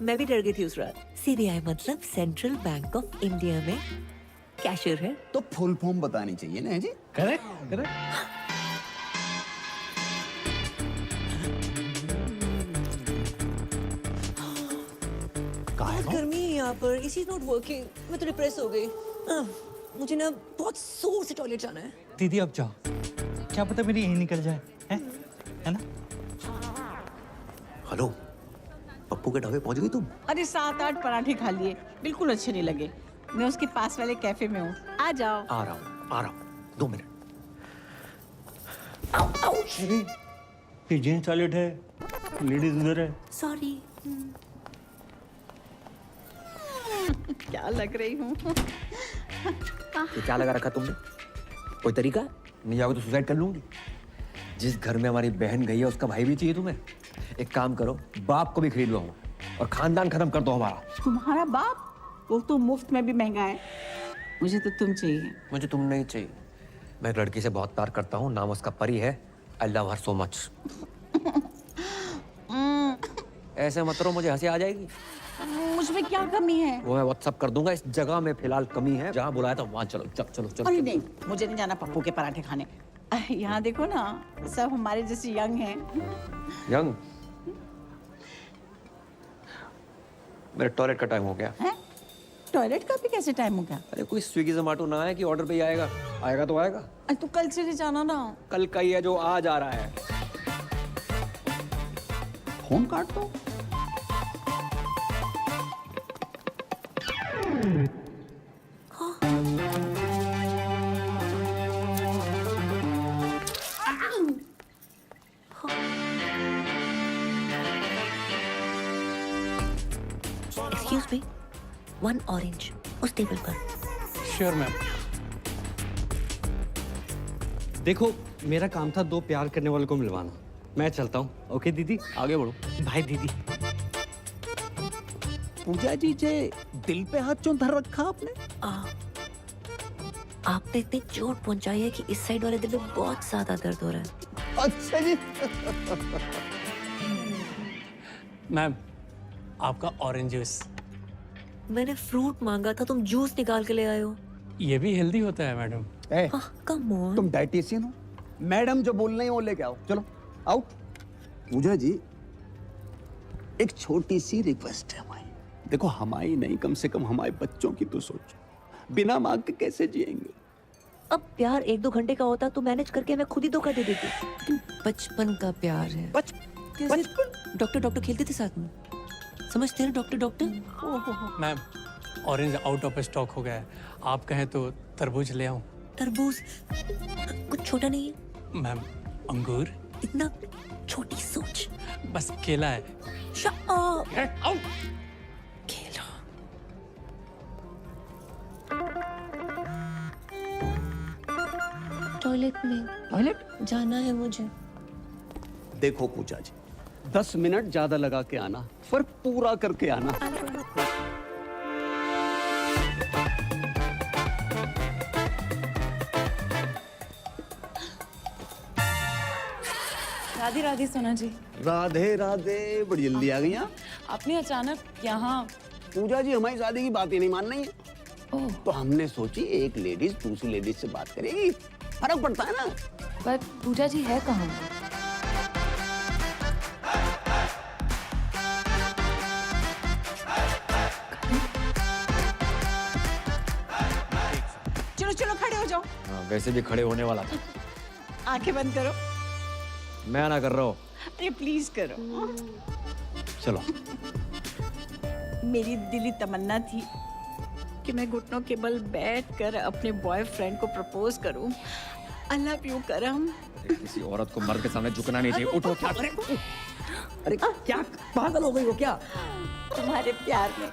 मैं भी डर गई थी उस रात। सीबीआई मतलब सेंट्रल बैंक ऑफ इंडिया में कैशियर है। तो फुल फॉर्म बतानी चाहिए ना जी। Correct correct. बहुत गर्मी है यहाँ पर, इसी नॉट वर्किंग। मैं तो डिप्रेस हो गई। मुझे ना बहुत जोर से टॉयलेट जाना है। दीदी अब जाओ, क्या पता मेरी यही निकल जाए, है ना? हेलो, पप्पू के ढाबे पहुंच गई तुम? अरे 7-8 पराठे खा लिए, बिल्कुल अच्छे नहीं लगे। मैं उसके पास वाले कैफे में हूँ, आ जाओ। आ रहा हूँ 2 मिनट। ये जेंट्स टॉयलेट है, लेडीज उधर है। सॉरी। क्या लग रही हूँ? ये क्या लगा रखा तुमने? कोई तरीका? नहीं जाओगे तो सुसाइड कर लूंगी। जिस घर में हमारी बहन गई है उसका भाई भी चाहिए तुम्हें। एक काम करो, बाप को भी खरीद लो और खानदान खत्म कर दो हमारा। तुम्हारा बाप? वो तो मुफ्त में भी महंगा है। मुझे तो तुम चाहिए। मुझे तुम नहीं चाहिए। मैं एक लड़की से बहुत प्यार करता हूँ, नाम उसका परी है। I love her so much. ऐसे मत करो, मुझे हंसी आ जाएगी। मुझमें क्या कमी है? वो मैं व्हाट्सअप कर दूंगा। इस जगह में फिलहाल कमी है, जहाँ बुलाया था वहाँ चलो। चलो चलो अरे नहीं, मुझे नहीं जाना पप्पू के पराठे खाने। यहाँ देखो ना, सब हमारे जैसे यंग हैं। यंग? मेरे टॉयलेट का टाइम हो गया है? टॉयलेट का भी कैसे टाइम हो गया? अरे कोई स्विगी जोमेटो ना है कि ऑर्डर पे ही आएगा। आएगा तो आएगा। अरे तो कल चले जाना ना। कल का ही है जो आज आ रहा है। फोन काट दो। एक्सक्यूज मी, 1 ऑरेंज उस टेबल पर। Sure ma'am. देखो, मेरा काम था 2 प्यार करने वालों को मिलवाना। मैं चलता हूँ। ओके दीदी, आगे बढ़ो। बाय दीदी। पूजा जी जे दिल पे हाथ क्यों धर रखा आपने? आपने इतनी चोट पहुंचाई है कि इस साइड वाले दिल में बहुत ज्यादा दर्द हो रहा है। अच्छा जी। मैम, आपका ऑरेंज जूस। मैंने फ्रूट मांगा था, तुम जूस निकाल के ले आए हो। ये भी हेल्दी होता है मैडम। Come on. तुम डाइटिशियन हो? मैडम जो बोल रही है वो लेके आओ। चलो आओ। पूजा जी, एक छोटी सी रिक्वेस्ट है हमारी। देखो, हमारी नहीं, कम से कम हमारे बच्चों की तो सोचो। बिना मांग के कैसे जिएंगे? अब प्यार 1-2 घंटे का होता तो मैनेज करके मैं खुद ही धोखा दे देती। बचपन का प्यार है। बचपन? डॉक्टर खेलते थे साथ में, समझते हैं doctor. Ma'am, orange out of stock हो गया है। आप कहें तो तरबूज ले आऊं? तरबूज कुछ छोटा नहीं है। मैम, अंगूर? इतना छोटी सोच। बस केला है। Shut up. केला। टॉयलेट में। टॉयलेट जाना है मुझे। देखो पूजा जी, 10 मिनट ज्यादा लगा के आना, पर पूरा करके आना। राधे राधे सोना जी। राधे राधे, बड़ी जल्दी आ गई आप। आपने अचानक यहाँ? पूजा जी, हमारी शादी की बात ही नहीं मान रही है। तो हमने सोची एक लेडीज दूसरी लेडीज से बात करेगी, फर्क पड़ता है ना। पर पूजा जी है कहाँ? चलो चलो खड़े हो जाओ। वैसे भी खड़े होने वाला था। आंखें बंद करो। मैं ना कर रहा हूँ। अरे प्लीज करो। चलो। मेरी दिली तमन्ना थी कि मैं घुटनों के बल बैठकर अपने बॉयफ्रेंड को प्रपोज करूं। आई लव यू करम। किसी औरत को मर्द के सामने झुकना नहीं चाहिए। उठो। क्या करे? अरे क्या पागल हो गई हो क्या? तुम्हारे प्यार में।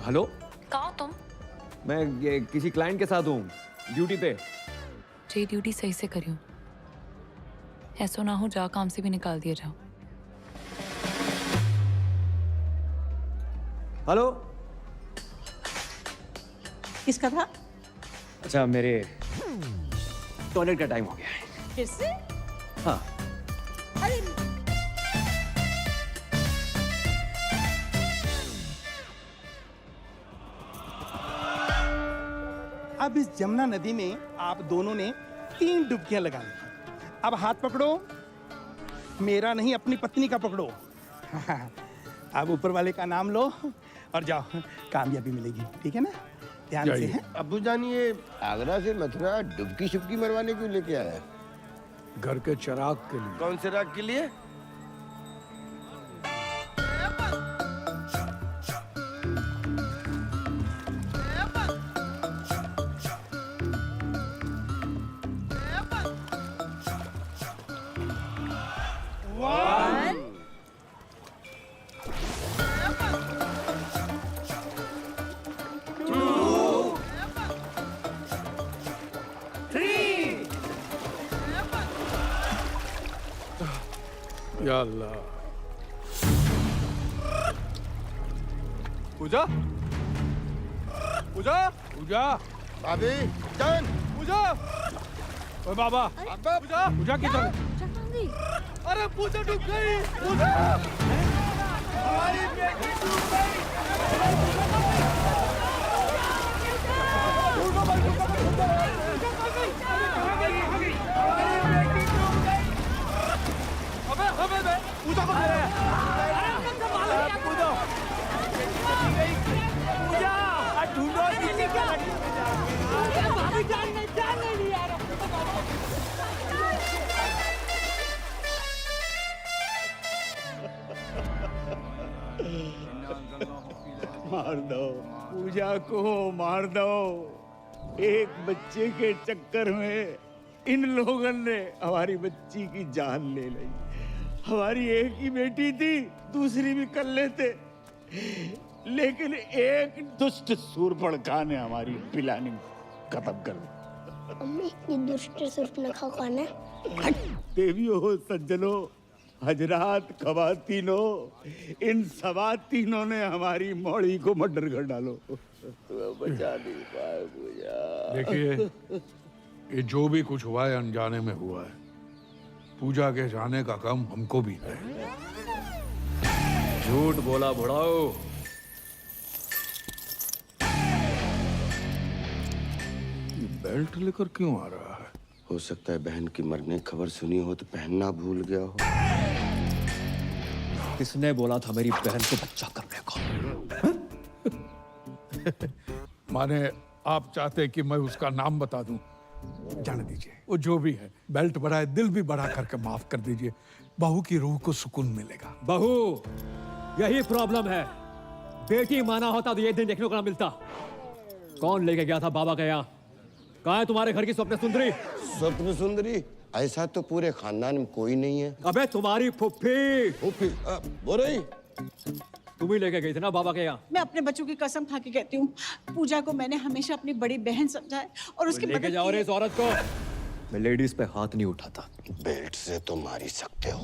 हेलो, कहाँ हो तुम? मैं किसी क्लाइंट के साथ हूँ, ड्यूटी पे। जी ड्यूटी सही से करियो, ऐसा ना हो जा काम से भी निकाल दिया जाओ। हेलो, किसका था? अच्छा, मेरे टॉयलेट का टाइम हो गया है। फिर से? हाँ। अरे अब इस जमुना नदी में आप दोनों ने 3 डुबकियां लगा ली। अब हाथ पकड़ो, मेरा नहीं अपनी पत्नी का पकड़ो। अब ऊपर वाले का नाम लो और जाओ, कामयाबी मिलेगी, ठीक है ना? ध्यान से है। अब्बू जान, ये आगरा से मथुरा डुबकी शुबकी मरवाने क्यों लेके आया? घर के चिराग के लिए। कौन से राग के लिए? या अल्लाह। पूजा, पूजा, पूजा, भाभी जान, पूजा, ओए बाबा, पूजा, पूजा किधर? अरे पूजा डूब गई। पूजा, हमारी बेटी डूब गई। पूजा को ढूंढो, मार दो पूजा को, मार दो। एक बच्चे के चक्कर में इन लोगों ने हमारी बच्ची की जान ले ली। हमारी एक ही बेटी थी, दूसरी भी कर लेते, लेकिन एक दुष्ट सूर्पणखा ने हमारी प्लानिंग खत्म कर दी। अम्मी, ये दुष्ट सूर्पणखा कौन है? देवियों, सज्जनों, हजरात, खवातीनों, इन सवातीनों ने हमारी मौड़ी को मर्डर कर डालो। बचा नहीं पाए पूजा। देखिए, ये जो भी कुछ हुआ है अनजाने में हुआ है। पूजा के जाने का काम हमको भी है। झूठ बोला बुढ़ाओ। ये बेल्ट लेकर क्यों आ रहा है? हो सकता है बहन की मरने की खबर सुनी हो तो पहनना भूल गया हो। किसने बोला था मेरी बहन को बच्चा करने को? माने आप चाहते कि मैं उसका नाम बता दूं? जाने दीजिए, वो जो भी है, बेल्ट बढ़ाए, दिल भी बढ़ा करके माफ कर दीजिए। बहू की रूह को सुकून मिलेगा। बहू, यही प्रॉब्लम है। बेटी माना होता तो ये दिन देखने को ना मिलता। कौन लेके गया था बाबा के यहाँ? कहाँ है तुम्हारे घर की स्वप्न सुंदरी? स्वप्न सुंदरी? ऐसा तो पूरे खानदान में कोई नहीं है। अबे तुम्हारी फुफ्फी। फुफ्फी बोल रही? तुम ही लेके गई थी ना बाबा के यहाँ? मैं अपने बच्चों की कसम खा के कहती हूँ, पूजा को मैंने हमेशा अपनी बड़ी बहन समझा है और उसकी लेके जाओ रे इस औरत को। मैं लेडीज पे हाथ नहीं उठाता। बेल्ट से तो मार ही सकते हो।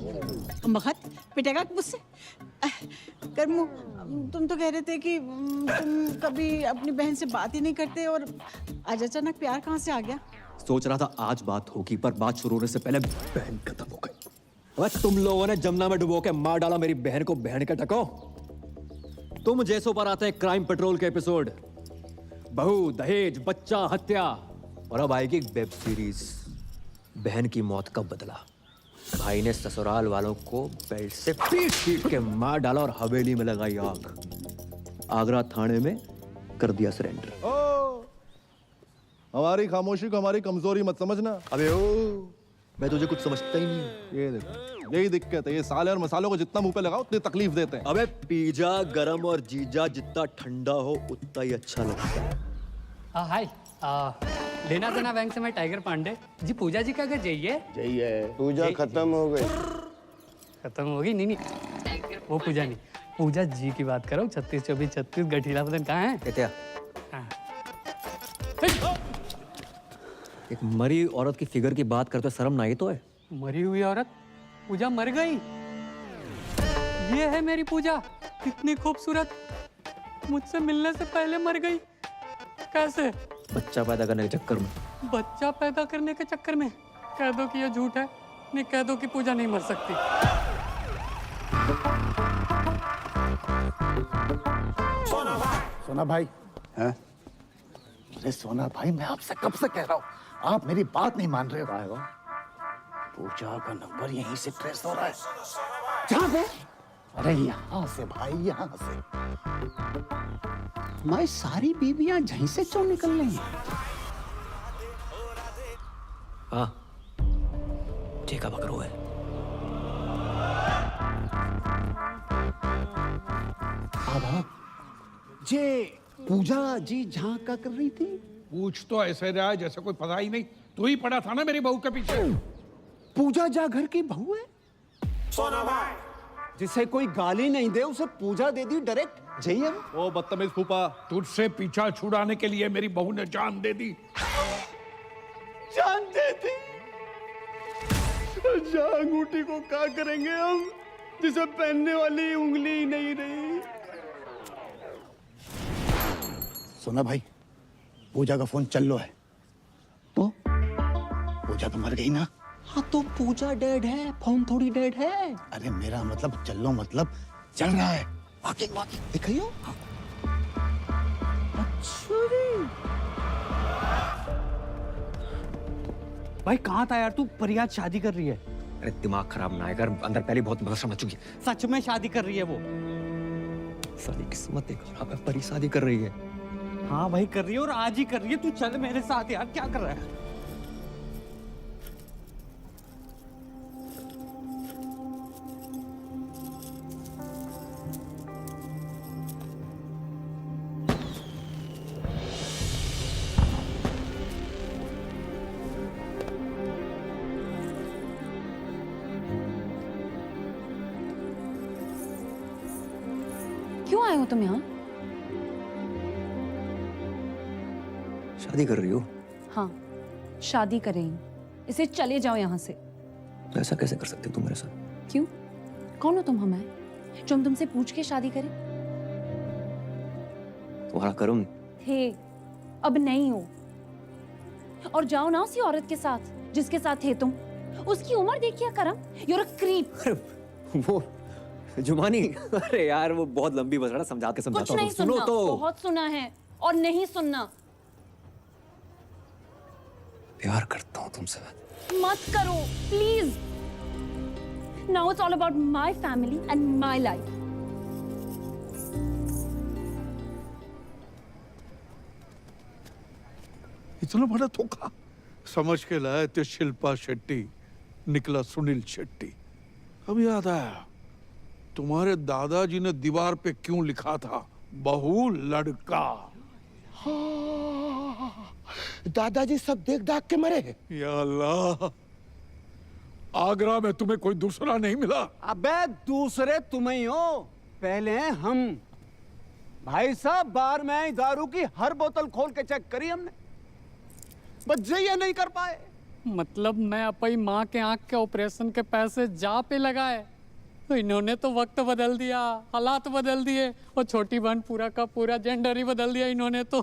मगध पिटेगा मुझसे। कर्मू, तुम तो कह रहे थे कि तुम कभी अपनी बहन से बात ही नहीं करते, और आज अचानक प्यार कहाँ से आ गया? सोच रहा था आज बात होगी, पर बात शुरू होने से पहले बहन खत्म हो गई। अबे तुम लोगों ने जमुना में डुबो के मार डाला मेरी बहन को। बहन के टको, तुम जैसों पर आते हैं क्राइम पेट्रोल के एपिसोड। बहू, दहेज, बच्चा, हत्या, और अब आएगी वेब सीरीज बहन की मौत का बदला। भाई ने ससुराल वालों को बेल्ट से पीट के मार डाला और हवेली में लगाई आग। आगरा थाने में कर दिया सरेंडर। हमारी खामोशी को हमारी कमजोरी मत समझना। अबे ओ, मैं तुझे कुछ समझता ही नहीं। ये देखो, यही दिक्कत है। ये साले और मसालों को जितना मुंह पे लगाओ उतनी तकलीफ देते हैं। अबे पिज्जा गरम और जीजा जितना ठंडा हो उतना ही अच्छा लगता है। हाय, लेना देना बैंक से मैं टाइगर पांडे जी। पूजा जी का घर जाइए। पूजा खत्म हो गई। खत्म होगी? नहीं, वो पूजा नहीं, पूजा जी की बात करो। 36 24 36 गठीला बदन कहाँ है? क्या? एक मरी औरत की फिगर की बात करते शर्म ना आई तो है? मरी हुई औरत? पूजा मर गई? ये है मेरी पूजा, कितनी खूबसूरत, मुझसे मिलने से पहले मर गई। कैसे? बच्चा पैदा करने के चक्कर में। बच्चा पैदा करने के चक्कर में? कह दो कि ये झूठ है, नहीं कह दो कि पूजा नहीं मर सकती। सोना भाई हैं? अरे सोना भाई, मैं आपसे कब से कह रहा हूँ, आप मेरी बात नहीं मान रहे हो। पूजा का नंबर यहीं से ट्रेस हो रहा है। जहाँ पे? अरे यहाँ से भाई, यहाँ से। हमारी सारी बीवियां यहीं से क्यों निकल रही हैं? हाँ, ठीक है बकरो है। जे पूजा जी जहाँ का कर रही थी? पूछ तो ऐसे रहा है जैसे कोई पता ही नहीं। तू ही पड़ा था ना मेरी बहू के पीछे। पूजा जा घर की बहू है? जिसे कोई गाली नहीं दे उसे पूजा दे दी डायरेक्ट। जय ओ बदतमीज फूफा, तुझसे पीछा छुड़ाने के लिए मेरी बहू ने जान दे दी। जान दे दी? जा अंगूठी को क्या करेंगे हम, जिसे पहनने वाली उंगली ही नहीं रही। सोना भाई, पूजा का फोन चल लो है तो? पूजा तो मर गई ना। हाँ तो पूजा डेड है, फोन थोड़ी डेड है। अरे मेरा मतलब चलो, मतलब चल रहा है। वाकई वाकई दिखाइयो। अच्छा भाई कहाँ था यार तू? परियाद शादी कर रही है। अरे दिमाग खराब ना कर, अंदर पहले बहुत मदद मच चुकी है। सच में शादी कर रही है वो? सारी किस्मत एक खराब है, परी शादी कर रही है। हाँ भाई कर रही है, और आज ही कर रही है। तू चल मेरे साथ यार, क्या कर रहा है? क्यों आए हो तुम यहाँ? शादी कर रही हो? हाँ, शादी करें। इसे चले जाओ यहाँ से। तो ऐसा कैसे कर सकते हो तुम मेरे साथ? क्यों? कौन हो तुम हमें, जो हम तुमसे पूछ के शादी करें? तुम्हारा कर्म। थे, अब नहीं हो। और जाओ ना उसी औरत के साथ जिसके साथ थे तुम। उसकी उम्र देखिए करम। You're a creep। वो जुमानी, अरे यार वो बहुत लंबी बस रहा, समझा के समझाता कुछ हूँ। नहीं सुनो सुनना, तो। बहुत सुना है और नहीं सुनना। प्यार करता हूँ तुमसे। मत करो please. Now it's all about my family and my life. इतना बड़ा धोखा समझ के लाए थे शिल्पा शेट्टी, निकला सुनील शेट्टी। अब याद आया, तुम्हारे दादाजी ने दीवार पे क्यों लिखा था, बहू लड़का। दादाजी सब देख दाख के मरे। या अल्लाह, आगरा में तुम्हें कोई दूसरा नहीं मिला? अबे दूसरे तुम ही हो, पहले हम। भाई साहब बार में दारू की हर बोतल खोल के चेक करी हमने, बस ये नहीं कर पाए। मतलब मैं अपनी माँ के आंख के ऑपरेशन के पैसे जा पे लगाए, तो इन्होंने तो वक्त बदल दिया, हालात बदल दिए, और छोटी बहन पूरा का पूरा जेंडर ही बदल दिया इन्होंने तो।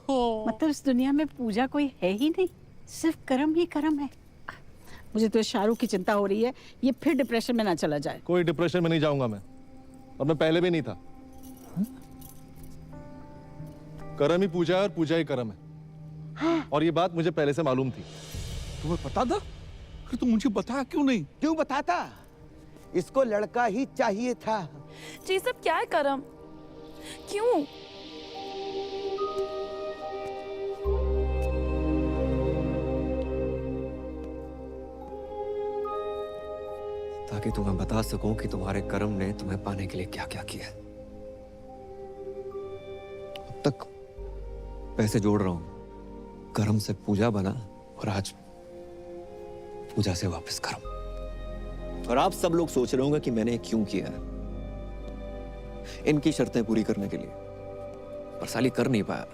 मतलब इस दुनिया में पूजा कोई है ही नहीं, सिर्फ कर्म ही कर्म है। मुझे तो शाहरुख की चिंता हो रही है, ये फिर डिप्रेशन में ना चला जाए। कोई डिप्रेशन में नहीं जाऊंगा मैं, और मैं पहले भी नहीं था। कर्म ही पूजा है और पूजा ही कर्म है। और ये बात मुझे पहले से मालूम थी। तुम्हें पता था? फिर तुम मुझे बताया क्यों नहीं? क्यों बताता? इसको लड़का ही चाहिए था। जी सब क्या है करम? क्यों? ताकि तुम्हें बता सकूं कि तुम्हारे कर्म ने तुम्हें पाने के लिए क्या क्या किया। अब तक पैसे जोड़ रहा हूं, कर्म से पूजा बना, और आज पूजा से वापस कर्म। और आप सब लोग सोच रहे होंगे कि मैंने क्यों किया है, इनकी शर्तें पूरी करने के लिए, पर साली कर नहीं पाया।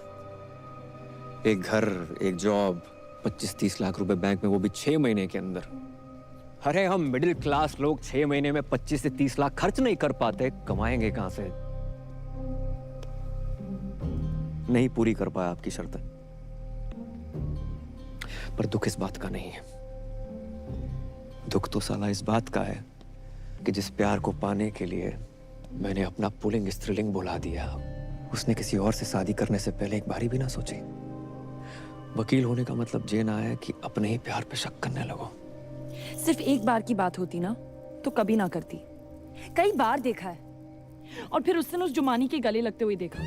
एक घर, एक जॉब, 25-30 लाख रुपए बैंक में, वो भी 6 महीने के अंदर। अरे हम मिडिल क्लास लोग 6 महीने में 25 से 30 लाख खर्च नहीं कर पाते, कमाएंगे कहां से? नहीं पूरी कर पाया आपकी शर्तें। पर दुख इस बात का नहीं है। दुख तो साला इस बात का है कि जिस प्यार को पाने के लिए मैंने अपना पुल्लिंग स्त्रीलिंग बुला दिया, उसने किसी और से शादी करने से पहले एक बारी भी ना सोची। वकील होने का मतलब ये ना है कि अपने ही प्यार पे शक करने लगो। सिर्फ एक बार की बात होती ना तो कभी ना करती। कई बार देखा है, और फिर उस दिन उस जुमानी के गले लगते हुए देखा,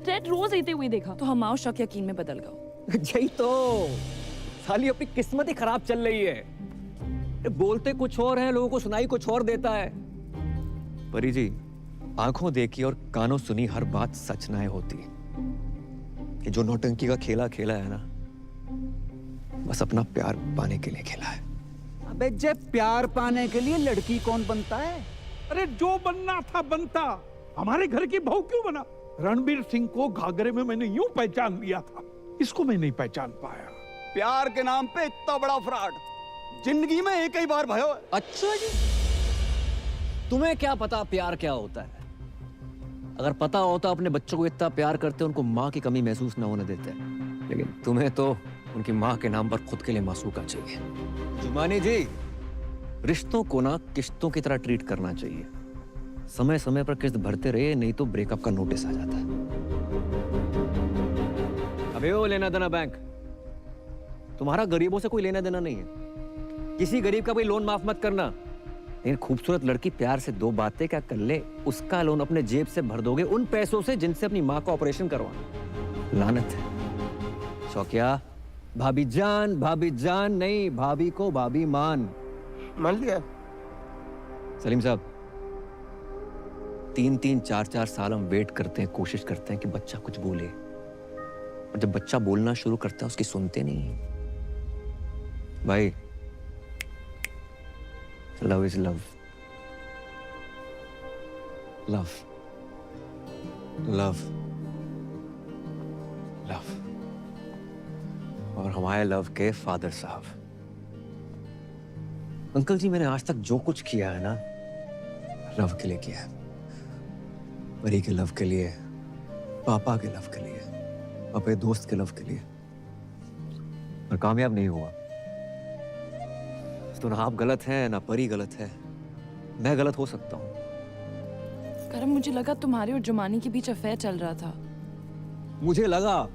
रेड रोज लेते हुए देखा, तो हमारा शक यकीन में बदल गया। यही तो साली अपनी किस्मत ही खराब चल रही है। बोलते कुछ और है, लोगों को सुनाई कुछ और देता है। परी जी, आंखों देखी और कानों सुनी हर बात सच ना होती। कि जो नौटंकी का खेला खेला है ना, बस अपना प्यार पाने के लिए खेला है। अबे जब प्यार पाने के लिए लड़की कौन बनता है? अरे जो बनना था बनता, हमारे घर की बहू क्यों बना? रणबीर सिंह को घाघरे में मैंने यूं पहचान लिया था, इसको मैं नहीं पहचान पाया। प्यार के नाम पे इतना बड़ा फ्रॉड जिंदगी में एक ही बार भयो। अच्छा जी, तुम्हें क्या पता प्यार क्या होता है? अगर पता होता अपने बच्चों को इतना प्यार करते, उनको माँ की कमी महसूस न होने देते। लेकिन तुम्हें तो उनकी माँ के नाम पर खुद के लिए मासूका चाहिए। जुमानी जी, रिश्तों को ना किश्तों की तरह ट्रीट करना चाहिए। समय समय पर किस्त भरते रहे, नहीं तो ब्रेकअप का नोटिस आ जाता है। अबे वो लेना देना बैंक, तुम्हारा गरीबों से कोई लेना देना नहीं है। किसी गरीब का कोई लोन माफ मत करना। लेकिन खूबसूरत लड़की प्यार से दो बातें क्या कर ले, उसका लोन अपने जेब से भर दोगे उन पैसों से जिनसे अपनी माँ का ऑपरेशन करवाना। लानत है। शौकिया, भाभी जान नहीं, भाभी को भाभी मान लिया। सलीम साहब, 3-3, 4-4 साल हम वेट करते हैं, कोशिश करते हैं कि बच्चा कुछ बोले, और जब बच्चा बोलना शुरू करता है उसकी सुनते नहीं। भाई, love is love, love love love. और हमारे लव के फादर साहब, अंकल जी, मैंने आज तक जो कुछ किया है ना, लव के लिए किया है। परी के लव के लिए, पापा के लव के लिए, अपने दोस्त के लव के लिए, और कामयाब नहीं हुआ। तो ना आप गलत हैं, ना परी गलत है, मैं गलत हो सकता हूँ। करम, मुझे लगा तुम्हारे और जुमानी के बीच अफेयर चल रहा था। मुझे लगा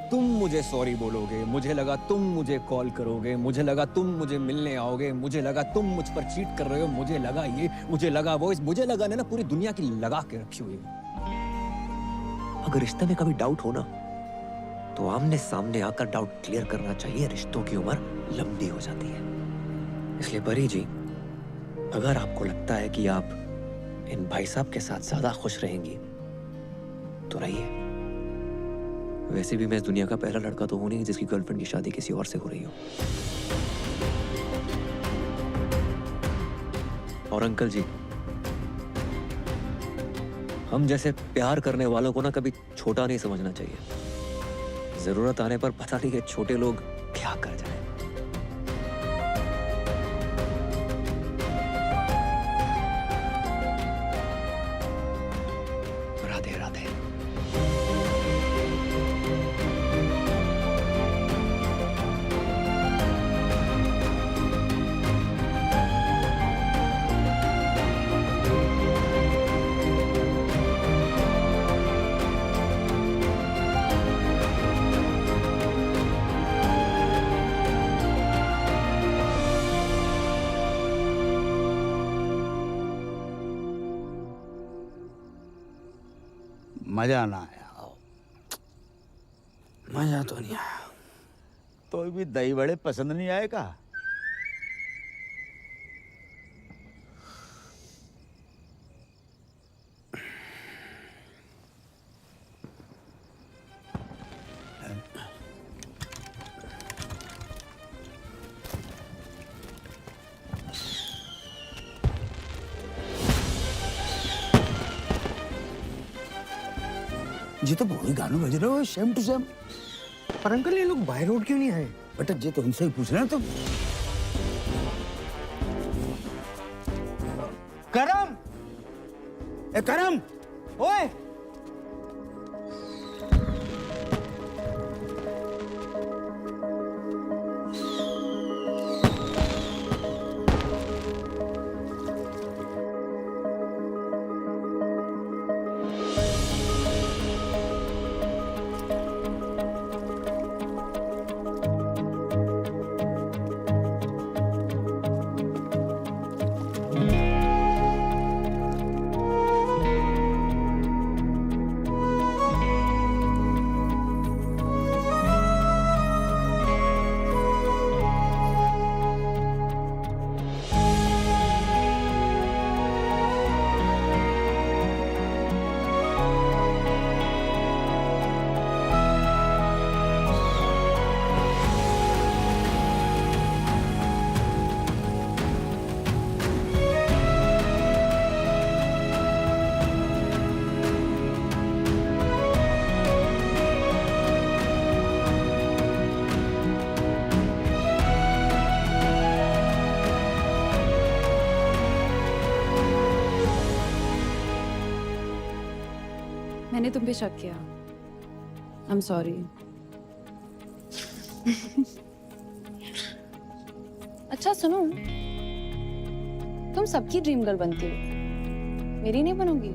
तुम मुझे सॉरी बोलोगे, मुझे लगा तुम मुझे कॉल करोगे, मुझे लगा तुम मुझे मिलने आओगे, मुझे लगा तुम मुझ पर चीट कर रहे हो, मुझे लगा ये, मुझे लगा वो, मुझे लगा ना पूरी दुनिया की लगा के रखी हुई। अगर रिश्ते में कभी डाउट हो ना, तो आमने सामने आकर डाउट क्लियर करना चाहिए। रिश्तों की उम्र लंबी हो जाती है। इसलिए परी जी, अगर आपको लगता है कि आप इन भाई साहब के साथ ज्यादा खुश रहेंगी तो रहिए। वैसे भी मैं इस दुनिया का पहला लड़का तो हूं नहीं जिसकी गर्लफ्रेंड की शादी किसी और से हो रही हो। और अंकल जी, हम जैसे प्यार करने वालों को ना कभी छोटा नहीं समझना चाहिए। जरूरत आने पर पता नहीं है छोटे लोग क्या कर जाए। राधे राधे। मजा ना आया। मजा तो नहीं आया। तो भी दही बड़े पसंद नहीं आए का? जी तो वही गाना बज रहे हो, सेम टू सेम। पर अंकल, ये लोग बाय रोड क्यों नहीं आए? बेटा जी तो उनसे ही पूछ रहे हैं तुम। करम, ए करम, ओए, मैंने तुम पे शक किया। I am sorry. अच्छा सुनो, तुम सबकी ड्रीम गर्ल बनती हो, मेरी नहीं बनोगी?